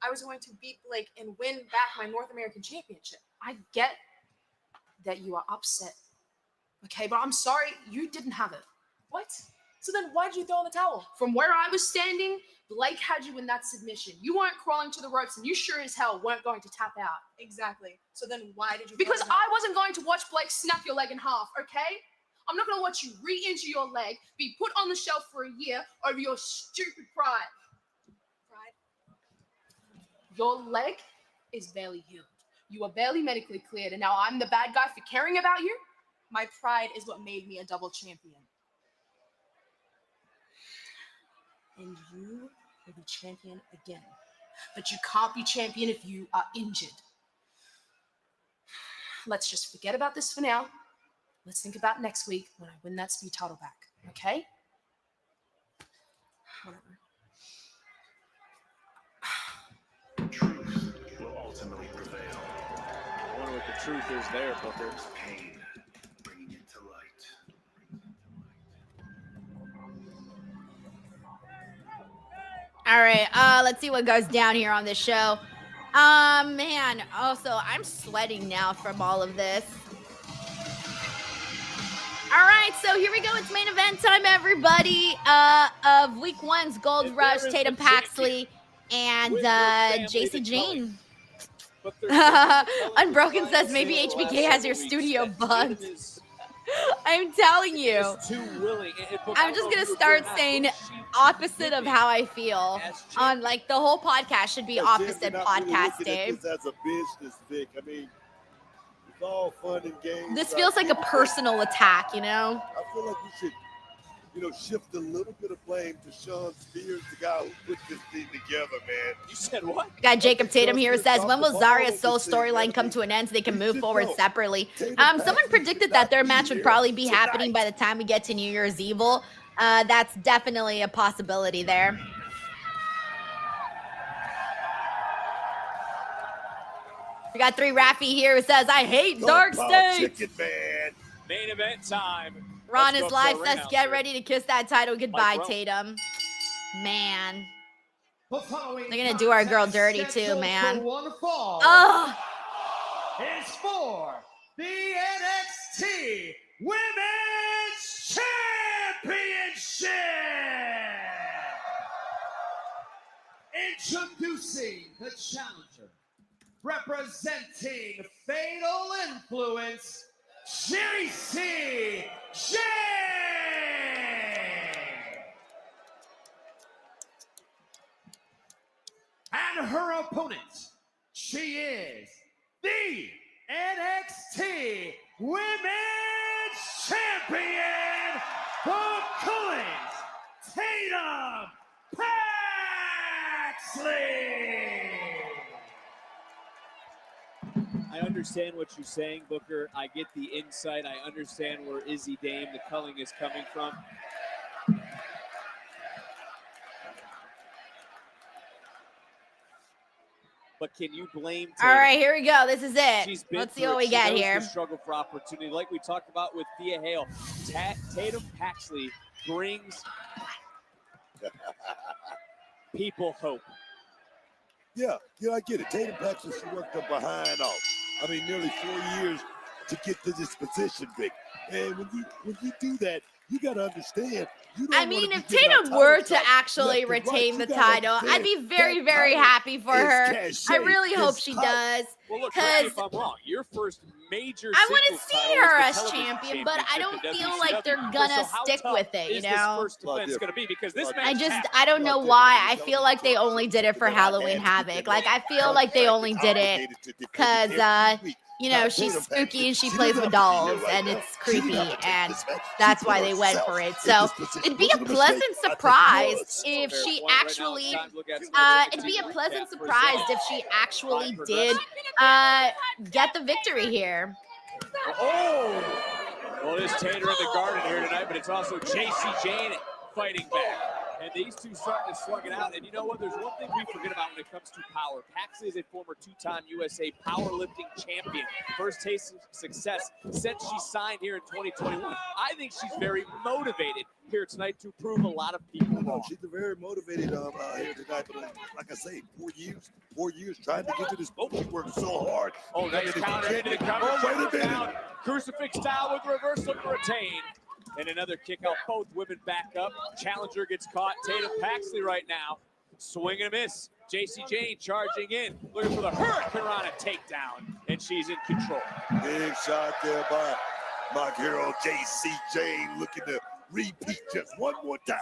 [SPEAKER 5] I was going to beat Blake and win back my North American Championship. I get that you are upset. Okay, but I'm sorry, you didn't have it. What? So then why did you throw in the towel? From where I was standing, Blake had you in that submission. You weren't crawling to the ropes, and you sure as hell weren't going to tap out. Exactly. So then why did you? Because I wasn't going to watch Blake snap your leg in half, okay? I'm not going to watch you re-injure your leg, be put on the shelf for a year over your stupid pride. Your leg is barely healed. You are barely medically cleared, and now I'm the bad guy for caring about you? My pride is what made me a double champion. And you will be champion again. But you can't be champion if you are injured. Let's just forget about this for now. Let's think about next week when I win that speed title back, okay? Whatever.
[SPEAKER 3] Truth will ultimately prevail.
[SPEAKER 2] I wonder what the truth is there, Booker.
[SPEAKER 3] Pain, bringing it to light.
[SPEAKER 1] All right, let's see what goes down here on this show. Man, also, I'm sweating now from all of this. All right, so here we go. It's main event time, everybody, of week 1's Gold Rush, Tatum Paxley and JC Jane. Unbroken says maybe HBK has your studio bugged. I'm telling you. I'm just going to start saying opposite of how I feel. On like the whole podcast should be opposite podcasting.
[SPEAKER 9] As a business, Vic. I mean, it's all fun and games.
[SPEAKER 1] This feels like a personal attack, you know?
[SPEAKER 9] I feel like we should, shift a little bit of blame to Sean Spears, the guy who put this thing together, man.
[SPEAKER 2] You said what?
[SPEAKER 1] We got Jacob Tatum here who says, when will Zaria's Soul storyline come to an end so they can move forward separately? Someone predicted that their match would probably be happening by the time we get to New Year's Evil. That's definitely a possibility there. We got 3 Raffy here who says, I hate Dark State.
[SPEAKER 2] Main event time.
[SPEAKER 1] Ron is live says, get ready to kiss that title goodbye, Tatum. Man. They're going to do our girl dirty too, man. Oh.
[SPEAKER 14] It's for the NXT Women's Championship. Introducing the challenger, representing Fatal Influence, JC Jane. And her opponent, she is the NXT Women's Champion, the Collins, Tatum Paxley.
[SPEAKER 2] I understand what you're saying, Booker. I get the insight. I understand where Izzy Dame, the culling, is coming from. But can you blame Tatum?
[SPEAKER 1] All right, here we go. This is it.
[SPEAKER 2] She's been
[SPEAKER 1] Let's see
[SPEAKER 2] through
[SPEAKER 1] what
[SPEAKER 2] it.
[SPEAKER 1] we get
[SPEAKER 2] She knows
[SPEAKER 1] here.
[SPEAKER 2] the struggle for opportunity. Like we talked about with Thea Hale, Tatum Paxley brings people hope.
[SPEAKER 9] Yeah, I get it. Tatum Paxley, she worked her behind off. Nearly 4 years to get to this position, Vic. And when you do that, You got to understand. You don't
[SPEAKER 1] I
[SPEAKER 9] wanna
[SPEAKER 1] mean,
[SPEAKER 9] be
[SPEAKER 1] if
[SPEAKER 9] giving out
[SPEAKER 1] Tatum were
[SPEAKER 9] title
[SPEAKER 1] to
[SPEAKER 9] shots
[SPEAKER 1] actually
[SPEAKER 9] left and right.
[SPEAKER 1] retain
[SPEAKER 9] You
[SPEAKER 1] the
[SPEAKER 9] gotta
[SPEAKER 1] title, I'd
[SPEAKER 9] understand
[SPEAKER 1] be very,
[SPEAKER 9] that
[SPEAKER 1] very
[SPEAKER 9] title
[SPEAKER 1] happy for
[SPEAKER 9] is
[SPEAKER 1] her.
[SPEAKER 9] cachet,
[SPEAKER 1] I really hope
[SPEAKER 9] is
[SPEAKER 1] she
[SPEAKER 9] hype.
[SPEAKER 1] does.
[SPEAKER 2] Well, look, correct me
[SPEAKER 1] Because
[SPEAKER 2] if I'm wrong. Your first major
[SPEAKER 1] I want
[SPEAKER 2] singles
[SPEAKER 1] to see
[SPEAKER 2] title
[SPEAKER 1] her
[SPEAKER 2] was
[SPEAKER 1] as
[SPEAKER 2] the television
[SPEAKER 1] champion, but I don't
[SPEAKER 2] championship in
[SPEAKER 1] feel like they're
[SPEAKER 2] WCW.
[SPEAKER 1] gonna
[SPEAKER 2] So how
[SPEAKER 1] stick
[SPEAKER 2] tough
[SPEAKER 1] with it, you
[SPEAKER 2] is this
[SPEAKER 1] know?
[SPEAKER 2] first defense going to be? Because this
[SPEAKER 1] I
[SPEAKER 2] match
[SPEAKER 1] just,
[SPEAKER 2] happened.
[SPEAKER 1] I don't know why. I feel like they only did it for Halloween Havoc. Like, I feel like they only did it because, you know, she's spooky and she plays with dolls and it's creepy, and that's why they went for it. So it'd be a pleasant surprise if she actually, it'd be a pleasant surprise if she actually did get the victory here.
[SPEAKER 2] Oh! Well, it is Tater in the garden here tonight, but it's also JC Jane fighting back. And these two starting to slug it out. And you know what? There's one thing we forget about when it comes to power. Paxley is a former two-time USA powerlifting champion. First taste of success since she signed here in 2021. I think she's very motivated here tonight to prove a lot of people wrong.
[SPEAKER 9] She's very motivated here tonight. But like I say, 4 years trying to get to this moment. She worked so hard.
[SPEAKER 2] Oh, nice counter into the cover.
[SPEAKER 9] Oh, wait a minute.
[SPEAKER 2] Down. Crucifix style with reversal to retain. And another kick out, both women back up. Challenger gets caught. Tatum Paxley right now. Swing and a miss. JC Jane charging in. Looking for the Hurricane Rana takedown. And she's in control.
[SPEAKER 9] Big shot there by my girl JC Jane, looking to repeat just one more time.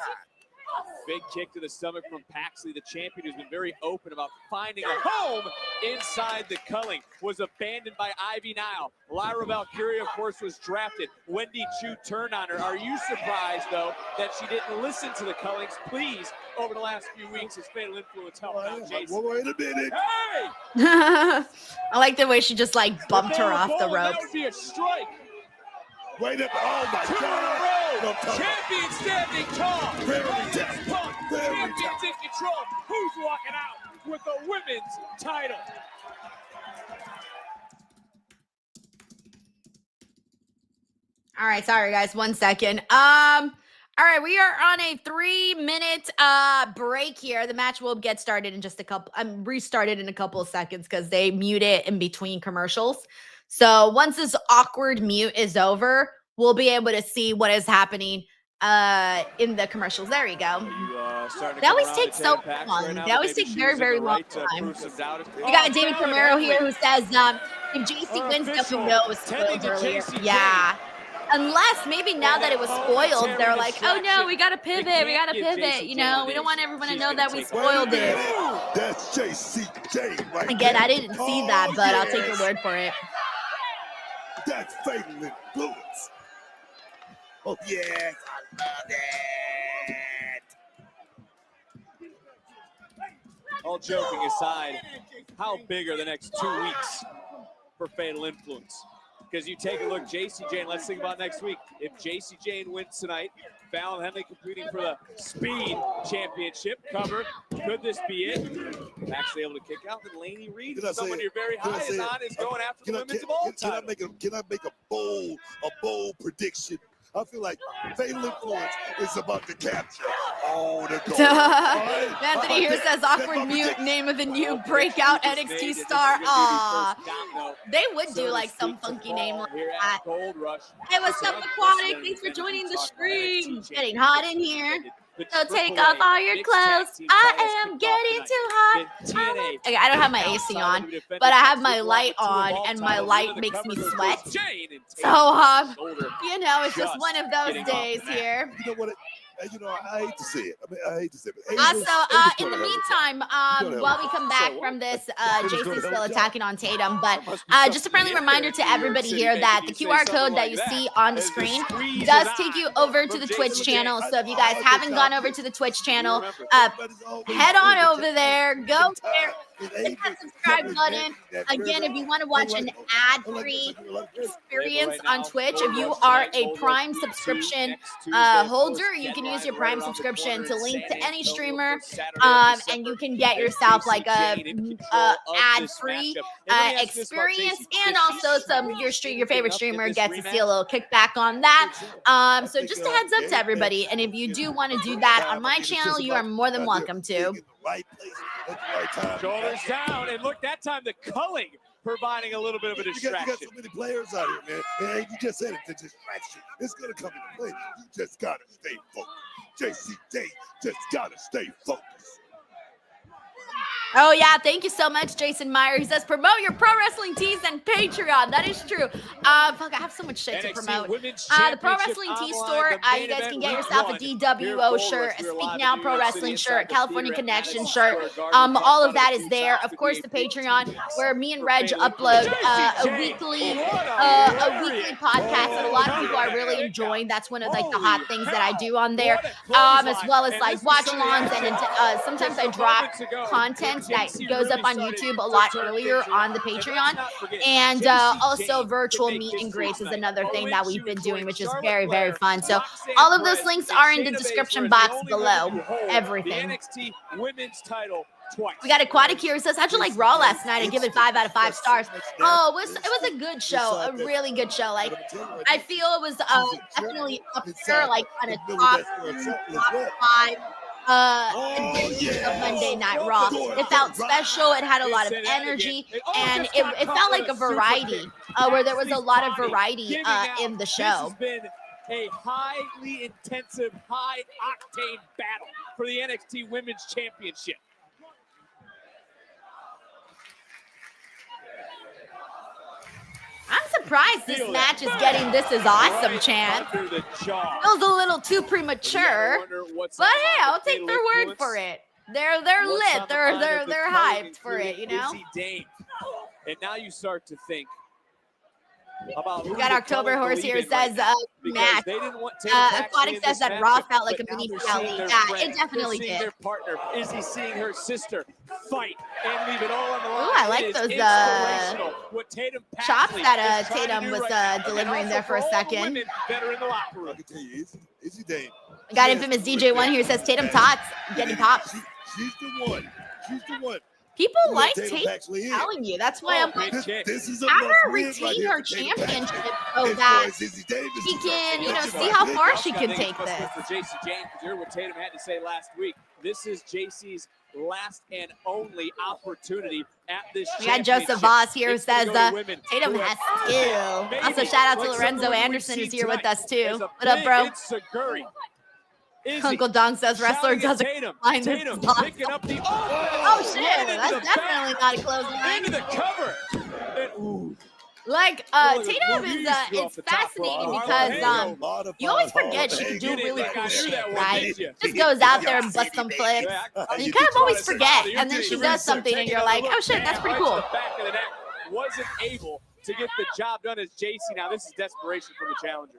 [SPEAKER 2] Big kick to the stomach from Paxley, the champion who's been very open about finding a home inside the culling. Was abandoned by Ivy Nile. Lyra Valkyria, of course, was drafted. Wendy Chu turned on her. Are you surprised, though, that she didn't listen to the Cullings? Please, over the last few weeks, his fatal influence helped out Jason.
[SPEAKER 9] Well, wait a minute.
[SPEAKER 2] Hey!
[SPEAKER 1] I like the way she just like bumped her off the
[SPEAKER 2] That
[SPEAKER 1] ropes.
[SPEAKER 2] would be a strike.
[SPEAKER 9] Wait a minute. Oh, my
[SPEAKER 2] Two in a
[SPEAKER 9] God.
[SPEAKER 2] row. Champion standing tall.
[SPEAKER 9] Very
[SPEAKER 2] Champion's
[SPEAKER 9] tough. Very
[SPEAKER 2] in control. Who's walking out with the women's title?
[SPEAKER 1] All right, sorry guys, 1 second. All right, we are on a 3-minute break here. The match will get started in just a couple. Restarted in a couple of seconds because they mute it in between commercials. So once this awkward mute is over, we'll be able to see what is happening in the commercials. There you go. They always take so long. They always take very, very long time. We got David Primero here who says, if JC wins, nothing was spoiled earlier. Yeah. Unless maybe now that it was spoiled, they're like, oh no, we gotta pivot, you know, we don't want everyone to know that we spoiled it.
[SPEAKER 9] That's JC Jane right
[SPEAKER 1] Again,
[SPEAKER 9] there.
[SPEAKER 1] I didn't see that, but I'll take your word for it.
[SPEAKER 9] That's fatal influence. Oh, yes, I love it.
[SPEAKER 2] All joking aside, how big are the next 2 weeks for Fatal Influence? Because you take a look, JC Jane, let's think about next week. If JC Jane wins tonight, Fallon Henley competing for the Speed Championship cover. Could this be it? Actually able to kick out. And Laney Reed, someone you're very high is on, is going after the women's of all time.
[SPEAKER 9] Can I make a bold prediction? I feel like Fatal Influence is about to capture all the gold.
[SPEAKER 1] Anthony here says awkward mute, name of the new breakout NXT star. Aw, they would do like some funky name like that. Hey, what's up, Aquatic? Thanks for joining the stream. Getting hot in here. So take off all your clothes. I am getting too hot. Okay, I don't have my AC on, but I have my light on, and my light makes me sweat. So, you know, it's just one of those days here.
[SPEAKER 9] You know what? I hate to say it. I hate to say it.
[SPEAKER 1] So, in the meantime, while we come back from this, Jason's still attacking on Tatum, but just a friendly reminder to everybody here that the QR code that you see on the screen does take you over to the Twitch channel. So if you guys haven't gone over to the Twitch channel, head on over there, go there. Hit that subscribe button. Again, if you want to watch an ad-free experience on Twitch, if you are a Prime subscription holder, you can use your Prime subscription to link to any streamer, and you can get yourself like a ad-free experience, and also your favorite streamer gets to see a little kickback on that. So just a heads up to everybody, and if you do want to do that on my channel, you are more than welcome to.
[SPEAKER 2] Shoulders down, and look, that time the culling providing a little bit of a distraction.
[SPEAKER 9] You got so many players out here, man. And you just said it, the distraction. It's going to come into play. You just got to stay focused. JC Day just got to stay focused.
[SPEAKER 1] Oh, yeah. Thank you so much, Jason Meyer. He says, promote your pro wrestling tees and Patreon. That is true. Fuck, I have so much shit to promote. The Pro Wrestling Tee store, you guys can get yourself a DWO shirt, a Speak Now Pro Wrestling shirt, California Connection shirt. All of that is there. Of course, the Patreon, where me and Reg upload a weekly podcast that a lot of people are really enjoying. That's one of like the hot things that I do on there, as well as like watch-alongs, and sometimes I drop content that goes up on YouTube a lot earlier on the Patreon. And also virtual meet and greets is another thing that we've been doing, which is very, very fun. So all of those links are in the description box below. Everything.
[SPEAKER 2] NXT Women's title twice.
[SPEAKER 1] We got Aquatic here who says, how'd you like Raw last night? I give it 5 out of 5 stars. Oh, it was a good show, a really good show. Like, I feel it was definitely up there, like on a top 5 edition of Monday Night Raw. It felt special. It had a lot of energy, and it felt like a variety, where there was a lot of variety in the show.
[SPEAKER 2] This has been a highly intensive, high-octane battle for the NXT Women's Championship.
[SPEAKER 1] I'm surprised this match is getting "This is awesome" chant. Feels a little too premature, but hey, I'll take their word for it. They're lit. They're hyped for it, you know.
[SPEAKER 2] And now you start to think about.
[SPEAKER 1] We got October Horse here who says match. Aquatic says that Raw felt like a mini finale. Yeah, it definitely did.
[SPEAKER 2] Their partner, is he seeing her sister fight and leave it all on the line?
[SPEAKER 1] Ooh, I like those chops that Tatum was delivering there for a second.
[SPEAKER 2] Better in the locker room.
[SPEAKER 9] I can tell you, Izzy Dane.
[SPEAKER 1] We got infamous DJ1 here who says Tatum Tots getting pops.
[SPEAKER 9] She's the one. She's the one.
[SPEAKER 1] People like Tatum, telling you. That's why I'm like, have her retain her championship so that she can, see how far she can take this.
[SPEAKER 2] For JC Jane, because you heard what Tatum had to say last week. This is JC's last and only opportunity at this
[SPEAKER 1] We got Joseph Voss here who says Tatum has skill. Also, shout out to Lorenzo Anderson who's here with us too. What up, bro? Uncle Dong says wrestler doesn't find this spot. Oh shit, that's definitely not a close line.
[SPEAKER 2] Into the cover.
[SPEAKER 1] Like Tatum is it's fascinating because you always forget she can do really cool shit, right? Just goes out there and busts some flips. And you kind of always forget, and then she does something and you're like, oh shit, that's pretty cool.
[SPEAKER 2] Wasn't able to get the job done as JC. Now this is desperation from the challenger.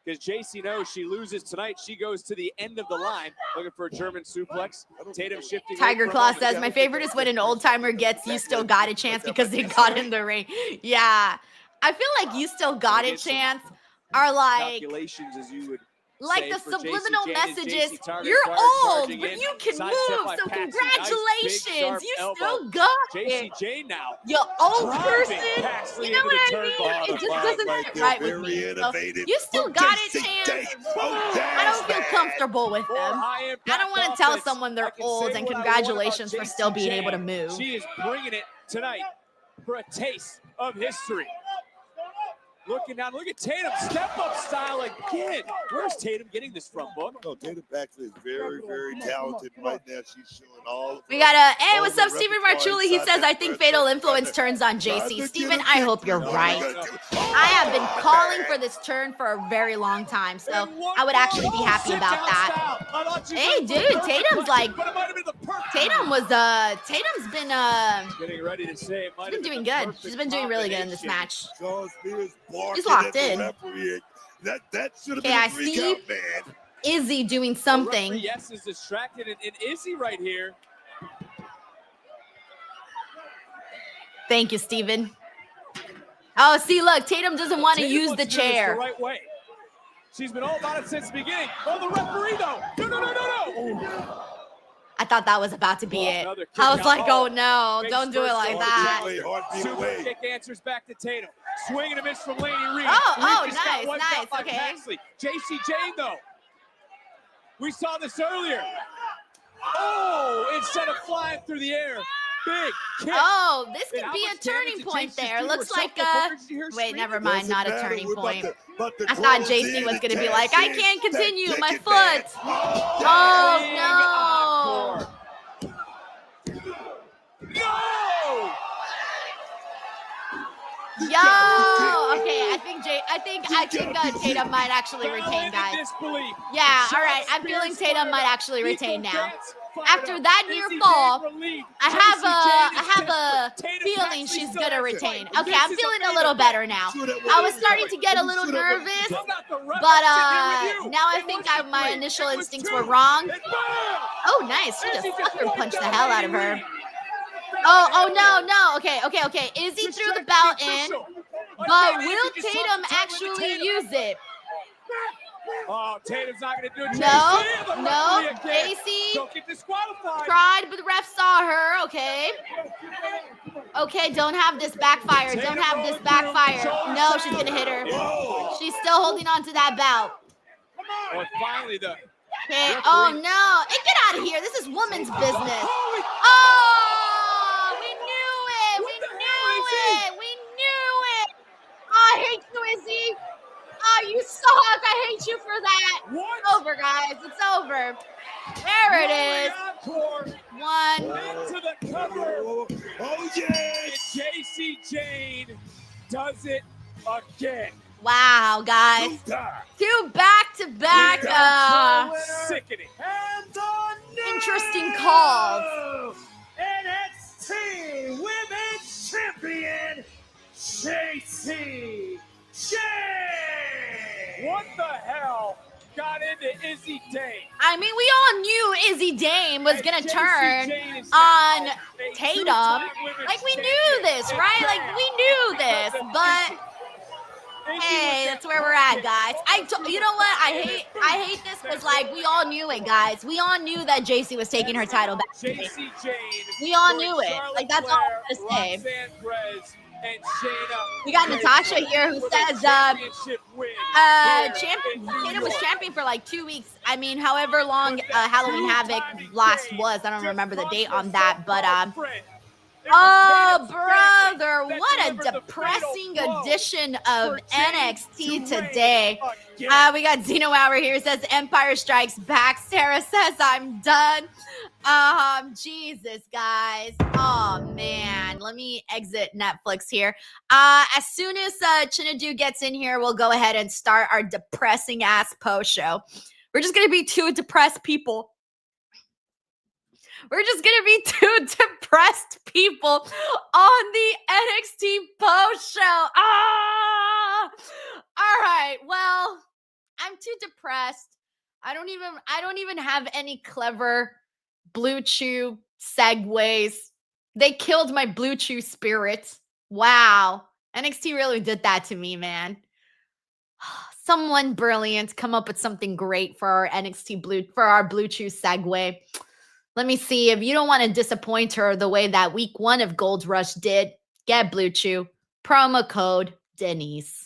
[SPEAKER 2] Because JC knows she loses tonight, she goes to the end of the line, looking for a German suplex. Tatum shifting.
[SPEAKER 1] Tiger Claw says, my favorite is when an old timer gets "you still got a chance" because they got in the ring. Yeah, I feel like "you still got a chance" are like
[SPEAKER 2] calculations, as you would
[SPEAKER 1] like the subliminal messages. You're old, but you can move, so congratulations. You still got it.
[SPEAKER 2] JC Jane now.
[SPEAKER 1] You old person. You know what I mean? It just doesn't sit right with me. So you still got it, chance. I don't feel comfortable with them. I don't want to tell someone they're old and congratulations for still being able to move.
[SPEAKER 2] She is bringing it tonight for a taste of history. Looking down, look at Tatum, step-up style again. Where's Tatum getting this from, Book?
[SPEAKER 9] No, Tatum Paxley is very, very talented right now. She's showing all.
[SPEAKER 1] We got hey, what's up, Stephen Marchuli? He says, I think Fatal Influence turns on JC. Stephen, I hope you're right. I have been calling for this turn for a very long time, so I would actually be happy about that. Hey, dude, Tatum's like, Tatum's been
[SPEAKER 2] getting ready to say it might
[SPEAKER 1] been doing good. She's been doing really good in this match. He's
[SPEAKER 9] He's
[SPEAKER 1] locked in.
[SPEAKER 9] That should have
[SPEAKER 1] been
[SPEAKER 9] a
[SPEAKER 1] see
[SPEAKER 9] freak out, man.
[SPEAKER 1] Izzy doing something.
[SPEAKER 2] Yes, is distracted, and Izzy right here.
[SPEAKER 1] Thank you, Steven. Oh, see, look, Tatum doesn't want to use the chair.
[SPEAKER 2] The right way. She's been all about it since the beginning. Oh, the referee, though. No.
[SPEAKER 1] I thought that was about to be it. I was like, oh no, don't do it like that.
[SPEAKER 2] Super kick answers back to Tatum. Swing and a miss from Lady Reed.
[SPEAKER 1] Oh, nice, okay.
[SPEAKER 2] JC Jane, though. We saw this earlier. Oh, instead of flying through the air, big kick.
[SPEAKER 1] Oh, this
[SPEAKER 2] And
[SPEAKER 1] could
[SPEAKER 2] how
[SPEAKER 1] be a
[SPEAKER 2] much damage
[SPEAKER 1] turning
[SPEAKER 2] did
[SPEAKER 1] point
[SPEAKER 2] JC
[SPEAKER 1] there.
[SPEAKER 2] do?
[SPEAKER 1] Looks
[SPEAKER 2] Or
[SPEAKER 1] like
[SPEAKER 2] something? Did you hear
[SPEAKER 1] wait,
[SPEAKER 2] screaming?
[SPEAKER 1] never mind, not a turning point. I
[SPEAKER 9] thought
[SPEAKER 1] thought JC was gonna be like, I can't continue, my foot. Oh
[SPEAKER 2] Big
[SPEAKER 1] no.
[SPEAKER 2] encore. No!
[SPEAKER 1] Yo, okay, I think Tatum might actually retain, guys.
[SPEAKER 2] Disbelief.
[SPEAKER 1] Yeah, all right. I'm feeling Tatum might actually retain now. After that near fall, I have a feeling she's gonna retain. Okay, I'm feeling a little better now. I was starting to get a little nervous, but now I think my initial instincts were wrong. Oh, nice. She just sucker punched the hell out of her. Oh no. Okay. Izzy threw the belt in, but will Tatum actually use it?
[SPEAKER 2] Oh, Tatum's not going to do it.
[SPEAKER 1] No. Casey
[SPEAKER 2] Don't get disqualified.
[SPEAKER 1] tried, but the ref saw her. Okay, don't have this backfire. No, she's going to hit her. She's still holding on to that belt.
[SPEAKER 2] Oh, finally the...
[SPEAKER 1] Okay. Oh, no. Hey, get out of here. This is women's business. Oh, we knew it. I hate you, Izzy. Oh, you suck. I hate you for that. It's over, guys. It's over. There it is. One.
[SPEAKER 2] Into the cover.
[SPEAKER 9] Oh, yes.
[SPEAKER 2] JC Jane does it again.
[SPEAKER 1] Wow, guys. 2 back-to-back
[SPEAKER 2] Sickening.
[SPEAKER 1] interesting calls.
[SPEAKER 14] NXT Women's Champion, JC Jane.
[SPEAKER 2] What the hell got into Izzy Dame?
[SPEAKER 1] I mean, we all knew Izzy Dame was going to turn on Tatum. Like, we knew this, right? Like, we knew this, but... Hey, that's where we're at, guys. You know what? I hate this because, like, we all knew it, guys. We all knew that JC was taking her title back.
[SPEAKER 2] JC Jane.
[SPEAKER 1] We all knew it. Like, that's all I'm gonna say.
[SPEAKER 2] And Shayna.
[SPEAKER 1] We got Natasha here who says, Tatum was champion for like 2 weeks. I mean, however long Halloween Havoc last was. I don't remember the date on that, but oh, brother, what a depressing edition of NXT today. We got Zeno Hour here, says Empire Strikes Back. Sarah says I'm done. Jesus, guys. Oh, man. Let me exit Netflix here. As soon as Chinedu gets in here, we'll go ahead and start our depressing-ass post show. We're just going to be 2 depressed people. We're just going to be 2 depressed people on the NXT post show. All right. Well, I'm too depressed. I don't even have any clever Blue Chew segues. They killed my Blue Chew spirit. Wow. NXT really did that to me, man. Someone brilliant come up with something great for our Blue Chew segue. Let me see. If you don't want to disappoint her the way that week 1 of Gold Rush did, get Blue Chew. Promo code Denise.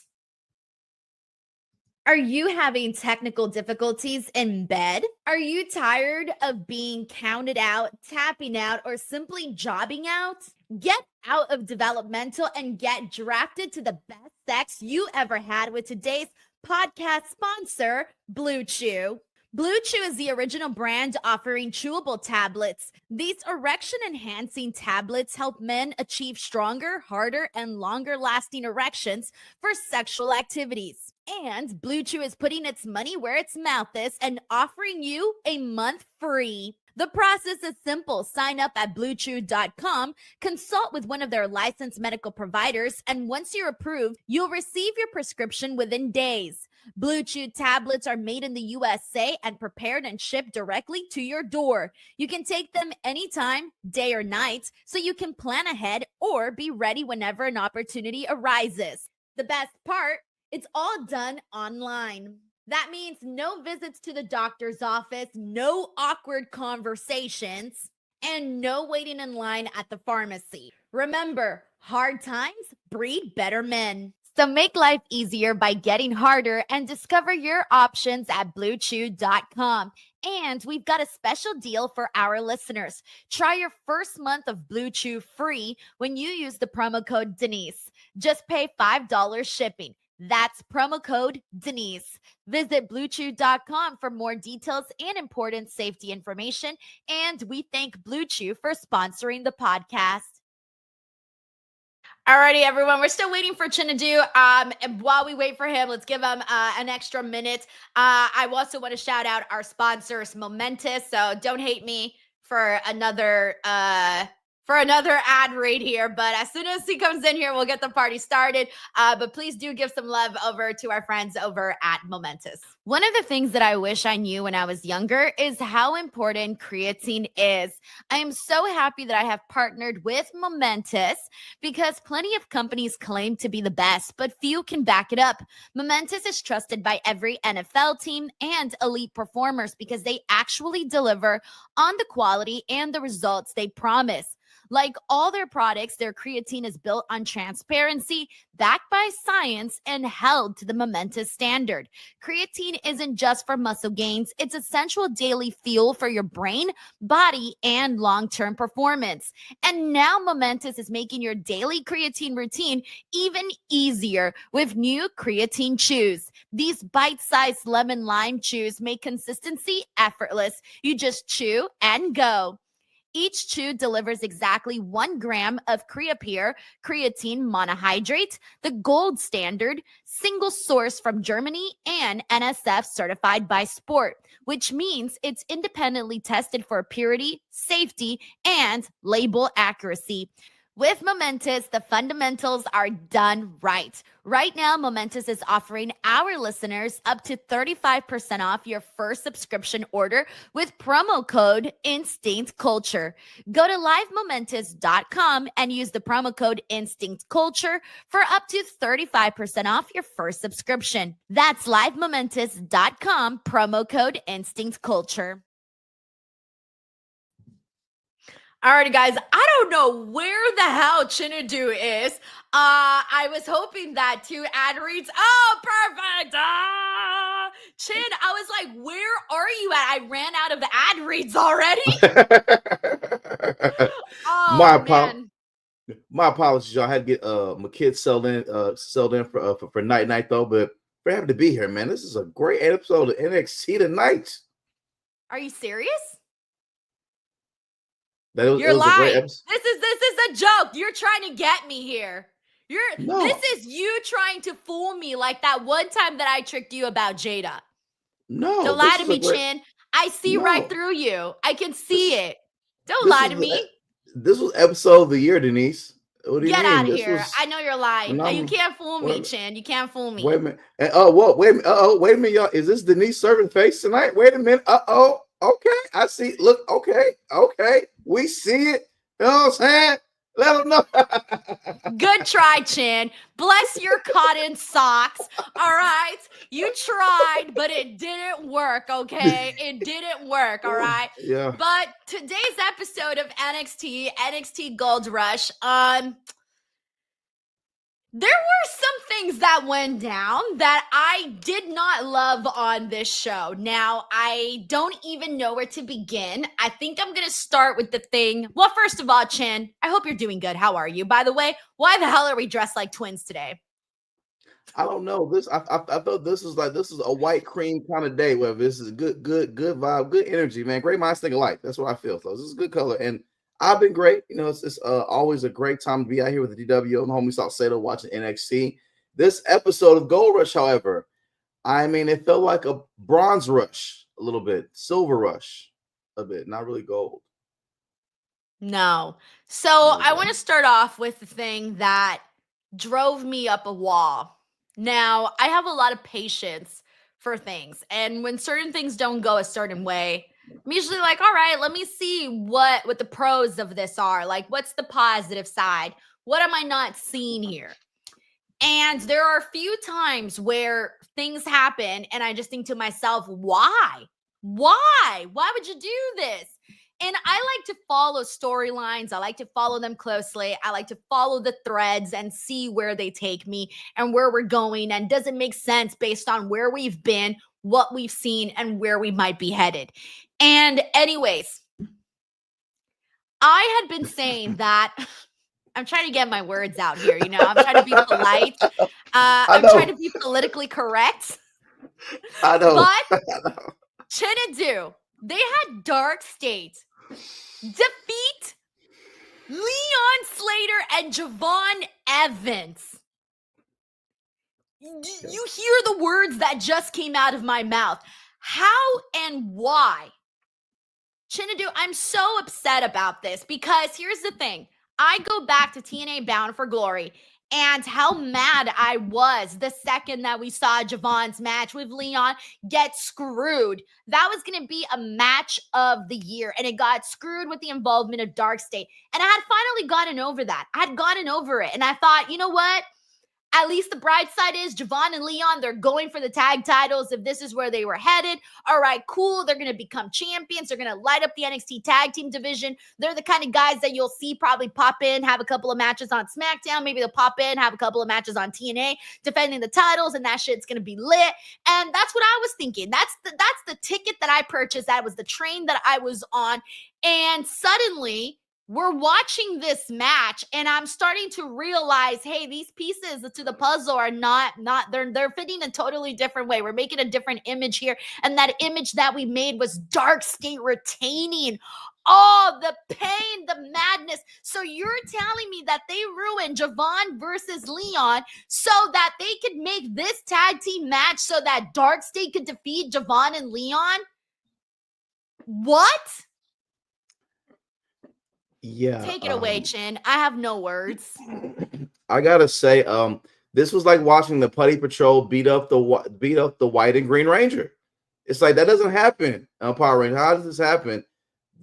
[SPEAKER 1] Are you having technical difficulties in bed? Are you tired of being counted out, tapping out, or simply jobbing out? Get out of developmental and get drafted to the best sex you ever had with today's podcast sponsor, Blue Chew. Blue Chew is the original brand offering chewable tablets. These erection-enhancing tablets help men achieve stronger, harder, and longer-lasting erections for sexual activities. And Blue Chew is putting its money where its mouth is and offering you a month free. The process is simple. Sign up at BlueChew.com, consult with one of their licensed medical providers, and once you're approved, you'll receive your prescription within days. Blue Chew tablets are made in the USA and prepared and shipped directly to your door. You can take them anytime, day or night, so you can plan ahead or be ready whenever an opportunity arises. The best part, it's all done online. That means no visits to the doctor's office, no awkward conversations, and no waiting in line at the pharmacy. Remember, hard times breed better men. So make life easier by getting harder and discover your options at BlueChew.com. And we've got a special deal for our listeners. Try your first month of Blue Chew free when you use the promo code Denise. Just pay $5 shipping. That's promo code Denise. Visit BlueChew.com for more details and important safety information. And we thank Blue Chew for sponsoring the podcast. Alrighty, everyone. We're still waiting for Chinedu. And while we wait for him, let's give him an extra minute. I also want to shout out our sponsors, Momentous. So don't hate me for another ad read here, but as soon as he comes in here, we'll get the party started. But please do give some love over to our friends over at Momentous. One of the things that I wish I knew when I was younger is how important creatine is. I am so happy that I have partnered with Momentous because plenty of companies claim to be the best, but few can back it up. Momentous is trusted by every NFL team and elite performers because they actually deliver on the quality and the results they promise. Like all their products, their creatine is built on transparency, backed by science, and held to the Momentous standard. Creatine isn't just for muscle gains. It's essential daily fuel for your brain, body, and long-term performance. And now Momentous is making your daily creatine routine even easier with new creatine chews. These bite-sized lemon lime chews make consistency effortless. You just chew and go. Each chew delivers exactly 1 gram of Creapure creatine monohydrate, the gold standard, single source from Germany, and NSF certified by Sport, which means it's independently tested for purity, safety, and label accuracy. With Momentous, the fundamentals are done right. Right now, Momentous is offering our listeners up to 35% off your first subscription order with promo code InstinctCulture. Go to livemomentous.com and use the promo code InstinctCulture for up to 35% off your first subscription. That's livemomentous.com, promo code InstinctCulture. Alrighty, guys, I don't know where the hell Chinedu is. I was hoping that 2 ad reads. Oh, perfect. Chin, I was like, where are you at? I ran out of ad reads already. Oh, man.
[SPEAKER 16] My apologies, y'all. I had to get my kids settled in for night though. But we're happy to be here, man. This is a great episode of NXT tonight.
[SPEAKER 1] Are you serious?
[SPEAKER 16] You're
[SPEAKER 1] lying. This is a joke. You're trying to get me here.
[SPEAKER 16] No.
[SPEAKER 1] This is you trying to fool me like that one time that I tricked you about Jada.
[SPEAKER 16] No.
[SPEAKER 1] Don't lie to me, Chin. I see right through you. I can see it. Don't lie to me.
[SPEAKER 16] This was episode of the year, Denise. What do you mean?
[SPEAKER 1] Get out of here. I know you're lying. You can't fool me, Chin. You can't fool me.
[SPEAKER 16] Wait a minute. What? Wait a minute. Wait a minute, y'all. Is this Denise serving face tonight? Wait a minute. Okay. I see. Look. Okay. We see it. You know what I'm saying? Let them know.
[SPEAKER 1] Good try, Chin. Bless your cotton socks. All right. You tried, but it didn't work. Okay. It didn't work. All right.
[SPEAKER 16] Yeah.
[SPEAKER 1] But today's episode of NXT Gold Rush, there were some things that went down that I did not love on this show. Now, I don't even know where to begin. I think I'm going to start with the thing. Well, first of all, Chin, I hope you're doing good. How are you? By the way, why the hell are we dressed like twins today?
[SPEAKER 16] I don't know. I thought this is a white cream kind of day where this is good vibe, good energy, man. Great minds think alike. That's what I feel. So this is good color. And I've been great. You know, it's always a great time to be out here with the DW and homie Salcedo watching NXT. This episode of Gold Rush, however, I mean, it felt like a bronze rush a little bit, silver rush a bit, not really gold.
[SPEAKER 1] No. So I want to start off with the thing that drove me up a wall. Now, I have a lot of patience for things. And when certain things don't go a certain way, I'm usually like, all right, let me see what the pros of this are. Like, what's the positive side? What am I not seeing here? And there are a few times where things happen and I just think to myself, why? Why would you do this? And I like to follow storylines. I like to follow them closely. I like to follow the threads and see where they take me and where we're going. And does it make sense based on where we've been, what we've seen and where we might be headed. And anyways, I had been saying that I'm trying to get my words out here, you know. I'm trying to be polite. I'm trying to be politically correct.
[SPEAKER 16] I know.
[SPEAKER 1] But Chinedu, they had Dark State defeat Leon Slater and Javon Evans. You hear the words that just came out of my mouth. How and why? Chinedu, I'm so upset about this because here's the thing. I go back to TNA Bound for Glory and how mad I was the second that we saw Javon's match with Leon get screwed. That was going to be a match of the year, and it got screwed with the involvement of Dark State. And I had finally gotten over that. I had gotten over it, and I thought, you know what? At least the bright side is Javon and Leon, they're going for the tag titles. If this is where they were headed, all right, cool. They're going to become champions. They're going to light up the NXT tag team division. They're the kind of guys that you'll see probably pop in, have a couple of matches on SmackDown. Maybe they'll pop in, have a couple of matches on TNA, defending the titles, and that shit's going to be lit. And that's what I was thinking. That's the ticket that I purchased. That was the train that I was on. And suddenly, we're watching this match and I'm starting to realize, hey, these pieces to the puzzle are they're fitting a totally different way. We're making a different image here. And that image that we made was Dark State retaining. Oh, the pain, the madness. So you're telling me that they ruined Javon versus Leon so that they could make this tag team match so that Dark State could defeat Javon and Leon? What?
[SPEAKER 16] Yeah.
[SPEAKER 1] Take it away, Chin. I have no words.
[SPEAKER 16] I gotta say, this was like watching the Putty Patrol beat up the White and Green Ranger. It's like that doesn't happen on Power Rangers. How does this happen?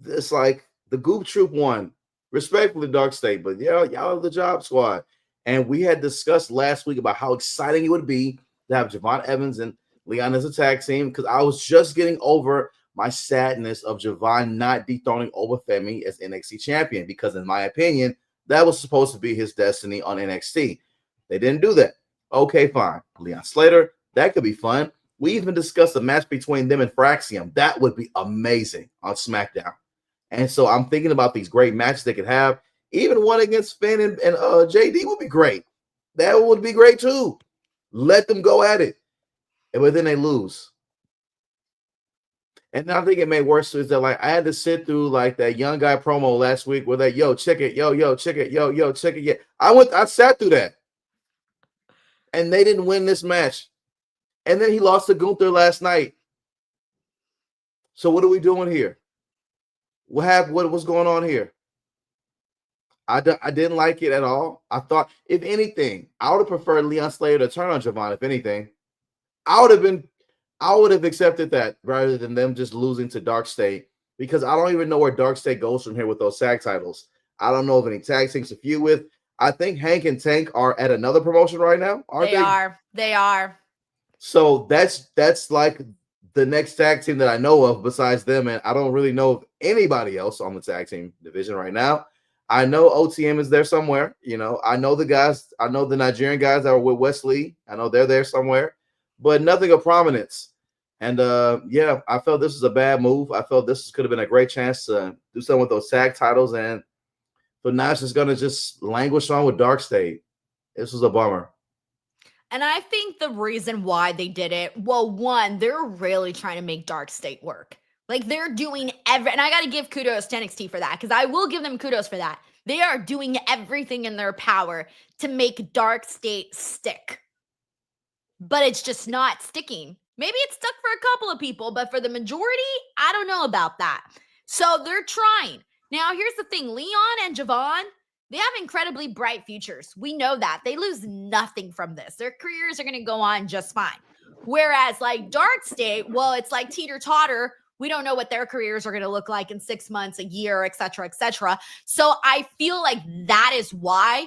[SPEAKER 16] It's like the Goop Troop won, respectfully, Dark State, but yeah, y'all are the Job Squad. And we had discussed last week about how exciting it would be to have Javon Evans and Leon as a tag team because I was just getting over my sadness of Javon not dethroning Obafemi as NXT champion because, in my opinion, that was supposed to be his destiny on NXT. They didn't do that. Okay, fine. Leon Slater, that could be fun. We even discussed a match between them and Fraxium. That would be amazing on SmackDown. And so I'm thinking about these great matches they could have. Even one against Finn and JD would be great. That would be great too. Let them go at it. But then they lose. And I think it made worse is that like I had to sit through like that young guy promo last week where that check it, check it, check it. Yeah. I sat through that. And they didn't win this match. And then he lost to Gunther last night. So what are we doing here? What's going on here? I didn't like it at all. I thought, if anything, I would have preferred Leon Slater to turn on Javon, if anything. I would have accepted that rather than them just losing to Dark State because I don't even know where Dark State goes from here with those tag titles. I don't know of any tag teams to feud with. I think Hank and Tank are at another promotion right now, aren't they?
[SPEAKER 1] They are.
[SPEAKER 16] So that's like the next tag team that I know of besides them, and I don't really know of anybody else on the tag team division right now. I know OTM is there somewhere. You know, I know the guys. I know the Nigerian guys that were with Wesley. I know they're there somewhere, but nothing of prominence. And yeah, I felt this was a bad move. I felt this could have been a great chance to do something with those tag titles, and but now it's just gonna just languish on with Dark State. This was a bummer.
[SPEAKER 1] And I think the reason why they did it, well, one, they're really trying to make Dark State work. Like they're doing and I got to give kudos to NXT for that because I will give them kudos for that. They are doing everything in their power to make Dark State stick. But it's just not sticking. Maybe it's stuck for a couple of people, but for the majority, I don't know about that. So they're trying. Now, here's the thing. Leon and Javon, they have incredibly bright futures. We know that. They lose nothing from this. Their careers are going to go on just fine. Whereas like Dark State, well, it's like teeter-totter. We don't know what their careers are going to look like in 6 months, a year, et cetera, et cetera. So I feel like that is why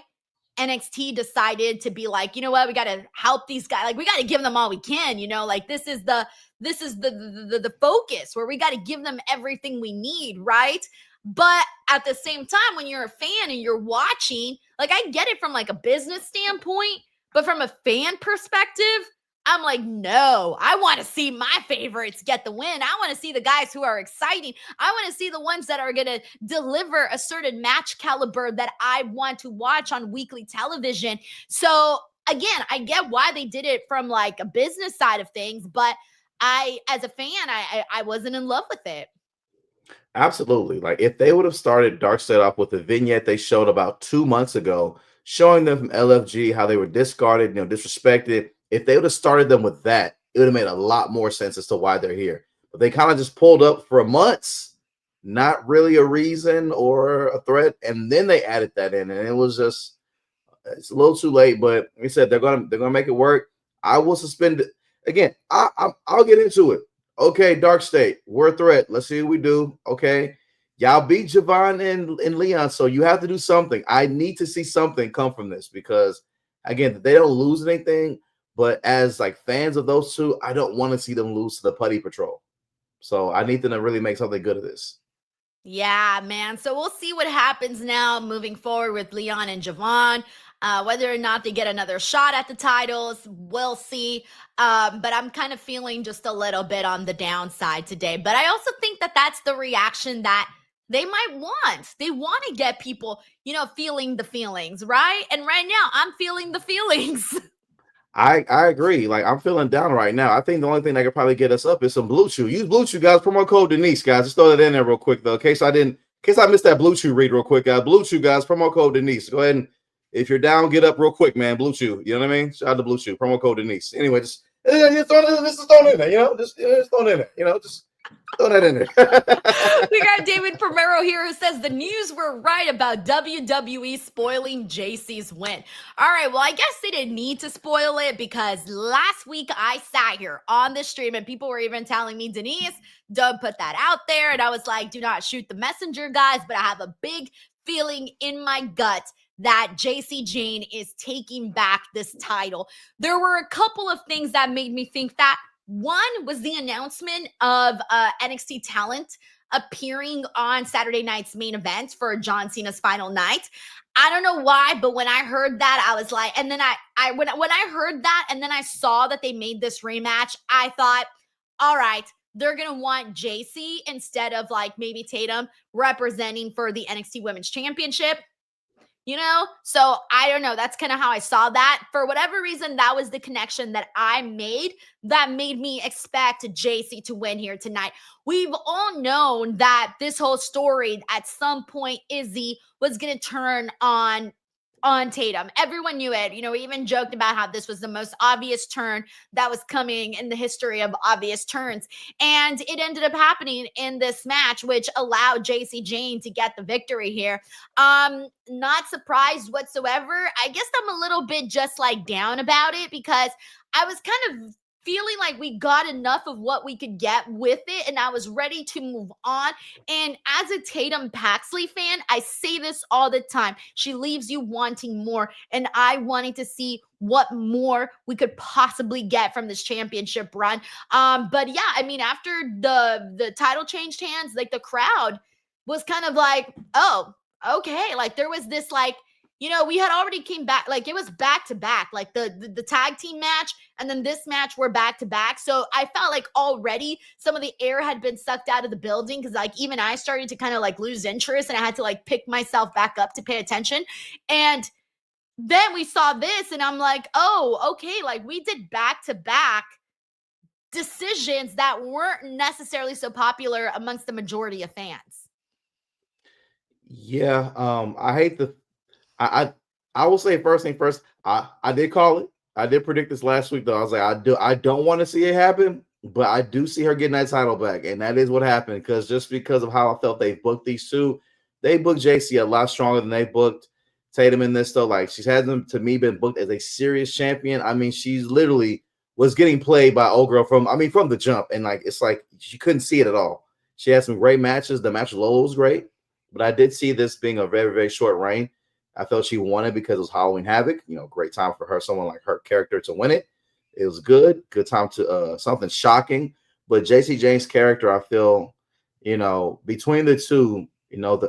[SPEAKER 1] NXT decided to be like, you know what, we got to help these guys. Like we got to give them all we can, you know, like this is the focus where we got to give them everything we need. Right. But at the same time, when you're a fan and you're watching, like I get it from like a business standpoint, but from a fan perspective, I'm like, no, I want to see my favorites get the win. I want to see the guys who are exciting. I want to see the ones that are going to deliver a certain match caliber that I want to watch on weekly television. So again, I get why they did it from like a business side of things, but as a fan, I wasn't in love with it.
[SPEAKER 16] Absolutely. Like if they would have started Dark Side off with the vignette they showed about 2 months ago, showing them from LFG how they were discarded, disrespected. If they would have started them with that, it would have made a lot more sense as to why they're here. But they kind of just pulled up for months, not really a reason or a threat, and then they added that in, and it was just it's a little too late. But like I said, they're gonna make it work. I will suspend it again. I'll get into it. Okay, Dark State, we're a threat. Let's see what we do. Okay. Y'all beat Javon and Leon, so you have to do something. I need to see something come from this because, again, they don't lose anything. But as like fans of those two, I don't want to see them lose to the Putty Patrol. So I need them to really make something good of this.
[SPEAKER 1] Yeah, man. So we'll see what happens now moving forward with Leon and Javon. Whether or not they get another shot at the titles, we'll see. But I'm kind of feeling just a little bit on the downside today. But I also think that that's the reaction that they might want. They want to get people, feeling the feelings, right? And right now, I'm feeling the feelings.
[SPEAKER 16] I agree. Like I'm feeling down right now. I think the only thing that could probably get us up is some Blue Chew. Use Blue Chew, guys. Promo code Denise, guys. Just throw that in there real quick, though. In case I missed that Blue Chew read real quick. Blue Chew, guys. Promo code Denise. Go ahead and if you're down, get up real quick, man. Blue Chew. You know what I mean? Shout out to Blue Chew. Promo code Denise. Anyway, just throw it in there. Just throw it in there. Just throw that in there.
[SPEAKER 1] We got David Primero here who says the news were right about WWE spoiling JC's win. All right, well, I guess they didn't need to spoil it because last week I sat here on the stream and people were even telling me, Denise, don't put that out there. And I was like, do not shoot the messenger, guys. But I have a big feeling in my gut that JC Jane is taking back this title. There were a couple of things that made me think that. One was the announcement of NXT talent appearing on Saturday night's main event for John Cena's final night. I don't know why, but when I heard that, I was like, and then when I heard that, and then I saw that they made this rematch, I thought, all right, they're going to want JC instead of like maybe Tatum representing for the NXT Women's Championship. So I don't know. That's kind of how I saw that. For whatever reason, that was the connection that I made that made me expect JC to win here tonight. We've all known that this whole story at some point, Izzy was going to turn on Tatum. Everyone knew it. We even joked about how this was the most obvious turn that was coming in the history of obvious turns. And it ended up happening in this match, which allowed JC Jane to get the victory here. Not surprised whatsoever. I guess I'm a little bit just like down about it because I was kind of feeling like we got enough of what we could get with it, and I was ready to move on. And as a Tatum Paxley fan, I say this all the time. She leaves you wanting more, and I wanted to see what more we could possibly get from this championship run. But yeah, I mean, after the title changed hands, like the crowd was kind of like, oh, okay. Like there was this like, we had already came back, like it was back to back, like the tag team match and then this match were back to back. So I felt like already some of the air had been sucked out of the building because like even I started to kind of like lose interest and I had to like pick myself back up to pay attention. And then we saw this and I'm like, oh, okay, like we did back to back decisions that weren't necessarily so popular amongst the majority of fans.
[SPEAKER 16] Yeah, I hate the I will say first thing first. I did call it. I did predict this last week though. I was like, I don't want to see it happen, but I do see her getting that title back, and that is what happened because of how I felt they booked these two. They booked JC a lot stronger than they booked Tatum in this though. Like she's hasn't to me been booked as a serious champion. I mean, she's literally was getting played by old girl from the jump, and like it's like she couldn't see it at all. She had some great matches. The match with Lola was great, but I did see this being a very, very short reign. I felt she won it because it was Halloween Havoc. Great time for her, someone like her character to win it. It was good time to something shocking. But JC Jane's character, I feel, between the two,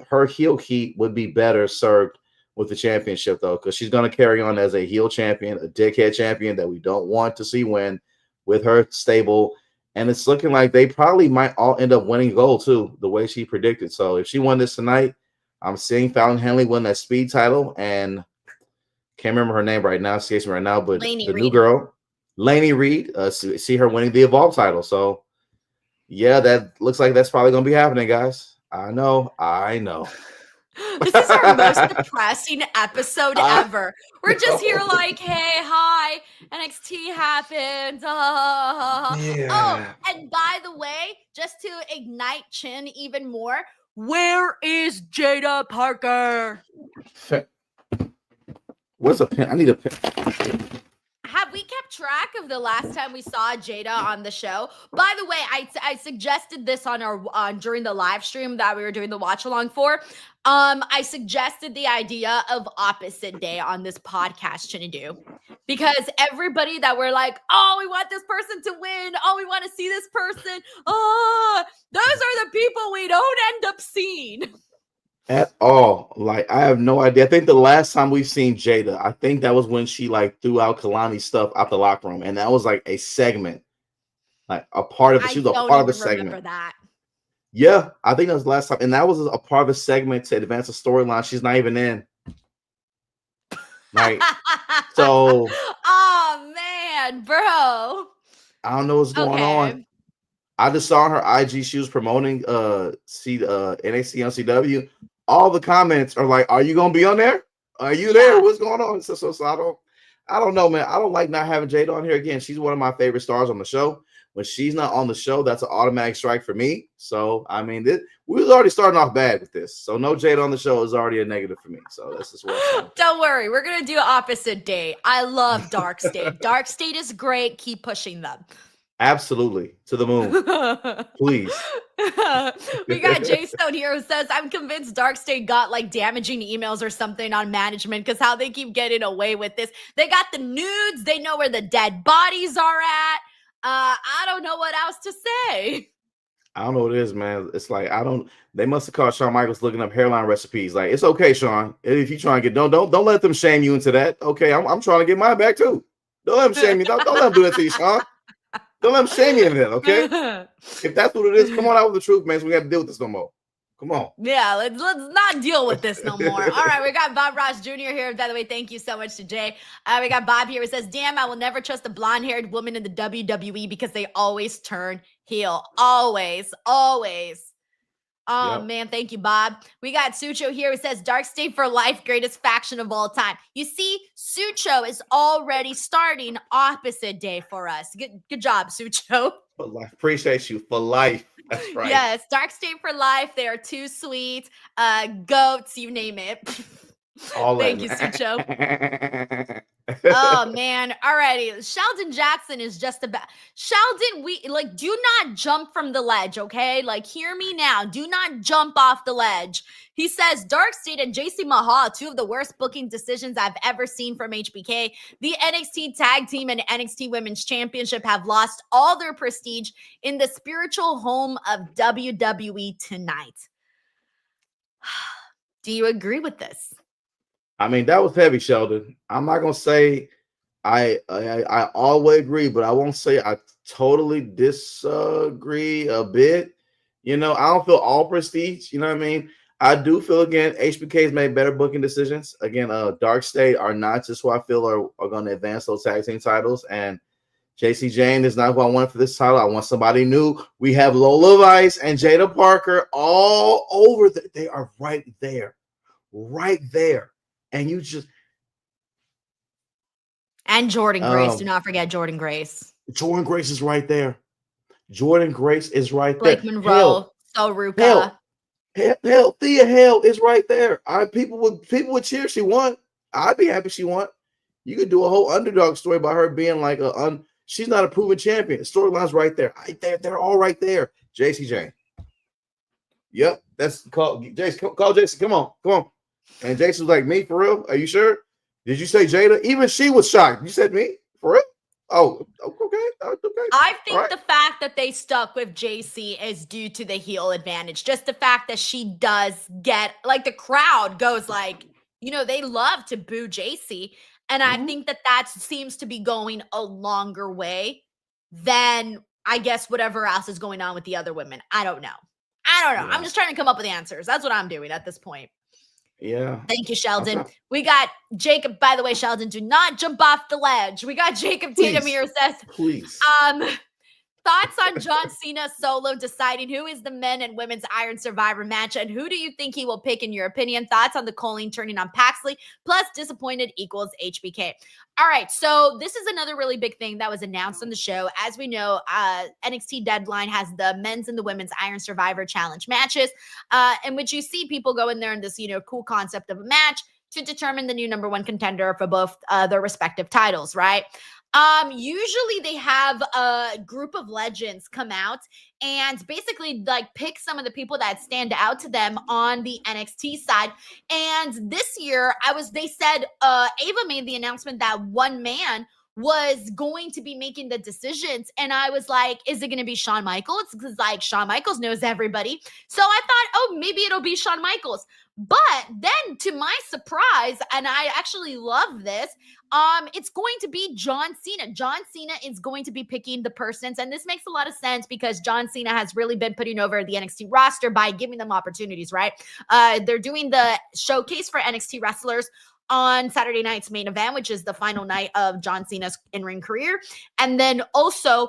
[SPEAKER 16] her heel heat would be better served with the championship, though, because she's going to carry on as a heel champion, a dickhead champion that we don't want to see win with her stable. And it's looking like they probably might all end up winning gold, too, the way she predicted. So if she won this tonight, I'm seeing Fallon Henley win that speed title. And can't remember her name right now, escapes me right now, but
[SPEAKER 1] Lainey
[SPEAKER 16] the
[SPEAKER 1] Reed.
[SPEAKER 16] new girl, Lainey Reed, see her winning the Evolve title. So, yeah, that looks like that's probably going to be happening, guys. I know.
[SPEAKER 1] This is our most depressing episode ever. We're just here like, hey, hi, NXT happened.
[SPEAKER 16] Yeah.
[SPEAKER 1] Oh, and by the way, just to ignite Chin even more, where is Jada Parker?
[SPEAKER 16] Where's a pen? I need a pen.
[SPEAKER 1] Have we kept track of the last time we saw Jada on the show? By the way, I suggested this on our during the live stream that we were doing the watch along for. I suggested the idea of opposite day on this podcast, Chinedu, because everybody that we're like, oh, we want this person to win. Oh, we want to see this person. Oh, those are the people we don't end up seeing.
[SPEAKER 16] At all. Like, I have no idea. I think the last time we've seen Jada, I think that was when she like threw out Kalani's stuff out the locker room, and that was like a segment, like a part of it. She was a part of a segment.
[SPEAKER 1] That.
[SPEAKER 16] Yeah, I think that was the last time, and that was a part of a segment to advance the storyline. She's not even in. Like, so.
[SPEAKER 1] Oh man, bro.
[SPEAKER 16] I don't know what's going on. I just saw on her IG she was promoting NXT on CW. All the comments are like, "Are you gonna be on there? Are you there? What's going on?" So I don't know, man. I don't like not having Jada on here again. She's one of my favorite stars on the show. When she's not on the show, that's an automatic strike for me. So I mean, we was already starting off bad with this. So no Jada on the show is already a negative for me. So that's just what.
[SPEAKER 1] Don't worry, we're gonna do opposite day. I love Dark State. Dark State is great. Keep pushing them.
[SPEAKER 16] Absolutely. To the moon. Please.
[SPEAKER 1] We got Jay Stone here who says, I'm convinced Dark State got like damaging emails or something on management because how they keep getting away with this. They got the nudes. They know where the dead bodies are at. I don't know what else to say.
[SPEAKER 16] I don't know what it is, man. It's like, they must have caught Shawn Michaels looking up hairline recipes. Like, it's okay, Shawn. If you trying to get, don't let them shame you into that. Okay, I'm trying to get mine back too. Don't let them shame you. Don't let them do that to you, Shawn. Don't let them shame you into that, okay? If that's what it is, come on out with the truth, man. So we have to deal with this no more. Come on.
[SPEAKER 1] Yeah, let's not deal with this no more. All right, we got Bob Ross Jr. here. By the way, thank you so much to Jay. We got Bob here who says, damn, I will never trust a blonde-haired woman in the WWE because they always turn heel. Always. Oh,
[SPEAKER 16] Yep.
[SPEAKER 1] man, thank you, Bob. We got Sucho here who says, Dark State for life, greatest faction of all time. You see, Sucho is already starting opposite day for us. Good job, Sucho.
[SPEAKER 16] For life. Appreciate you. For life. That's right.
[SPEAKER 1] Yes, Dark State for life. They are too sweet. Goats, you name it. Thank you, Sucho. Oh man. Alrighty. Sheldon Jackson is just about Sheldon. Do not jump from the ledge, okay? Like, hear me now. Do not jump off the ledge. He says Dark State and JC Mahal, two of the worst booking decisions I've ever seen from HBK. The NXT Tag Team and NXT Women's Championship have lost all their prestige in the spiritual home of WWE tonight. Do you agree with this?
[SPEAKER 16] I mean, that was heavy, Sheldon. I'm not gonna say I always agree, but I won't say I totally disagree a bit. You know, I don't feel all prestige. You know what I mean? I do feel, again, HBK's made better booking decisions. Again, Dark State are not just who I feel are going to advance those tag team titles. And JC Jane is not who I want for this title. I want somebody new. We have Lola Vice and Jada Parker all over. They are right there. Right there. And you just...
[SPEAKER 1] And Jordan Grace. Do not forget Jordan Grace.
[SPEAKER 16] Jordan Grace is right there. Jordan Grace is right
[SPEAKER 1] Blake
[SPEAKER 16] there.
[SPEAKER 1] Monroe. So Ruka.
[SPEAKER 16] Hell, Thea Hell is right there. People would cheer she won. I'd be happy she won. You could do a whole underdog story about her being like she's not a proven champion. The storyline's right there. They're all right there. JC Jane. Yep, that's call Jason. Call Jason. Come on. And Jason was like, "Me for real? Are you sure? Did you say Jada?" Even she was shocked. You said me for real? Oh, okay.
[SPEAKER 1] I think the fact that they stuck with JC is due to the heel advantage. Just the fact that she does get, like, the crowd goes like, they love to boo JC. And I think that seems to be going a longer way than, I guess, whatever else is going on with the other women. I don't know.
[SPEAKER 16] Yeah.
[SPEAKER 1] I'm just trying to come up with answers. That's what I'm doing at this point.
[SPEAKER 16] Yeah.
[SPEAKER 1] Thank you, Sheldon. We got Jacob. By the way, Sheldon, do not jump off the ledge. We got Jacob Tatum here says,
[SPEAKER 16] please.
[SPEAKER 1] Thoughts on John Cena solo deciding who is the men and women's Iron Survivor match, and who do you think he will pick in your opinion? Thoughts on the Colleen turning on Paxley, plus disappointed equals HBK. All right, so this is another really big thing that was announced on the show. As we know, NXT Deadline has the men's and the women's Iron Survivor Challenge matches, in which you see people go in there in this, cool concept of a match to determine the new number one contender for both their respective titles, right? Usually they have a group of legends come out and basically like pick some of the people that stand out to them on the NXT side. And this year they said, Ava made the announcement that one man was going to be making the decisions. And I was like, is it going to be Shawn Michaels? Because like Shawn Michaels knows everybody. So I thought, oh, maybe it'll be Shawn Michaels. But then to my surprise, and I actually love this, it's going to be John Cena. John Cena is going to be picking the persons, and this makes a lot of sense because John Cena has really been putting over the NXT roster by giving them opportunities, right? They're doing the showcase for NXT wrestlers on Saturday night's main event, which is the final night of John Cena's in-ring career. And then also,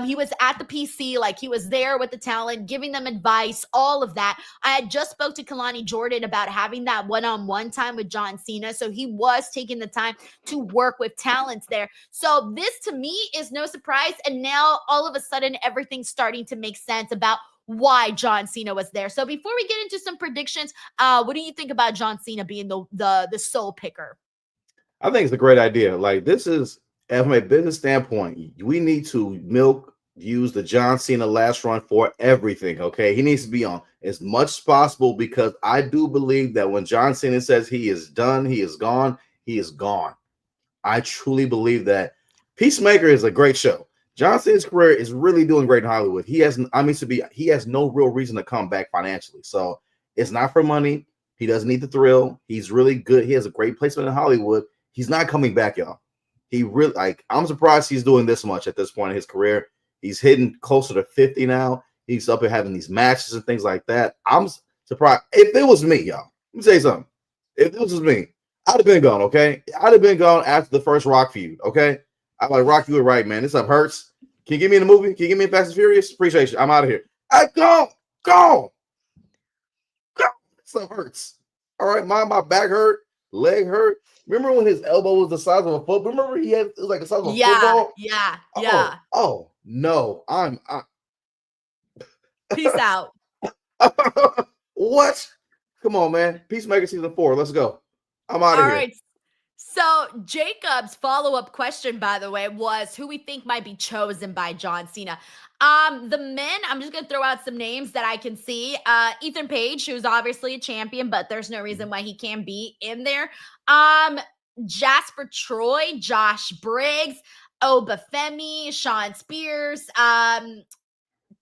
[SPEAKER 1] he was at the PC, like he was there with the talent, giving them advice, all of that. I had just spoke to Kalani Jordan about having that one-on-one time with John Cena. So he was taking the time to work with talents there. So this to me is no surprise. And now all of a sudden, everything's starting to make sense about why John Cena was there. So before we get into some predictions, what do you think about John Cena being the sole picker?
[SPEAKER 16] I think it's a great idea. Like, this is, from a business standpoint, we need to use the John Cena last run for everything, okay? He needs to be on as much as possible, because I do believe that when John Cena says he is done, he is gone, he is gone. I truly believe that. Peacemaker is a great show. John Cena's career is really doing great in Hollywood. He has no real reason to come back financially. So it's not for money. He doesn't need the thrill. He's really good. He has a great placement in Hollywood. He's not coming back, y'all. He really, I'm surprised he's doing this much at this point in his career. He's hitting closer to 50 now. He's up and having these matches and things like that. I'm surprised. If it was me, y'all, let me tell you something. If this was me, I'd have been gone, okay? I'd have been gone after the first Rock feud, okay? I'm like, Rock, you were right, man. This stuff hurts. Can you get me in the movie? Can you get me in Fast and Furious? Appreciate you. I'm out of here. Go. This stuff hurts. All right, my back hurt, leg hurt. Remember when his elbow was the size of a football? Remember it was like the size of a football?
[SPEAKER 1] Yeah.
[SPEAKER 16] Oh no, I'm
[SPEAKER 1] Peace out.
[SPEAKER 16] What? Come on, man. Peacemaker season 4. Let's go. I'm out of here.
[SPEAKER 1] All right. So Jacob's follow-up question, by the way, was who we think might be chosen by John Cena. The men, I'm just going to throw out some names that I can see. Ethan Page, who's obviously a champion, but there's no reason why he can't be in there. Jasper Troy, Josh Briggs, Obafemi, Sean Spears,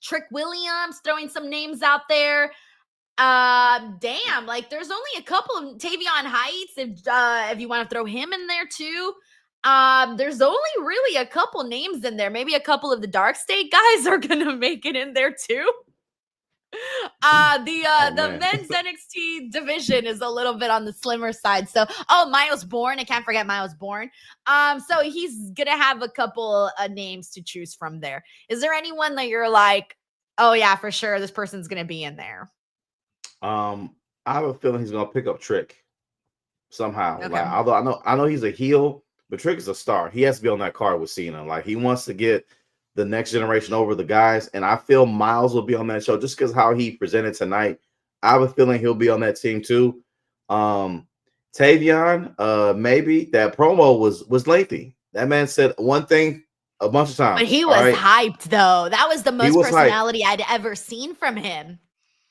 [SPEAKER 1] Trick Williams, throwing some names out there. Damn, like there's only a couple of Tavion Heights, if you want to throw him in there too. There's only really a couple names in there. Maybe a couple of the Dark State guys are gonna make it in there too. The men's NXT division is a little bit on the slimmer side. So, Miles Bourne, I can't forget Miles Bourne. So he's gonna have a couple of names to choose from there. Is there anyone that you're like, oh yeah, for sure, this person's gonna be in there?
[SPEAKER 16] I have a feeling he's gonna pick up Trick somehow.
[SPEAKER 1] Okay.
[SPEAKER 16] Like, although I know he's a heel, but Trick is a star. He has to be on that card with Cena. Like, he wants to get the next generation over the guys, and I feel Miles will be on that show just because how he presented tonight. I have a feeling he'll be on that team too. Tavion, maybe. That promo was lengthy. That man said one thing a bunch of times.
[SPEAKER 1] But he was hyped though. That was the most personality I'd ever seen from him.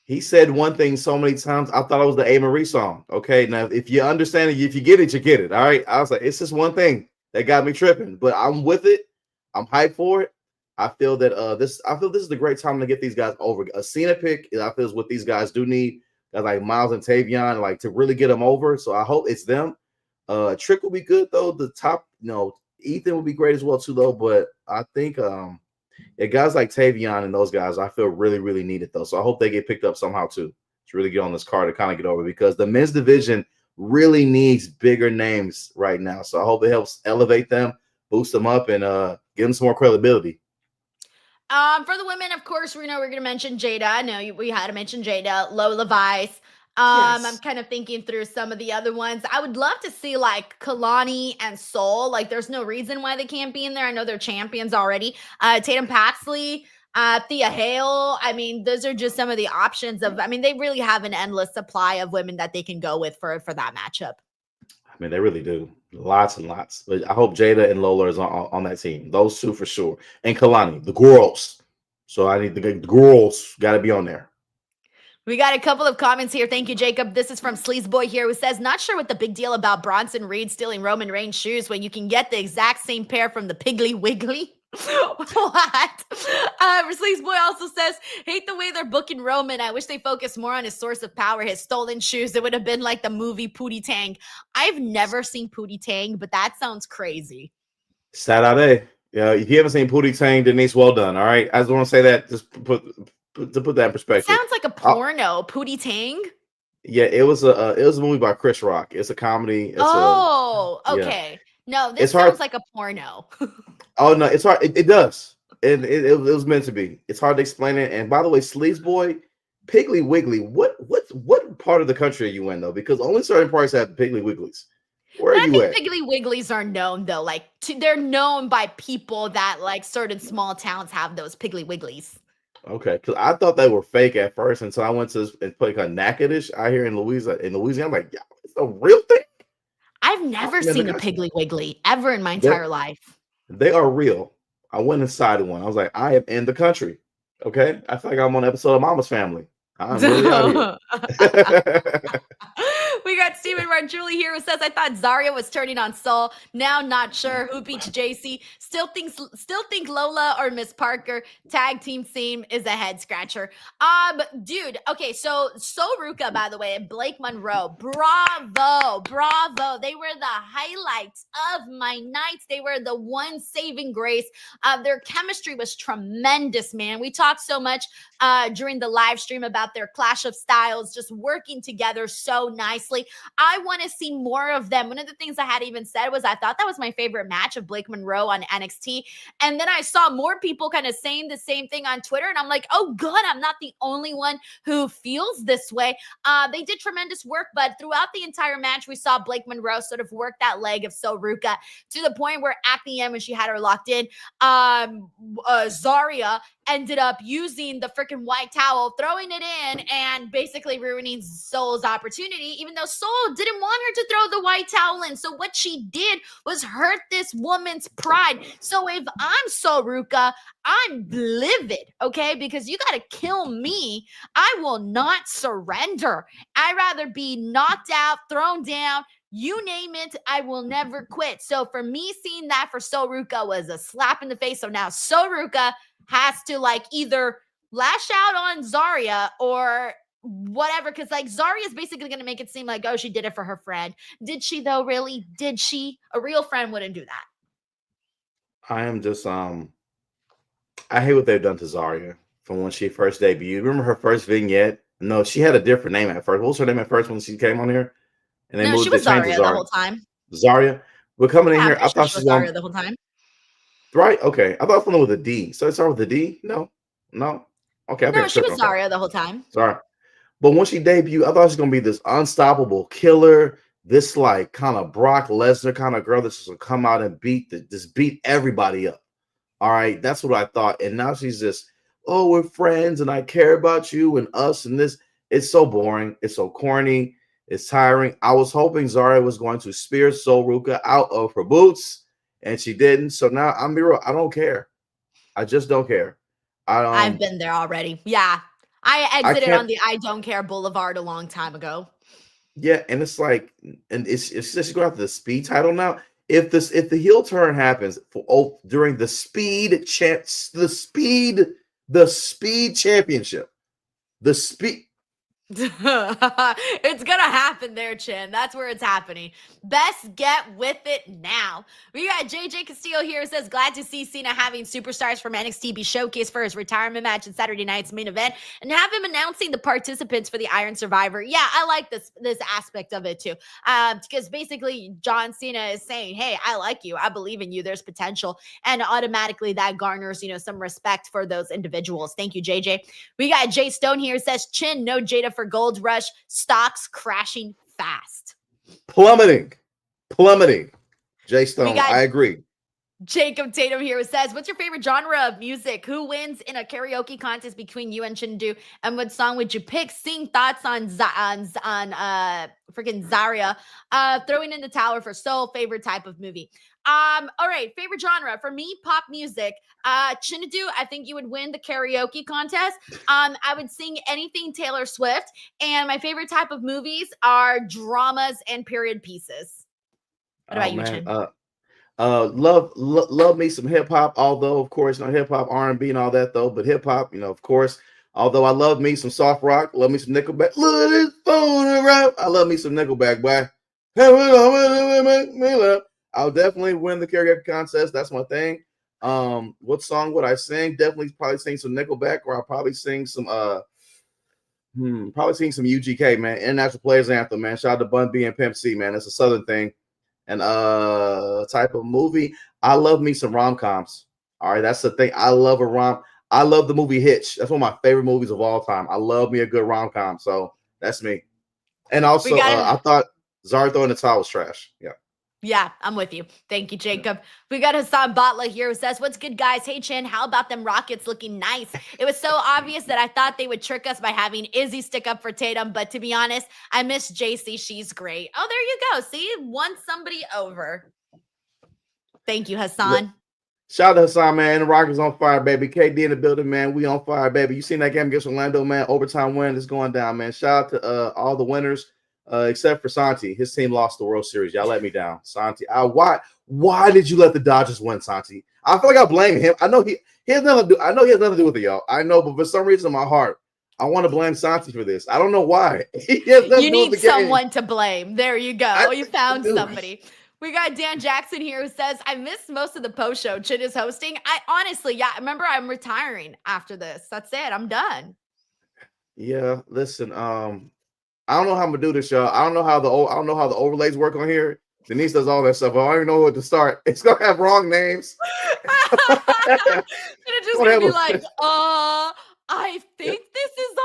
[SPEAKER 16] He said one thing so many times, I thought it was the A. Marie song. Okay, now if you understand it, if you get it, you get it. All right. I was like, it's just one thing that got me tripping, but I'm with it. I'm hyped for it. I feel that this is the great time to get these guys over. A Cena pick, I feel, is what these guys do need. guys like Miles and Tavion, like to really get them over. So I hope it's them. Trick will be good though. The top, Ethan will be great as well too though. But I think guys like Tavion and those guys, I feel really, really need it though. So I hope they get picked up somehow too to really get on this card to kind of get over, because the men's division really needs bigger names right now. So I hope it helps elevate them, boost them up, and give them some more credibility.
[SPEAKER 1] For the women, of course, we're going to mention Jada. I know we had to mention Jada, Lola Vice. I'm kind of thinking through some of the other ones. I would love to see like Kalani and Soul. Like, there's no reason why they can't be in there. I know they're champions already. Tatum Paxley, Thea Hale. I mean, those are just some of the options they really have an endless supply of women that they can go with for that matchup.
[SPEAKER 16] I mean, they really do. Lots and lots. But I hope Jada and Lola is on that team. Those two for sure. And Kalani, the girls. So I need the girls got to be on there.
[SPEAKER 1] We got a couple of comments here. Thank you, Jacob. This is from Sleazeboy here, who says, not sure what the big deal about Bronson Reed stealing Roman Reigns' shoes when you can get the exact same pair from the Piggly Wiggly. What? Sleazeboy also says, hate the way they're booking Roman. I wish they focused more on his source of power, his stolen shoes. It would have been like the movie Pootie Tang. I've never seen Pootie Tang, but that sounds crazy.
[SPEAKER 16] Saturday. Yeah, if you haven't seen Pootie Tang, Denise, well done. All right. I just want to say that just to put that in perspective.
[SPEAKER 1] Sounds like a porno, Pootie Tang.
[SPEAKER 16] Yeah, it was a movie by Chris Rock. It's a comedy.
[SPEAKER 1] Okay. No, this sounds like a porno.
[SPEAKER 16] Oh no, it's hard. It does. It was meant to be. It's hard to explain it. And by the way, Sleazeboy, Piggly Wiggly. What part of the country are you in though? Because only certain parts have Piggly Wigglies. Where are you at?
[SPEAKER 1] Piggly Wigglies are known though. Like they're known by people that like certain small towns have those Piggly Wigglies.
[SPEAKER 16] Okay, because I thought they were fake at first until I went to and play Natchitoches out here in Louisiana. I'm like, yeah, it's a real thing.
[SPEAKER 1] I've never seen a Piggly Wiggly ever in my entire life.
[SPEAKER 16] They are real. I went inside one. I was like, I am in the country. Okay, I feel like I'm on an episode of Mama's Family. I'm really out here.
[SPEAKER 1] We got Steven Ranjuli here who says, I thought Zarya was turning on Soul. Now not sure who beats JC. Still think Lola or Miss Parker. Tag team theme is a head scratcher. Dude, okay, so Ruka, by the way, and Blake Monroe, bravo. They were the highlights of my nights. They were the one saving grace. Their chemistry was tremendous, man. We talked so much during the live stream about their clash of styles, just working together so nicely. I want to see more of them. One of the things I had even said was I thought that was my favorite match of Blake Monroe on NXT. And then I saw more people kind of saying the same thing on Twitter. And I'm like, oh, good. I'm not the only one who feels this way. They did tremendous work, but throughout the entire match, we saw Blake Monroe sort of work that leg of Ruka to the point where at the end, when she had her locked in, Zarya ended up using the freaking white towel, throwing it in, and basically ruining Soul's opportunity, even though Soul didn't want her to throw the white towel in. So what she did was hurt this woman's pride. So if I'm Ruka, I'm livid, okay? Because you got to kill me. I will not surrender. I'd rather be knocked out, thrown down, you name it, I will never quit. So for me, seeing that for Ruka was a slap in the face. So now Ruka has to like either lash out on Zarya or whatever, because like Zarya is basically going to make it seem like, oh, she did it for her friend. Did she though? Really? Did she? A real friend wouldn't do that.
[SPEAKER 16] I am just I hate what they've done to Zarya from when she first debuted. Remember her first vignette? No, she had a different name at first. What was her name at first when she came on here? And they
[SPEAKER 1] she was Zarya the whole time.
[SPEAKER 16] Zarya? We're coming in here. I thought
[SPEAKER 1] she was Zarya the whole time.
[SPEAKER 16] Right? Okay. I thought something with a D. So it started with a D? No. Okay.
[SPEAKER 1] No, she was Zarya the whole time.
[SPEAKER 16] Sorry. But when she debuted, I thought she was going to be this unstoppable killer, this like kind of Brock Lesnar kind of girl that's just going to come out and beat everybody up. All right. That's what I thought. And now she's just, oh, we're friends and I care about you and us and this. It's so boring. It's so corny. It's tiring. I was hoping Zarya was going to spear Ruka out of her boots, and she didn't. So now I'm be real. I don't care. I just don't care.
[SPEAKER 1] I've been there already. Yeah. I exited on the I don't care boulevard a long time ago.
[SPEAKER 16] Yeah, and it's like, and it's just going after the speed title now. If the heel turn happens during the speed championship, the speed
[SPEAKER 1] It's gonna happen there, Chin. That's where it's happening. Best get with it now. We got JJ Castillo here who says, glad to see Cena having superstars from NXT be showcased for his retirement match in Saturday night's main event and have him announcing the participants for the Iron Survivor. Yeah, I like this aspect of it too. Because basically John Cena is saying, hey, I like you. I believe in you. There's potential. And automatically that garners, some respect for those individuals. Thank you, JJ. We got Jay Stone here who says, Chin, no Jada for Gold Rush, stocks crashing fast.
[SPEAKER 16] Plummeting. Jay Stone, I agree.
[SPEAKER 1] Jacob Tatum here says, what's your favorite genre of music? Who wins in a karaoke contest between you and Chinedu? And what song would you pick? Seeing thoughts on freaking Zaria. Throwing in the towel for soul. Favorite type of movie. All right, favorite genre for me, pop music. Chinedu, I think you would win the karaoke contest. I would sing anything Taylor Swift, and my favorite type of movies are dramas and period pieces. What about you, Chin?
[SPEAKER 16] Love me some hip hop, although of course hip hop, R&B and all that though, but hip hop, of course. Although I love me some soft rock, love me some Nickelback. Look at this phone around. I love me some Nickelback, boy. I'll definitely win the karaoke contest. That's my thing. What song would I sing? Definitely probably sing some Nickelback, or I'll probably sing some UGK, man. International Players Anthem, man. Shout out to Bun B and Pimp C, man. It's a Southern thing. And type of movie. I love me some rom-coms. All right, that's the thing. I love the movie Hitch. That's one of my favorite movies of all time. I love me a good rom-com. So that's me. And also, I thought Zara throwing the towel was trash. Yeah.
[SPEAKER 1] Yeah, I'm with you. Thank you, Jacob. We got Hassan Batla here who says, what's good, guys? Hey, Chin, how about them Rockets looking nice? It was so obvious that I thought they would trick us by having Izzy stick up for Tatum, but to be honest, I miss JC. She's great. Oh, there you go. See, won somebody over. Thank you, Hassan.
[SPEAKER 16] Shout out to Hassan, man. The Rockets on fire, baby. KD in the building, man. We on fire, baby. You seen that game against Orlando, man? Overtime win is going down, man. Shout out to all the winners. Except for Santi, his team lost the World Series. Y'all let me down, Santi. Why did you let the Dodgers win, Santi? I feel like I blame him. I know he has nothing to do. I know he has nothing to do with it, y'all. I know, but for some reason in my heart, I want to blame Santi for this. I don't know why.
[SPEAKER 1] You need someone to blame. There you go. You found somebody. We got Dan Jackson here who says, I missed most of the post show Chin is hosting. I honestly, remember I'm retiring after this. That's it. I'm done.
[SPEAKER 16] Yeah, listen, I don't know how I'm gonna do this, y'all. I don't know how the overlays work on here. Denise does all that stuff. I don't even know where to start. It's gonna have wrong names.
[SPEAKER 1] It's just gonna be like, I think this is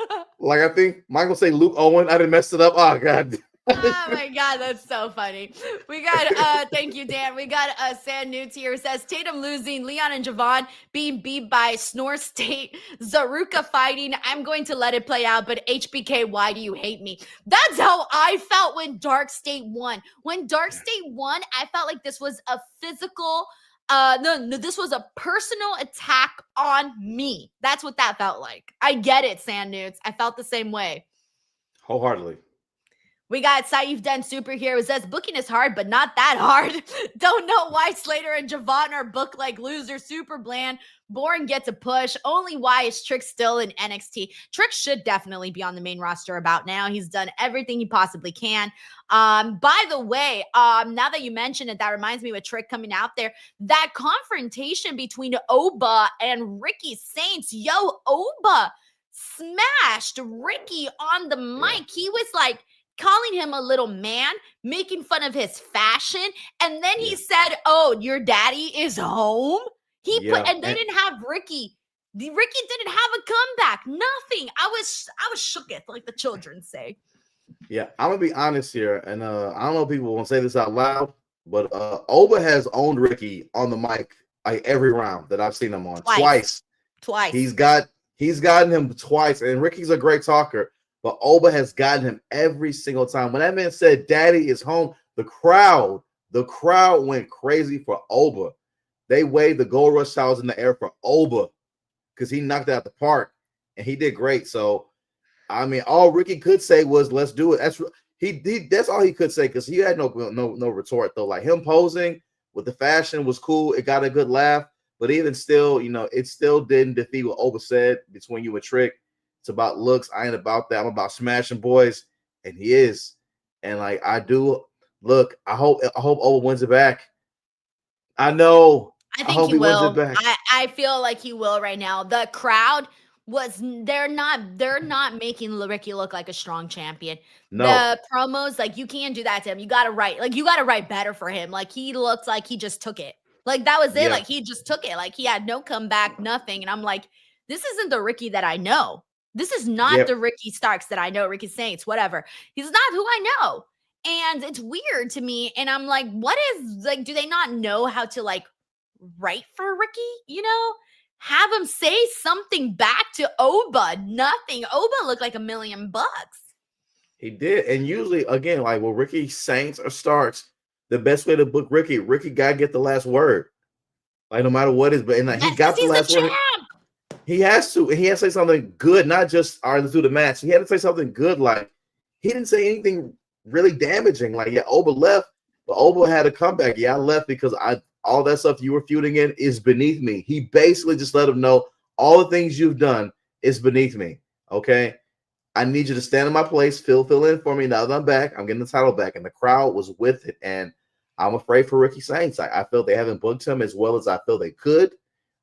[SPEAKER 1] on.
[SPEAKER 16] Like I think Michael say Luke Owen. I didn't mess it up. Oh God.
[SPEAKER 1] Oh my God, that's so funny. We got thank you, Dan. We got San Newt here who says Tatum losing, Leon and Javon being beat by Snore State, Zaruka fighting. I'm going to let it play out, but HBK, why do you hate me? That's how I felt when Dark State won. When Dark State won, I felt like this was a physical no, this was a personal attack on me. That's what that felt like. I get it, San Newts. I felt the same way.
[SPEAKER 16] Wholeheartedly.
[SPEAKER 1] We got Saif Den Superhero who says, booking is hard, but not that hard. Don't know why Slater and Javon are booked like losers. Super bland. Boring gets a push. Only why is Trick still in NXT. Trick should definitely be on the main roster about now. He's done everything he possibly can. By the way, now that you mention it, that reminds me of Trick coming out there. That confrontation between Oba and Ricky Saints. Yo, Oba smashed Ricky on the mic. He was like, calling him a little man, making fun of his fashion, and then he said, "Oh, your daddy is home." And they didn't have Ricky. Ricky didn't have a comeback. Nothing. I was shooketh, like the children say.
[SPEAKER 16] Yeah, I'm gonna be honest here, and I don't know if people won't say this out loud, but Oba has owned Ricky on the mic like every round that I've seen him on. Twice. He's gotten him twice, and Ricky's a great talker. But Oba has gotten him every single time. When that man said, "Daddy is home," the crowd went crazy for Oba. They waved the Gold Rush towels in the air for Oba because he knocked out the park, and he did great. So, I mean, all Ricky could say was, "Let's do it." That's all he could say because he had no retort though. Like him posing with the fashion was cool. It got a good laugh, but even still, it still didn't defeat what Oba said between you and Trick. It's about looks. I ain't about that. I'm about smashing boys, and he is. And like I do, look. I hope Oba wins it back. I know.
[SPEAKER 1] I
[SPEAKER 16] I
[SPEAKER 1] think
[SPEAKER 16] hope
[SPEAKER 1] he
[SPEAKER 16] he wins it
[SPEAKER 1] will.
[SPEAKER 16] back.
[SPEAKER 1] I feel like he will right now. The crowd they're not making Ricky look like a strong champion.
[SPEAKER 16] No.
[SPEAKER 1] The promos, like you can't do that to him. You gotta write better for him. Like he looks like he just took it. Like that was it.
[SPEAKER 16] Yeah.
[SPEAKER 1] Like he just took it. Like he had no comeback, nothing. And I'm like, this isn't the Ricky that I know. This is not
[SPEAKER 16] Yep.
[SPEAKER 1] the Ricky Starks that I know, Ricky Saints, whatever. He's not who I know. And it's weird to me. And I'm like, what is like, do they not know how to like write for Ricky? You know, have him say something back to Oba. Nothing. Oba looked like $1 million.
[SPEAKER 16] He did. And usually, again, like when Ricky Saints or Starks, the best way to book Ricky gotta get the last word. Like no matter what is, but and like, he got the last word. He has to. He has to say something good, not just all right, let's do the match. He had to say something good. Like he didn't say anything really damaging. Like, yeah, Oba left, but Oba had a comeback. Yeah, I left because all that stuff you were feuding in is beneath me. He basically just let him know all the things you've done is beneath me. Okay. I need you to stand in my place, fill in for me. Now that I'm back, I'm getting the title back. And the crowd was with it. And I'm afraid for Ricky Saints. I feel they haven't booked him as well as I feel they could.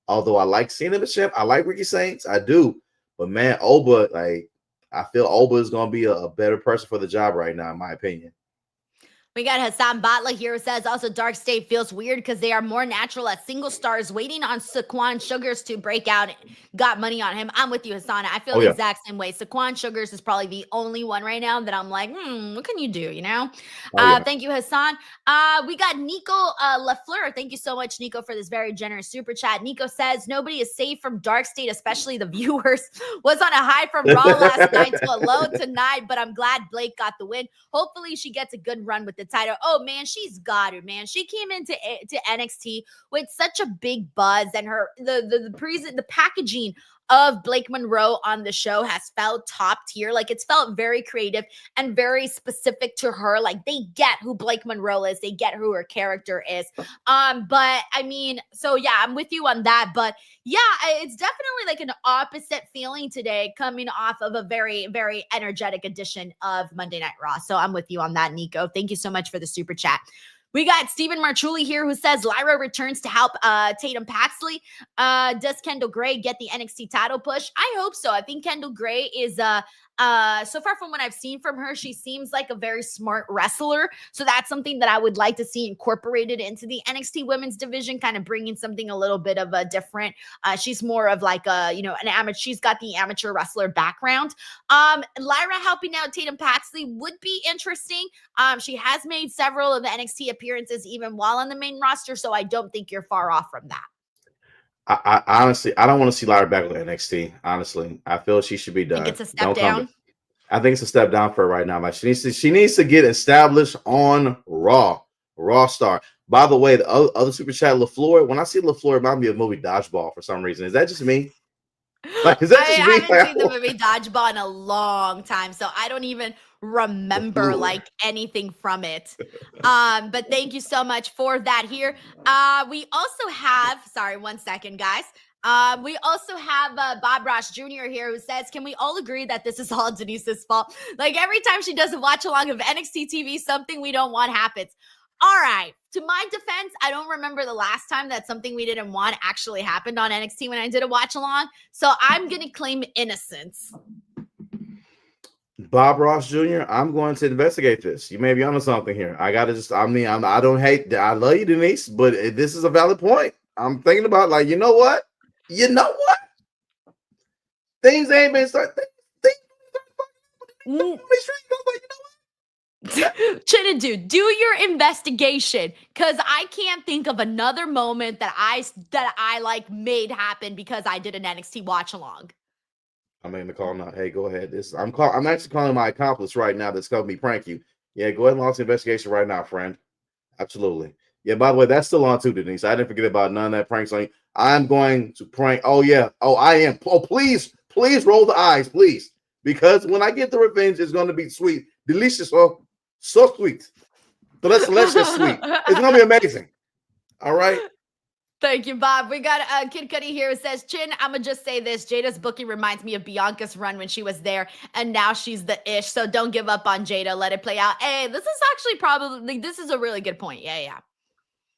[SPEAKER 16] Although I like seeing him as champ. I like Ricky Saints. I do. But man, Oba, like I feel Oba is going to be a better person for the job right now, in my opinion.
[SPEAKER 1] We got Hassan Batla here who says also Dark State feels weird because they are more natural as single stars waiting on Saquon Sugars to break out. Got money on him. I'm with you, Hassan. I feel the exact same way. Saquon Sugars is probably the only one right now that I'm like, what can you do, you know? Thank you, Hassan. We got Nico LaFleur. Thank you so much, Nico, for this very generous super chat. Nico says, nobody is safe from Dark State, especially the viewers. Was on a high from Raw last night to a low tonight, but I'm glad Blake got the win. Hopefully she gets a good run with the title. Oh man, she's got it, man. She came into NXT with such a big buzz, and the packaging of Blake Monroe on the show has felt top tier. Like it's felt very creative and very specific to her. Like they get who Blake Monroe is, they get who her character is. But I mean, so yeah, I'm with you on that. But yeah, it's definitely like an opposite feeling today, coming off of a very, very energetic edition of Monday Night Raw. So I'm with you on that, Nico. Thank you so much for the super chat. We got Stephen Marchuli here who says Lyra returns to help Tatum Paxley. Does Kendall Gray get the NXT title push? I hope so. I think Kendall Gray is so far from what I've seen from her, she seems like a very smart wrestler. So that's something that I would like to see incorporated into the NXT women's division, kind of bringing something a little bit of a different. She's more of like an amateur. She's got the amateur wrestler background. Lyra helping out Tatum Paxley would be interesting. She has made several of the NXT appearances even while on the main roster, so I don't think you're far off from that.
[SPEAKER 16] I honestly, I don't want to see Lyra back with NXT. Honestly, I feel she should be done.
[SPEAKER 1] I think it's a step down.
[SPEAKER 16] I think it's a step down for her right now. Like she needs to get established on Raw star. By the way, the other super chat, LaFleur. When I see LaFleur, it reminds me of the movie Dodgeball for some reason. Is that just me? Like, is that just me?
[SPEAKER 1] I haven't seen the movie Dodgeball in a long time, so I don't even remember like anything from it. But thank you so much for that here. We also have, sorry, 1 second, guys. We also have Bob Ross Jr. here who says, can we all agree that this is all Denise's fault? Like every time she does a watch along of NXT TV, something we don't want happens. All right. To my defense, I don't remember the last time that something we didn't want actually happened on NXT when I did a watch along. So I'm going to claim innocence.
[SPEAKER 16] Bob Ross Jr., I'm going to investigate this. You may be onto something here. I got to just, I don't hate, I love you, Denise, but this is a valid point. I'm thinking about like, you know what? Things ain't been started.
[SPEAKER 1] Chinedu, do your investigation, because I can't think of another moment that I like made happen because I did an NXT watch along.
[SPEAKER 16] I'm making the call now. Hey, go ahead. I'm actually calling my accomplice right now that's helping me prank you. Yeah, go ahead and launch the investigation right now, friend. Absolutely. Yeah, by the way, that's still on too, Denise. I didn't forget about none of that pranks on you. I'm going to prank. Oh, yeah. Oh, I am. Oh, please roll the eyes, please. Because when I get the revenge, it's going to be sweet. Delicious. Oh, so sweet. Delicious sweet. It's going to be amazing. All right.
[SPEAKER 1] Thank you, Bob. We got Kid Cudi here who says, Chin, I'm going to just say this. Jada's booking reminds me of Bianca's run when she was there, and now she's the ish. So don't give up on Jada. Let it play out. Hey, this is actually this is a really good point. Yeah.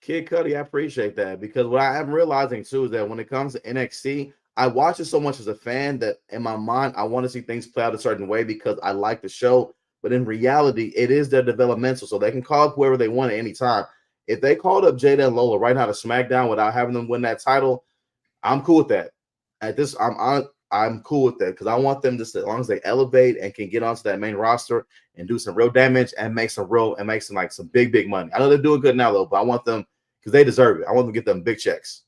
[SPEAKER 16] Kid Cudi, I appreciate that, because what I am realizing too is that when it comes to NXT, I watch it so much as a fan that in my mind, I want to see things play out a certain way because I like the show. But in reality, it is their developmental, so they can call up whoever they want at any time. If they called up Jada and Lola right now to SmackDown without having them win that title, I'm cool with that. At this, I'm cool with that because I want them just, as long as they elevate and can get onto that main roster and do some real damage and make some big money. I know they're doing good now though, but I want them because they deserve it. I want them to get them big checks.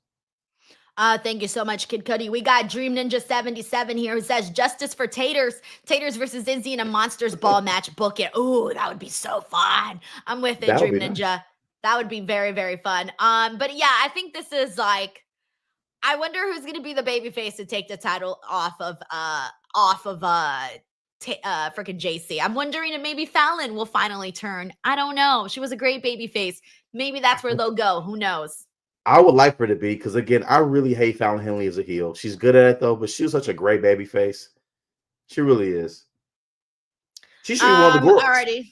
[SPEAKER 1] Thank you so much, Kid Cudi. We got Dream Ninja 77 here who says, justice for Taters. Taters versus Izzy in a Monsters Ball match. Book it. Ooh, that would be so fun. I'm with it, Dream Ninja. Nice. That would be very, very fun. But yeah, I think this is like, I wonder who's going to be the babyface to take the title off of freaking JC. I'm wondering if maybe Fallon will finally turn. I don't know. She was a great babyface. Maybe that's where they'll go. Who knows?
[SPEAKER 16] I would like for her to be, because again, I really hate Fallon Henley as a heel. She's good at it though, but she was such a great babyface. She really is. She should be one of the girls.
[SPEAKER 1] Alrighty.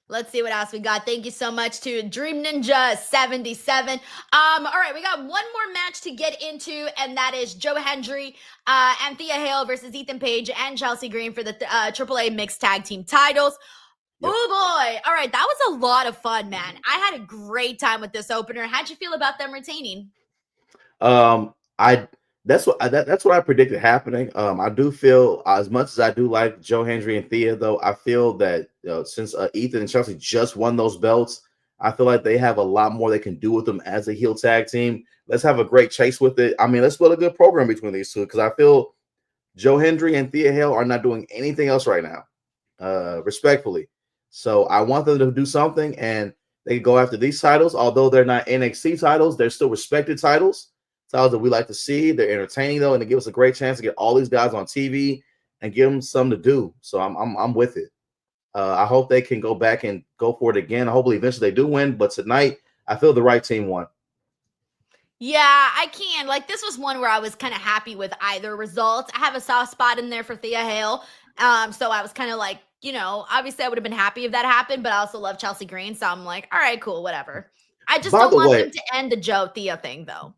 [SPEAKER 1] Let's see what else we got. Thank you so much to Dream Ninja 77. All right, we got one more match to get into, and that is Joe Hendry and Thea Hale versus Ethan Page and Chelsea Green for the AAA Mixed Tag Team titles. Yep. Oh boy. All right, that was a lot of fun, man. I had a great time with this opener. How'd you feel about them retaining?
[SPEAKER 16] That's what I predicted happening. I do feel, as much as I do like Joe Hendry and Thea, though, I feel that since Ethan and Chelsea just won those belts, I feel like they have a lot more they can do with them as a heel tag team. Let's have a great chase with it. I mean, let's build a good program between these two, because I feel Joe Hendry and Thea Hale are not doing anything else right now, respectfully. So I want them to do something, and they can go after these titles. Although they're not NXT titles, they're still respected titles. Titles that we like to see. They're entertaining though, and they give us a great chance to get all these guys on TV and give them something to do. So I'm with it. I hope they can go back and go for it again. Hopefully, eventually they do win. But tonight, I feel the right team won.
[SPEAKER 1] Yeah, I can. Like, this was one where I was kind of happy with either result. I have a soft spot in there for Thea Hale. So I was kind of like, obviously I would have been happy if that happened, but I also love Chelsea Green. So I'm like, all right, cool, whatever. I just don't want them to end the Joe Thea thing, though.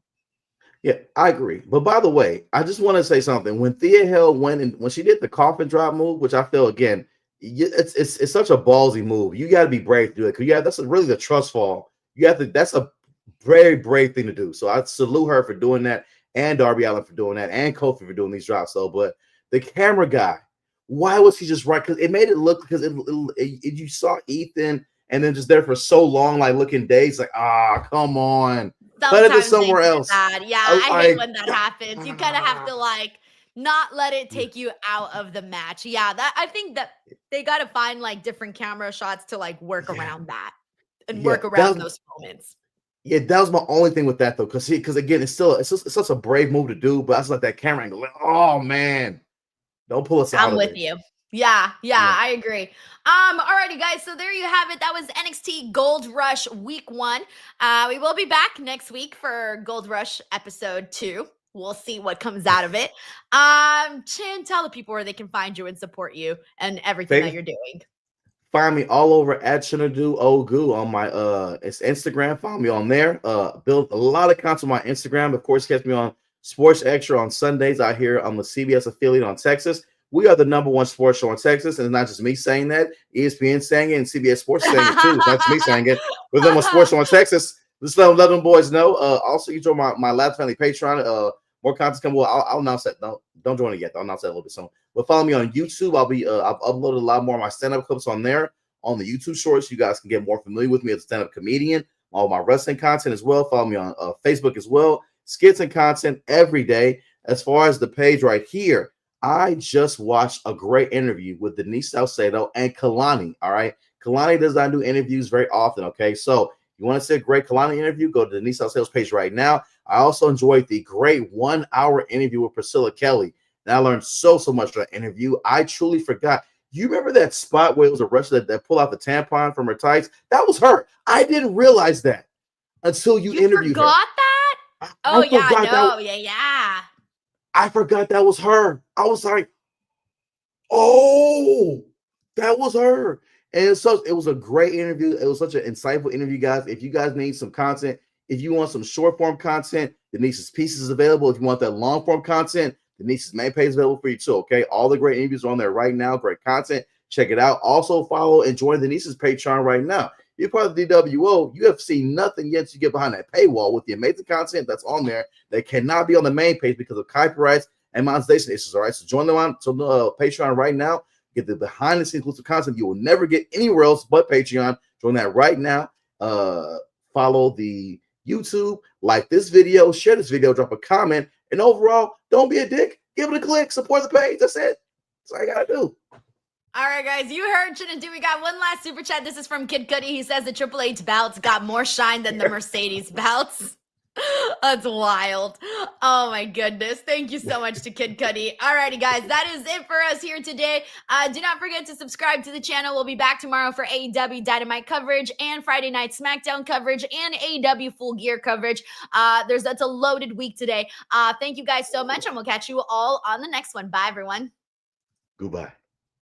[SPEAKER 16] Yeah, I agree. But by the way, I just want to say something. When Thea Hale when she did the coffin drop move, which I feel, again, it's such a ballsy move. You got to be brave to do it, because that's really the trust fall. That's a very brave thing to do. So I salute her for doing that, and Darby Allin for doing that, and Kofi for doing these drops. So, but the camera guy, why was he just right? Because it made it look, because you saw Ethan and then just there for so long, like looking dazed, like, come on. Let it be somewhere else.
[SPEAKER 1] Yeah, I hate when that happens. You kind of have to like not let it take you out of the match. Yeah, I think that they got to find like different camera shots to like work around that and work around those moments.
[SPEAKER 16] Yeah, that was my only thing with that though, because again, it's such a brave move to do, but I was like that camera angle. Like, oh man, don't pull us out.
[SPEAKER 1] I'm with you. Yeah, I agree. Alrighty, guys. So there you have it. That was NXT Gold Rush Week 1. We will be back next week for Gold Rush Episode 2. We'll see what comes out of it. Chin, tell the people where they can find you and support you and everything that you're doing.
[SPEAKER 16] Find me all over at Chinedu Ogu on my it's Instagram. Follow me on there. Build a lot of content on my Instagram. Of course, catch me on Sports Extra on Sundays out here on the CBS affiliate on Texas. We are the #1 sports show in Texas, and it's not just me saying that. ESPN saying it, and CBS Sports saying it too. It's not just me saying it. We're the #1 sports show in Texas. Just let them boys know. Also, you join my Lab Family Patreon. More content coming. Well, I'll announce that. Don't join it yet. I'll announce that a little bit soon. But follow me on YouTube. I've uploaded a lot more of my stand-up clips on there on the YouTube Shorts. You guys can get more familiar with me as a stand-up comedian. All my wrestling content as well. Follow me on Facebook as well. Skits and content every day. As far as the page right here, I just watched a great interview with Denise Salcedo and Kalani. All right. Kalani does not do interviews very often. Okay. So you want to see a great Kalani interview, go to Denise Salcedo's page right now. I also enjoyed the great 1-hour interview with Priscilla Kelly. And I learned so much from that interview. I truly forgot. You remember that spot where it was a wrestler that pulled out the tampon from her tights? That was her. I didn't realize that until you interviewed her.
[SPEAKER 1] Forgot that? Oh,
[SPEAKER 16] I
[SPEAKER 1] yeah,
[SPEAKER 16] forgot
[SPEAKER 1] no,
[SPEAKER 16] that.
[SPEAKER 1] yeah.
[SPEAKER 16] I forgot that was her. I was like, oh, that was her. And it was a great interview. It was such an insightful interview, guys. If you guys need some content, if you want some short form content, Denise's piece is available. If you want that long form content, Denise's main page is available for you too. Okay, all the great interviews are on there right now. Great content. Check it out. Also follow and join Denise's Patreon right now. You're part of the DWO. You have seen nothing yet to get behind that paywall with the amazing content that's on there that cannot be on the main page because of copyrights and monetization issues. All right, so join them on Patreon right now. Get the behind the scenes exclusive content you will never get anywhere else but Patreon. Join that right now. Follow the YouTube, like this video, share this video, drop a comment, and overall, don't be a dick. Give it a click, support the page. That's it. That's all you gotta do.
[SPEAKER 1] All right, guys, you heard Chinedu. We got one last super chat. This is from Kid Cudi. He says the Triple H belts got more shine than the Mercedes belts. That's wild. Oh my goodness. Thank you so much to Kid Cudi. Alrighty, guys, that is it for us here today. Do not forget to subscribe to the channel. We'll be back tomorrow for AEW Dynamite coverage and Friday Night SmackDown coverage and AEW Full Gear coverage. That's a loaded week today. Thank you guys so much, and we'll catch you all on the next one. Bye, everyone.
[SPEAKER 16] Goodbye.